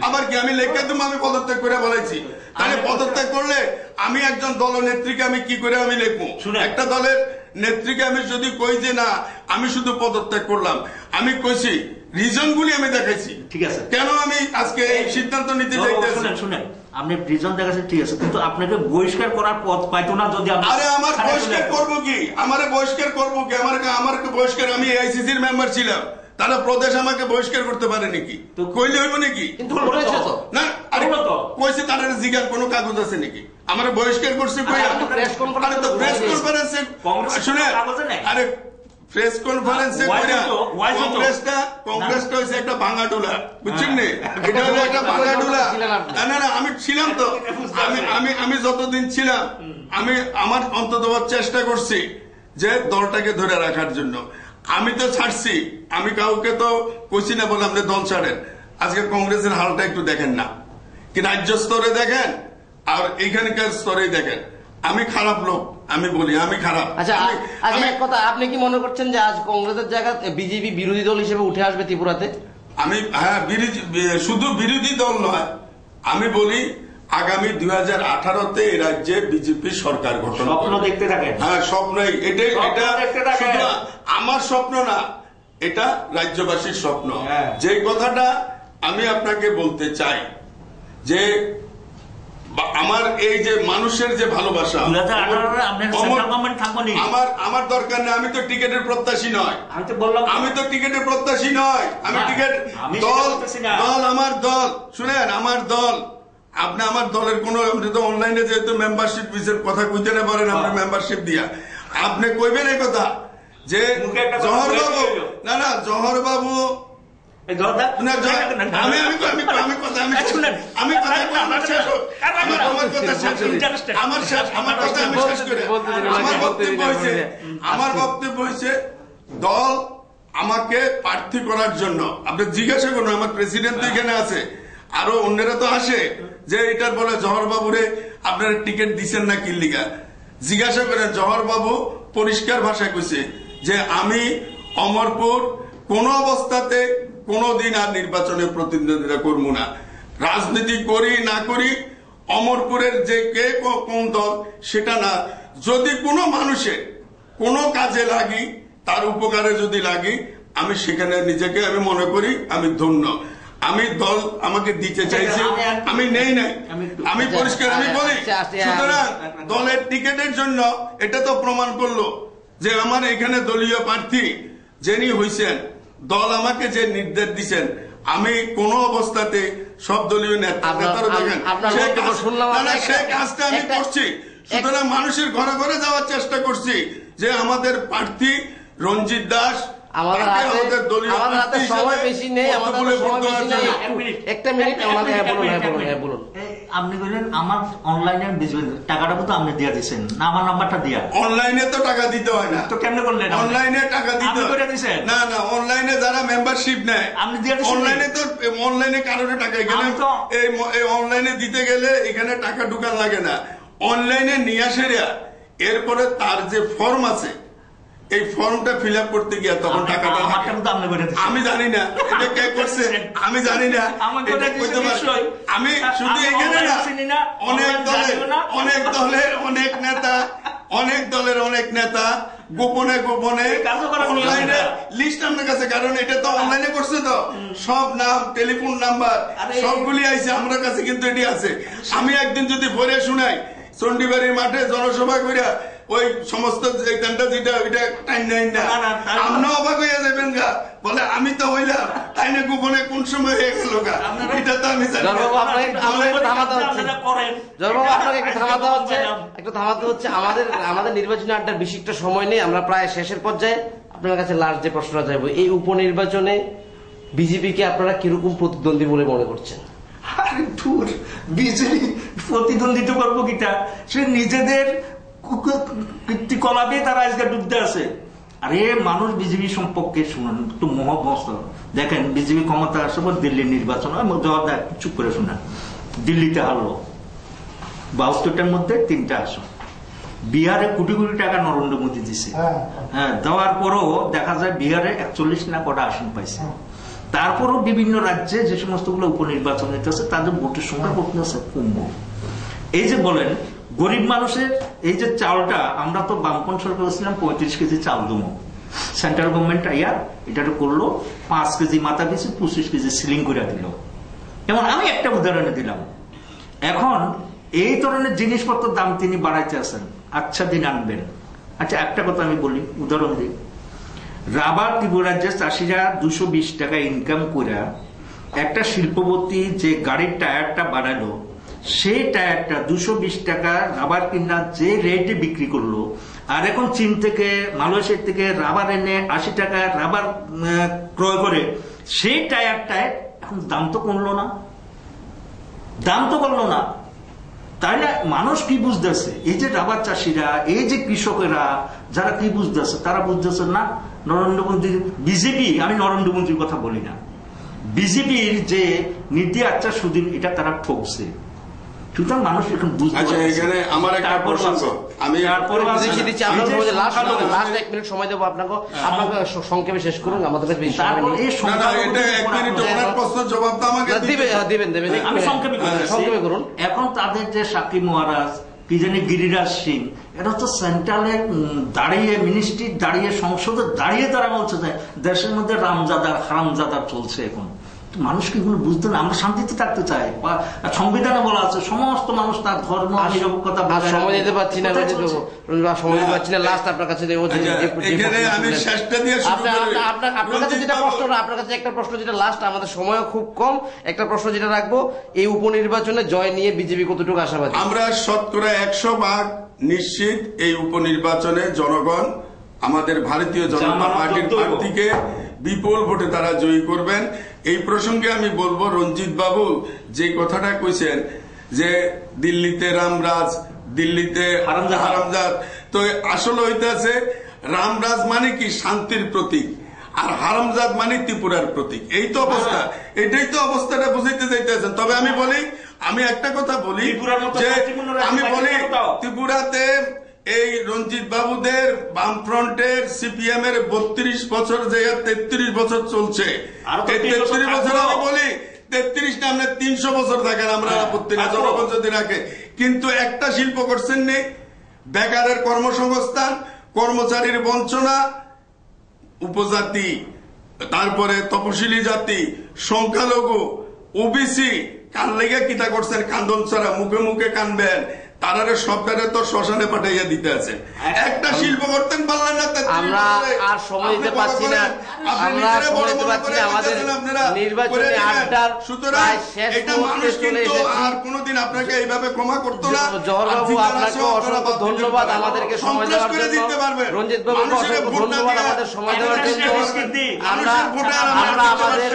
আবার কি আমি লেখা তুমি আমি পদত্যাগ করে বলেছি, তাহলে পদত্যাগ করলে আমি একজন দলনেত্রীকে আমি কি করে আমি লিখবো? একটা দলের নেত্রীকে আমি যদি কই যে না আমি শুধু পদত্যাগ করলাম, আমি কইছি রিজন গুলি আমি দেখাইছি, ঠিক আছে, কেন আমি আজকে এই সিদ্ধান্ত নিতে চাইতেছি। শুনেন আপনি রিজন দেখাচ্ছেন, ঠিক আছে, কিন্তু আপনাকে বহিষ্কার করার পথ পাইতো না যদি। আরে আমার বহিষ্কার করবো কি, আমারে বহিষ্কার করবো কি, আমাকে বহিষ্কার, আমি আইসিসির মেম্বার ছিলাম, তারা প্রদেশ আমাকে বহিষ্কার করতে পারে নাকি? কইলে হইব নাকি? না আরে কইছে তারা জিজ্ঞাসা কোনো কাগজ আছে নাকি? আমার বহিষ্কার করছে প্রেস কনফারেন্সে, শুনে আরে প্রেস কনফারেন্সে কংগ্রেসটা হচ্ছে একটা ভাঙাডোলা, বুঝছেন নি? এটা হলো একটা ভাঙাডোলা। না না আমি ছিলাম তো, আমি যতদিন ছিলাম আমি আমার অন্তত চেষ্টা করছি যে দলটাকে ধরে রাখার জন্য। আমি তো ছাড়ছি, আমি কাউকে তো কইছি না বললাম যে দল ছাড়েন। আজকে কংগ্রেসের হালটা একটু দেখেন না, কি রাজ্য স্তরে দেখেন আর এইখানকার স্তরে দেখেন। আমি খারাপ লোক, আমি বলি আমি খারাপ। আচ্ছা এক কথা, আপনি কি মনে করছেন যে আজ কংগ্রেসের জায়গা বিজেপি বিরোধী দল হিসেবে উঠে আসবে ত্রিপুরাতে? আমি শুধু বিরোধী দল নয়, আমি বলি আগামী 2018-তে এই রাজ্যে বিজেপি সরকার গঠন দেখতে থাকেন। হ্যাঁ স্বপ্নই, এটা আমার স্বপ্ন না, এটা রাজ্যবাসীর স্বপ্ন। যে কথাটা আমি আপনাকে বলতে চাই যে আমার এই যে মানুষের যে ভালোবাসা, আমার দরকার নেই। আমি তো টিকেটের প্রত্যাশী নয়, আমি তো টিকেটের প্রত্যাশী নয়। আমি টিকেট দল আমার দল, শুনেন, আমার দল। আপনি আমার দলের কোন, আপনি তো অনলাইনে যেহেতু মেম্বারশিপ বিষয়ের কথা কইতে না পারেন, আপনি মেম্বারশিপ দিয়া আপনি কইবেন এই কথা যে জহর বাবু, না না জহর বাবু, আমার বক্তব্য হয়েছে দল আমাকে প্রার্থী করার জন্য। আপনি জিজ্ঞাসা করুন, আমার প্রেসিডেন্ট তো এখানে আছে, আরো অন্যরা তো আসে, যে এটার বলে জহর বাবুরে আপনারা টিকিট দিচ্ছেন না কি লিগা। জিজ্ঞাসা করেন, জহর বাবু পরিষ্কার ভাষায় কইছে যে আমি অমরপুর কোন অবস্থাতে কোনদিন আর নির্বাচনে প্রতিদ্বন্দ্বিতা করব না। রাজনীতি করি না করি, অমরপুরের যে কে কোন দল সেটা না, যদি কোনো মানুষের কোনো কাজে লাগি, তার উপকারে যদি লাগি, আমি সেখানে নিজেকে আমি মনে করি আমি ধন্য। আমি দল আমাকে দিতে চাইছে, আমি নেই নাই, আমি পরিষ্কার আমি বলি। সুতরাং দলের টিকেটের জন্য এটা তো প্রমাণ করলো যে আমার এখানে দলীয় প্রার্থী যিনি হইছেন, দল আমাকে যে নির্দেশ দিচ্ছেন, আমি কোন অবস্থাতে সব দলীয় নেতারা দেখেন সেই কাজটা আমি করছি। সুতরাং মানুষের ঘরে ঘরে যাওয়ার চেষ্টা করছি যে আমাদের প্রার্থী রঞ্জিত দাস, আমাদের হাতে সময় বেশি নেই, একটা মিনিট বলুন। আপনি বললেন আমার অনলাইনে টাকাটা তো আপনি দিয়ে দিচ্ছেন না, আমার নাম্বারটা দিয়া। অনলাইনে তো টাকা দিতে হয় না, তো কেমনে করলেন? অনলাইনে টাকা দিতে করে দিচ্ছেন না, না অনলাইনে যারা মেম্বারশিপ নেয় আপনি দিয়ে দিচ্ছেন। অনলাইনে তো অনলাইনে কারণে টাকা, এখানে এই অনলাইনে দিতে গেলে এখানে টাকা ঢুকান লাগে না, অনলাইনে নিয়ে আসে। এরপরে তার যে ফর্ম আছে, এই ফর্মটা ফিল আপ করতে গিয়ে তখন টাকাটা আমি জানি না এটা কে করছে, আমি জানি না। আমি শুধু এখানে না, অনেক দলের অনেক নেতা গোপনে গোপনে অনলাইনে লিস্ট আপনার কাছে, কারণ এটা তো অনলাইনে করছে, তো সব নাম টেলিফোন নাম্বার সবগুলি আইছে আমার কাছে, কিন্তু এটি আছে। আমি একদিন যদি ভরে শুনাই চন্ডিবাড়ির মাঠে জনসভা করিয়া ওই সমস্ত যেটা ওইটা টাইম নেই না, আপনি অবাক হইয়া যাবেন গা, বলে আমি তো হইলাম তাই না, গোপনে কোন সময় হয়ে গেল গা, এটা তো আমি জানি। একটু থামাতে হচ্ছে, আমাদের নির্বাচনী আড্ডার বেশি একটা সময় নেই, আমরা প্রায় শেষের পর্যায়ে। আপনার কাছে লাস্ট যে প্রশ্নটা চাইবো, এই উপনির্বাচনে বিজেপিকে আপনারা কিরকম প্রতিদ্বন্দ্বী বলে মনে করছেন? বিজেপি প্রতিদ্বন্দ্বিতা করবো কিটা, সে নিজেদের কীর্তিকলাপে তারা আজকে ডুবতে আছে। আরে মানুষ বিজেপি সম্পর্কে শুনুন একটু মহব্বস্ত দেখেন, বিজেপি ক্ষমতা আসে পর দিল্লির নির্বাচন চুপ করে শুনেন, দিল্লিতে হারলো 72টার মধ্যে 3টা আসন, বিহারে কোটি কোটি টাকা নরেন্দ্র মোদী দিছে, হ্যাঁ দেওয়ার পরও দেখা যায় বিহারে 41 না কটা আসন পাইছে। তারপরও বিভিন্ন রাজ্যে যে সমস্ত গুলো উপনির্বাচন হইতেছে তাদের ভোটের সংখ্যা করতেছে কম। এই যে বলেন গরিব মানুষের এই যে চালটা, আমরা তো বামপন্থী সরকার ছিলাম 35 কেজি চাল দেবো, সেন্ট্রাল গভর্নমেন্ট আইয়া এটা করলো 5 কেজি মাথা পিছু 25 কেজি সিলিং করে দিল। যেমন আমি একটা উদাহরণে দিলাম, এখন এই ধরনের জিনিসপত্রের দাম তিনি বাড়াইতে আছেন, আচ্ছা দিন আনবেন। আচ্ছা একটা কথা আমি বলি, উদাহরণ দিই, রাবার ত্রিপুরাজ্যের চাষিরা 220 টাকা ইনকাম করে একটা শিল্পপতি যে গাড়ির টায়ারটা বানালো, সেই টায়ারটা 220 টাকা রাবার কিনা যে রেটে বিক্রি করলো, আর এখন চীন থেকে মালয়েশিয়া থেকে রাবার এনে 80 টাকা রাবার ক্রয় করে সেই টায়ারটায় এখন দাম তো কমলো না, দাম তো কমলো না। তাই না? মানুষ কি বুঝতেছে, এই যে রাবার চাষিরা, এই যে কৃষকেরা যারা কি বুঝতেছে, তারা বুঝতেছে না নরেন্দ্র মোদী বিজেপি, আমি নরেন্দ্র মোদীর কথা বলি না, বিজেপির যে নীতি আচ্ছা সুদিন এটা তারা ঠকছে। সুতরাং মানুষ এখন বুঝতে পারছে। এখানে আমার একটা প্রসঙ্গ, আমি লাস্ট 1 মিনিট সময় দেবো আপনাকে, আপনাকে সংক্ষেপে শেষ করুন, আমাদের কাছে বেশি সময় নেই। দিবেন, আমি সংক্ষেপে করুন। এখন তাদের যে সাকিব মহারাজ কি জানি গিরিরাজ সিং, এটা হচ্ছে সেন্ট্রালে দাঁড়িয়ে, মিনিস্ট্রি দাঁড়িয়ে, সংসদে দাঁড়িয়ে তারা বলছে যে দেশের মধ্যে রামজাদার হারামজাদার চলছে এখন। মানুষকে এগুলো বুঝতে না, আমরা শান্তিতে থাকতে চাই। সংবিধানে বলা আছে সমস্ত মানুষ তার ধর্ম নিরপেক্ষতা। সময় দিতে পারছি না, সময় দিতে পারছি না। লাস্ট আপনার কাছে আপনার কাছে যেটা প্রশ্ন, আপনার কাছে একটা প্রশ্ন যেটা লাস্ট, আমাদের সময় খুব কম, একটা প্রশ্ন যেটা রাখবো, এই উপনির্বাচনে জয় নিয়ে বিজেপি কতটুকু আশাবাদী? আমরা শতকরা 100% নিশ্চিত এই উপনির্বাচনে জনগণ আমাদের ভারতীয় জনতা পার্টির প্রার্থীকে বিপুল ভোটে তারা জয়ী করবেন। এই প্রসঙ্গে আমি বলবো, রঞ্জিত বাবু যে কথাটা কইছেন যে দিল্লিতে রামরাজ, দিল্লিতে হারামজাদ, তো আসলে হইতেছে রামরাজ মানে কি শান্তির প্রতীক, আর হারামজাদ মানে ত্রিপুরার প্রতীক। এই তো অবস্থা, এটাই তো অবস্থাটা বুঝাইতে যাইতেছেন। তবে আমি বলি, আমি একটা কথা বলি যে আমি বলি ত্রিপুরাতে এই রঞ্জিত বাবুদের বামফ্রন্টের সিপিএম এর 32 বছর যে 33 বছর চলছে, 33 বছর আমি বলি 33 না আমরা 300 বছর থাকেন, আমরা আপত্তি না জনগণ যদি রাখে। কিন্তু একটা শিল্প করছেন নেই, বেকারের কর্মসংস্থান, কর্মচারীর বঞ্চনা, উপজাতি, তারপরে তপশিলি জাতি, সংখ্যালঘু, ওবিসি, কান লেগে কিতা করছেন, কান্দন ছাড়া মুখে মুখে কানবেন, তারারে সরকারে তো শ্মশানে পাঠাইয়া দিতে আছে। একটা শিল্প করতেন পারলেন না। আমরা আর সময় দিতে পারছি না, আমরা সময় দিতে পারছি না, আমাদের নির্বাচনী আড্ডার সুতরাং এটা মানুষ কিন্তু আর কোনোদিন আপনাকে এইভাবে ক্ষমা করতো না। জহর বাবু, আপনাকে অসংখ্য ধন্যবাদ আমাদেরকে সময় দেওয়ার জন্য। রঞ্জিত বাবুকে অসংখ্য ধন্যবাদ আমাদের সময় দেওয়ার জন্য। আমরা আমাদের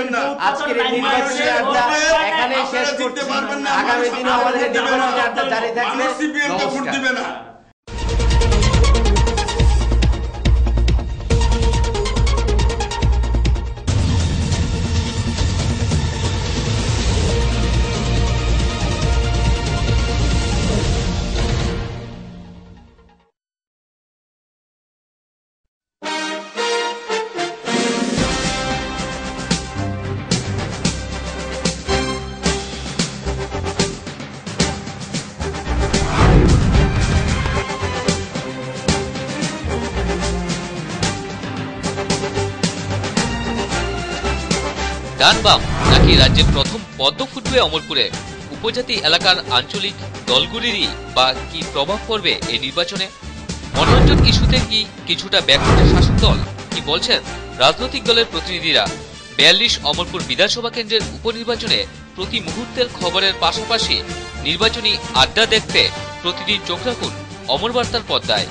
আজকের এই নির্বাচনী আড্ডা এখানেই শেষ করতে পারবেন না। আগামী দিনে আমাদের নির্বাচনী আড্ডা জারি থাকবে। ভোট দিবে না। ডান বাম নাকি রাজ্যের প্রথম পদ্ম ফুটবে অমরপুরে? উপজাতি এলাকার আঞ্চলিক দলগুলিরই বা কি প্রভাব পড়বে এই নির্বাচনে? মনোরঞ্জন ইস্যুতে কি কিছুটা ব্যাকফুটে শাসক দল? কি বলছেন রাজনৈতিক দলের প্রতিনিধিরা? 42 অমরপুর বিধানসভা কেন্দ্রের উপনির্বাচনে প্রতি মুহূর্তের খবরের পাশাপাশি নির্বাচনী আড্ডা দেখতে প্রতিদিন চোখ রাখুন অমর বার্তার পর্দায়।